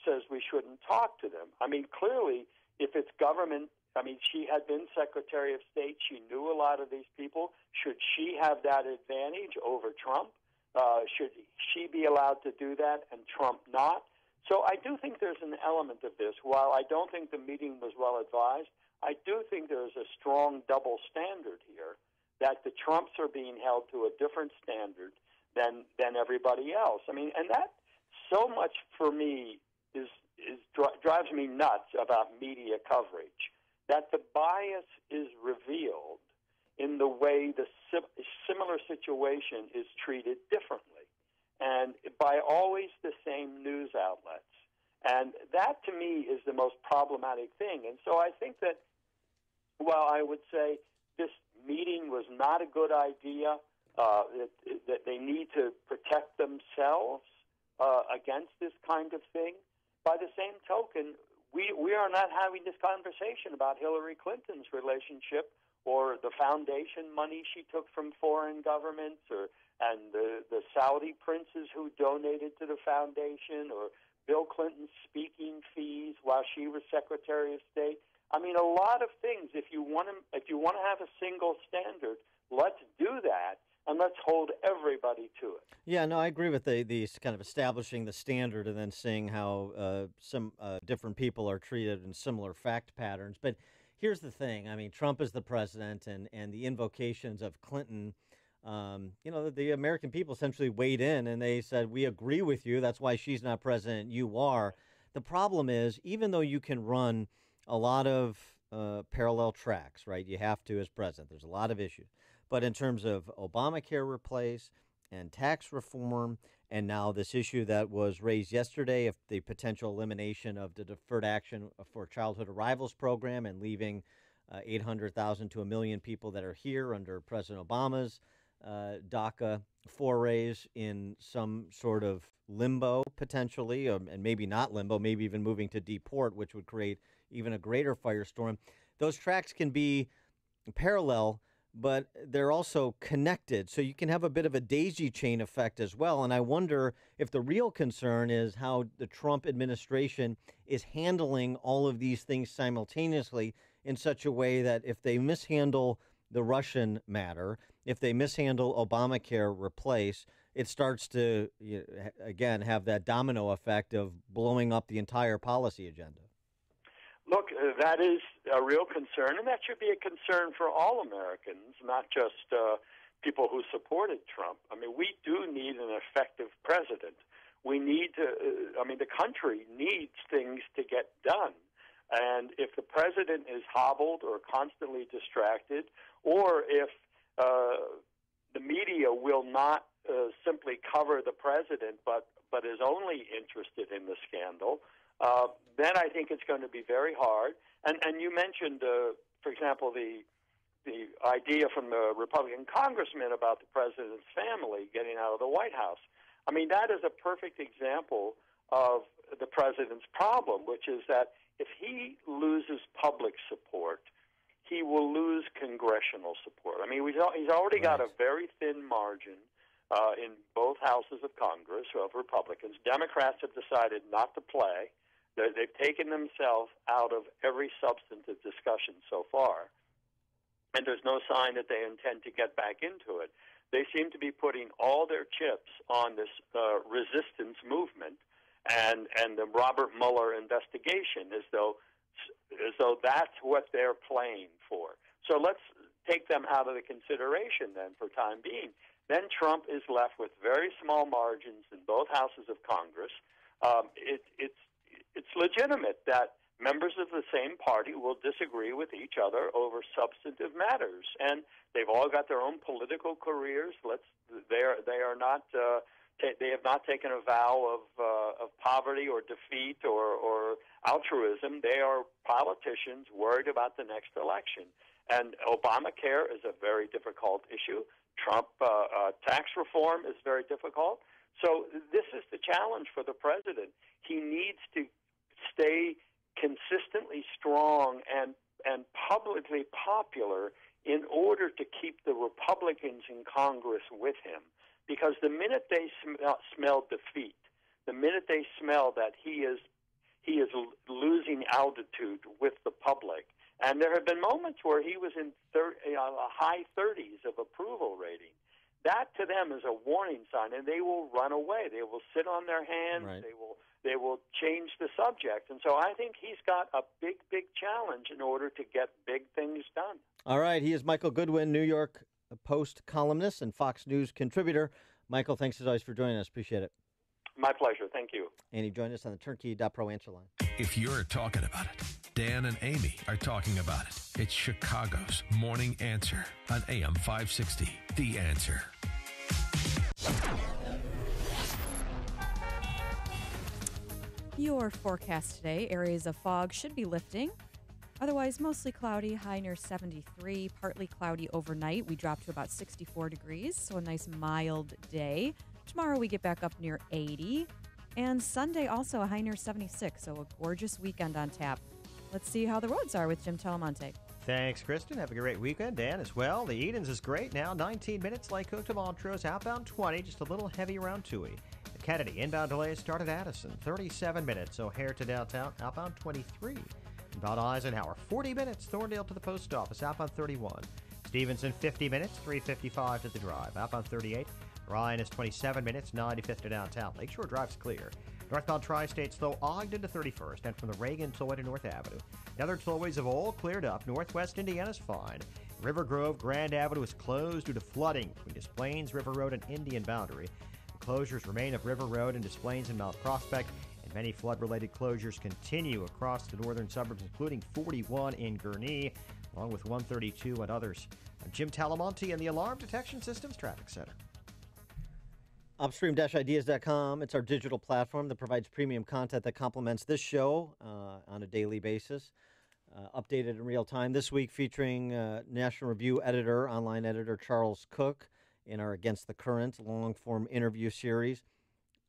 says we shouldn't talk to them. I mean, clearly, if it's government, I mean, she had been Secretary of State. She knew a lot of these people. Should she have that advantage over Trump? Should she be allowed to do that and Trump not? So I do think there's an element of this. While I don't think the meeting was well advised, I do think there is a strong double standard here, that the Trumps are being held to a different standard than everybody else. I mean, and that so much for me drives me nuts about media coverage, that the bias is revealed in the way the similar situation is treated differently, and by always the same news outlets. And that, to me, is the most problematic thing. And so I think that while I would say this meeting was not a good idea, that they need to protect themselves against this kind of thing, by the same token, we are not having this conversation about Hillary Clinton's relationship or the foundation money she took from foreign governments, and the Saudi princes who donated to the foundation, or Bill Clinton's speaking fees while she was Secretary of State. I mean, a lot of things. If you want to have a single standard, let's do that, and let's hold everybody to it. Yeah, no, I agree with the kind of establishing the standard and then seeing how some different people are treated in similar fact patterns. But here's the thing. I mean, Trump is the president, and the invocations of Clinton, the American people essentially weighed in, and they said, we agree with you. That's why she's not president. You are. The problem is, even though you can run a lot of parallel tracks, right? You have to as president. There's a lot of issues. But in terms of Obamacare replace and tax reform, and now this issue that was raised yesterday of the potential elimination of the Deferred Action for Childhood Arrivals program and leaving 800,000 to 1 million people that are here under President Obama's DACA forays in some sort of limbo potentially, and maybe not limbo, maybe even moving to deport, which would create even a greater firestorm. Those tracks can be parallel, but they're also connected. So you can have a bit of a daisy chain effect as well. And I wonder if the real concern is how the Trump administration is handling all of these things simultaneously in such a way that if they mishandle the Russian matter, if they mishandle Obamacare replace, it starts to, again, have that domino effect of blowing up the entire policy agenda. Look, that is a real concern, and that should be a concern for all Americans, not just people who supported Trump. I mean, we do need an effective president. We need to, the country needs things to get done. And if the president is hobbled or constantly distracted, or if the media will not simply cover the president but is only interested in the scandal, then I think it's going to be very hard. And you mentioned, for example, the the idea from the Republican congressman about the president's family getting out of the White House. I mean, that is a perfect example of the president's problem, which is that if he loses public support, he will lose congressional support. I mean, he's already got a very thin margin in both houses of Congress of Republicans. Democrats have decided not to play. They've taken themselves out of every substantive discussion so far, and there's no sign that they intend to get back into it. They seem to be putting all their chips on this resistance movement and the Robert Mueller investigation, as though that's what they're playing for. So let's take them out of the consideration then for time being. Then Trump is left with very small margins in both houses of Congress. It's legitimate that members of the same party will disagree with each other over substantive matters, and they've all got their own political careers. They have not taken a vow of poverty or defeat or altruism. They are politicians worried about the next election, and Obamacare is a very difficult issue. Trump tax reform is very difficult. So this is the challenge for the president. He needs to stay consistently strong and publicly popular in order to keep the Republicans in Congress with him. Because the minute they smell defeat, the minute they smell that he is losing altitude with the public, and there have been moments where he was in high 30s of approval rating, that to them is a warning sign, and they will run away. They will sit on their hands. Right. They will change the subject. And so I think he's got a big, big challenge in order to get big things done. All right. He is Michael Goodwin, New York Post columnist and Fox News contributor. Michael, thanks as always for joining us. Appreciate it. My pleasure. Thank you. And he joined us on the Turnkey.pro answer line. If you're talking about it, Dan and Amy are talking about it. It's Chicago's Morning Answer on AM 560. The Answer. Your forecast today, areas of fog should be lifting. Otherwise, mostly cloudy, high near 73, partly cloudy overnight. We drop to about 64 degrees, so a nice mild day. Tomorrow we get back up near 80. And Sunday also a high near 76, so a gorgeous weekend on tap. Let's see how the roads are with Jim Talamonte. Thanks, Kristen. Have a great weekend, Dan, as well. The Edens is great now. 19 minutes, Lake Hook to Montrose. Outbound 20, just a little heavy around Toohey. The Kennedy inbound delays start at Addison. 37 minutes, O'Hare to downtown. Outbound 23. About Eisenhower. 40 minutes, Thorndale to the post office. Outbound 31. Stevenson, 50 minutes, 3:55 to the drive. Outbound 38. Ryan is 27 minutes, 95th to downtown. Lakeshore Drive's clear. Northbound Tri-States, though, Ogden to 31st, and from the Reagan Tollway to North Avenue. The other tollways have all cleared up. Northwest Indiana's fine. River Grove, Grand Avenue is closed due to flooding between Des Plaines, River Road, and Indian Boundary. The closures remain of River Road and Des Plaines and Mount Prospect, and many flood-related closures continue across the northern suburbs, including 41 in Gurnee, along with 132 and others. I'm Jim Talamonte in the Alarm Detection Systems Traffic Center. Upstream-ideas.com. It's our digital platform that provides premium content that complements this show on a daily basis, updated in real time. This week featuring National Review editor, online editor Charles Cook in our Against the Current long-form interview series.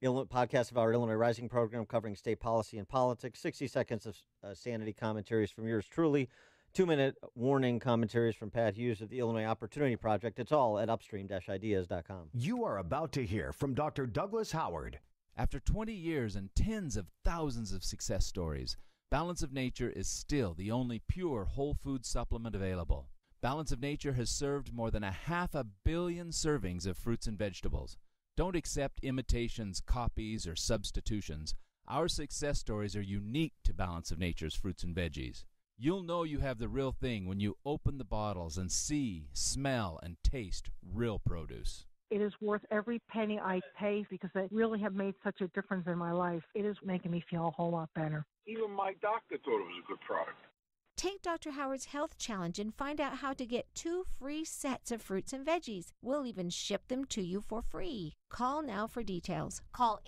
Podcast of our Illinois Rising program covering state policy and politics. 60 seconds of sanity commentaries from yours truly. 2-minute warning commentaries from Pat Hughes of the Illinois Opportunity Project. It's all at upstream-ideas.com. You are about to hear from Dr. Douglas Howard. After 20 years and tens of thousands of success stories, Balance of Nature is still the only pure whole food supplement available. Balance of Nature has served more than 500 million servings of fruits and vegetables. Don't accept imitations, copies, or substitutions. Our success stories are unique to Balance of Nature's fruits and veggies. You'll know you have the real thing when you open the bottles and see, smell, and taste real produce. It is worth every penny I pay because they really have made such a difference in my life. It is making me feel a whole lot better. Even my doctor thought it was a good product. Take Dr. Howard's Health Challenge and find out how to get 2 free sets of fruits and veggies. We'll even ship them to you for free. Call now for details. Call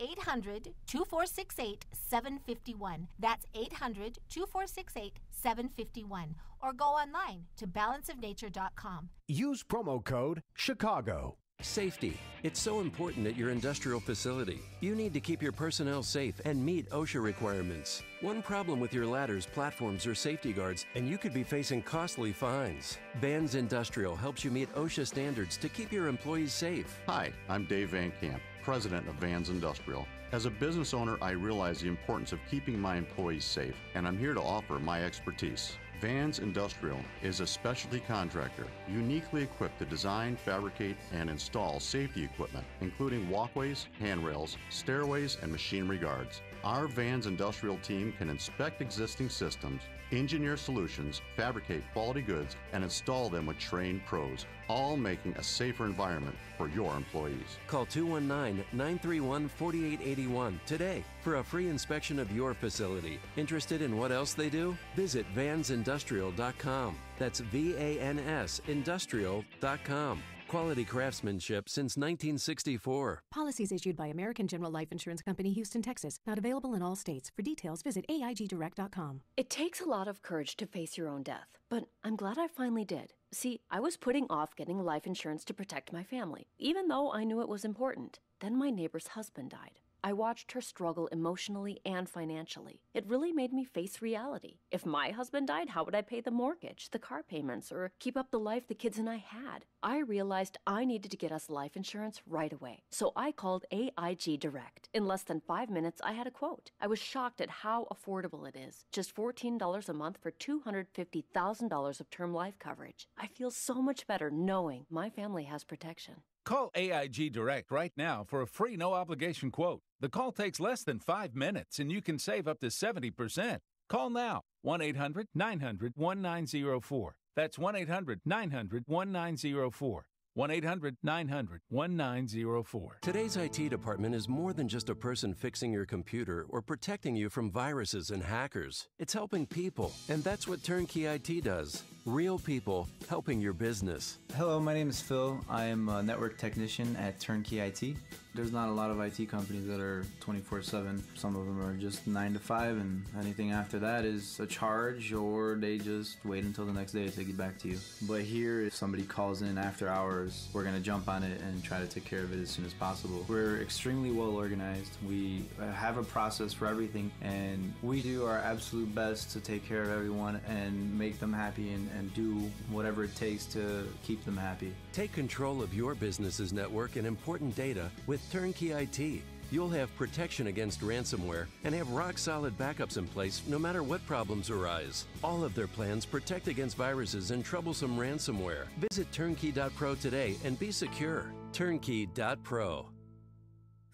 800-2468-751. That's 800-2468-751. Or go online to balanceofnature.com. Use promo code Chicago. Safety. It's so important at your industrial facility. You need to keep your personnel safe and meet OSHA requirements. One problem with your ladders, platforms, or safety guards, and you could be facing costly fines. Vans Industrial helps you meet OSHA standards to keep your employees safe. Hi, I'm Dave Van Camp, president of Vans Industrial. As a business owner, I realize the importance of keeping my employees safe, and I'm here to offer my expertise. Vans Industrial is a specialty contractor uniquely equipped to design, fabricate, and install safety equipment, including walkways, handrails, stairways, and machinery guards. Our Vans Industrial team can inspect existing systems, engineer solutions, fabricate quality goods, and install them with trained pros, all making a safer environment for your employees. Call 219-931-4881 today for a free inspection of your facility. Interested in what else they do? Visit vansindustrial.com. That's VANS industrial.com. Quality craftsmanship since 1964. Policies issued by American General Life Insurance Company, Houston, Texas. Not available in all states. For details, visit AIGdirect.com. It takes a lot of courage to face your own death, but I'm glad I finally did. See, I was putting off getting life insurance to protect my family, even though I knew it was important. Then my neighbor's husband died. I watched her struggle emotionally and financially. It really made me face reality. If my husband died, how would I pay the mortgage, the car payments, or keep up the life the kids and I had? I realized I needed to get us life insurance right away. So I called AIG Direct. In less than 5 minutes, I had a quote. I was shocked at how affordable it is. Just $14 a month for $250,000 of term life coverage. I feel so much better knowing my family has protection. Call AIG Direct right now for a free no-obligation quote. The call takes less than 5 minutes, and you can save up to 70%. Call now, 1-800-900-1904. That's 1-800-900-1904. 1-800-900-1904. Today's IT department is more than just a person fixing your computer or protecting you from viruses and hackers. It's helping people, and that's what Turnkey IT does. Real people helping your business. Hello, my name is Phil. I am a network technician at Turnkey IT. There's not a lot of IT companies that are 24/7. Some of them are just 9 to 5, and anything after that is a charge, or they just wait until the next day to get back to you. But here, if somebody calls in after hours, we're going to jump on it and try to take care of it as soon as possible. We're extremely well organized. We have a process for everything, and we do our absolute best to take care of everyone and make them happy and do whatever it takes to keep them happy. Take control of your business's network and important data with Turnkey IT. You'll have protection against ransomware and have rock-solid backups in place no matter what problems arise. All of their plans protect against viruses and troublesome ransomware. Visit turnkey.pro today and be secure. Turnkey.pro.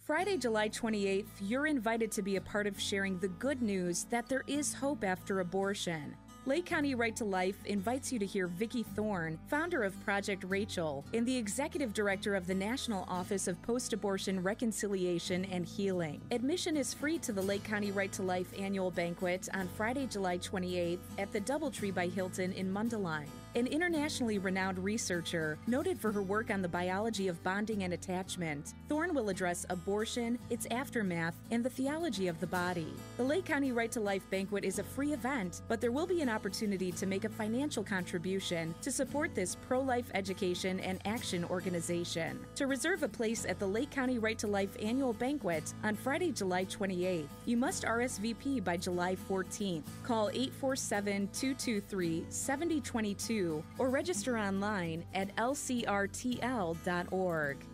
Friday, July 28th, you're invited to be a part of sharing the good news that there is hope after abortion. Lake County Right to Life invites you to hear Vicki Thorne, founder of Project Rachel and the executive director of the National Office of Post-Abortion Reconciliation and Healing. Admission is free to the Lake County Right to Life annual banquet on Friday, July 28th at the Doubletree by Hilton in Mundelein. An internationally renowned researcher, noted for her work on the biology of bonding and attachment, Thorne will address abortion, its aftermath, and the theology of the body. The Lake County Right to Life banquet is a free event, but there will be an opportunity to make a financial contribution to support this pro-life education and action organization. To reserve a place at the Lake County Right to Life annual banquet on Friday, July 28th, you must RSVP by July 14th. Call 847-223-7022 or register online at lcrtl.org.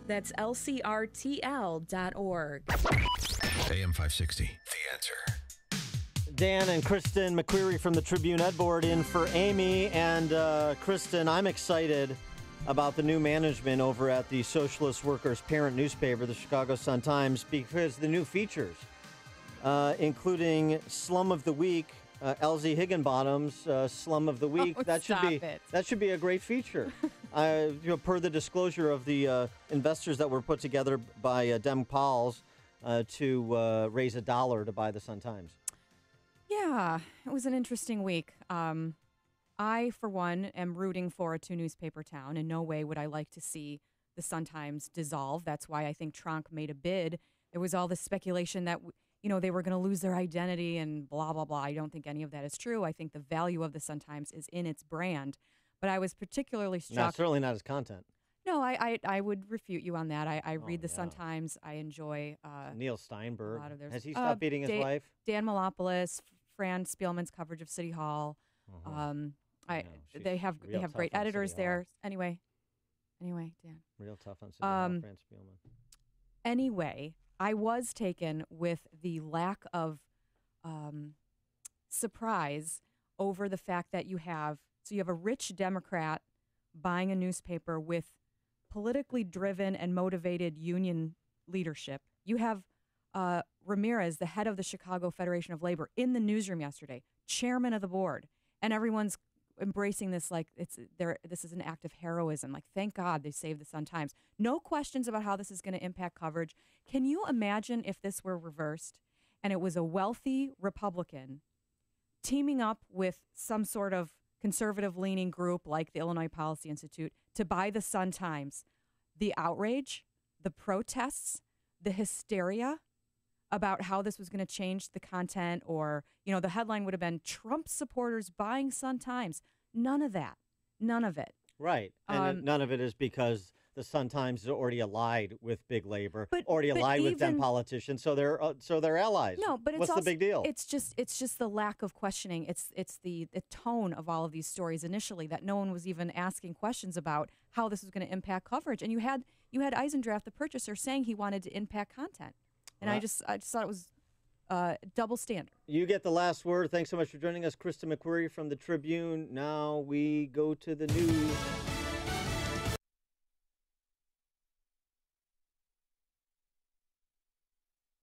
That's lcrtl.org. AM 560, The Answer. Dan and Kristen McQuarrie from the Tribune Ed Board in for Amy. And Kristen, I'm excited about the new management over at the Socialist Workers' parent newspaper, the Chicago Sun-Times, because the new features, including Slum of the Week, LZ Higginbottom's Slum of the Week. Oh, that should be a great feature. Per the disclosure of the investors that were put together by Dem Pauls to raise $1 to buy the Sun-Times. Yeah, it was an interesting week. I, for one, am rooting for a two-newspaper town. In no way would I like to see the Sun-Times dissolve. That's why I think Tronc made a bid. There was all this speculation that, they were going to lose their identity and blah, blah, blah. I don't think any of that is true. I think the value of the Sun-Times is in its brand. But I was particularly struck. No, certainly not its content. No, I would refute you on that. I read the Sun-Times. I enjoy Neil Steinberg. A lot of theirs. Has he stopped beating his wife? Dan Milopoulos, Fran Spielman's coverage of City Hall. They have great editors there. Anyway, Dan. Real tough on City Hall, Fran Spielman. Anyway, I was taken with the lack of surprise over the fact that you have a rich Democrat buying a newspaper with politically driven and motivated union leadership. You have Ramirez, the head of the Chicago Federation of Labor, in the newsroom yesterday, chairman of the board, and everyone's embracing this like this is an act of heroism. Like, thank God they saved the Sun-Times. No questions about how this is going to impact coverage. Can you imagine if this were reversed and it was a wealthy Republican teaming up with some sort of conservative-leaning group like the Illinois Policy Institute to buy the Sun-Times? The outrage, the protests, the hysteria about how this was going to change the content, or, the headline would have been Trump supporters buying Sun-Times. None of that. None of it. Right. And none of it is because the Sun-Times is already allied with big labor, already but allied with them politicians, so they're allies. No, but what's the big deal? It's just the lack of questioning. It's the tone of all of these stories initially that no one was even asking questions about how this was going to impact coverage. And you had Eisendrath, the purchaser, saying he wanted to impact content. And I just thought it was double standard. You get the last word. Thanks so much for joining us, Krista McQuarrie from the Tribune. Now we go to the news.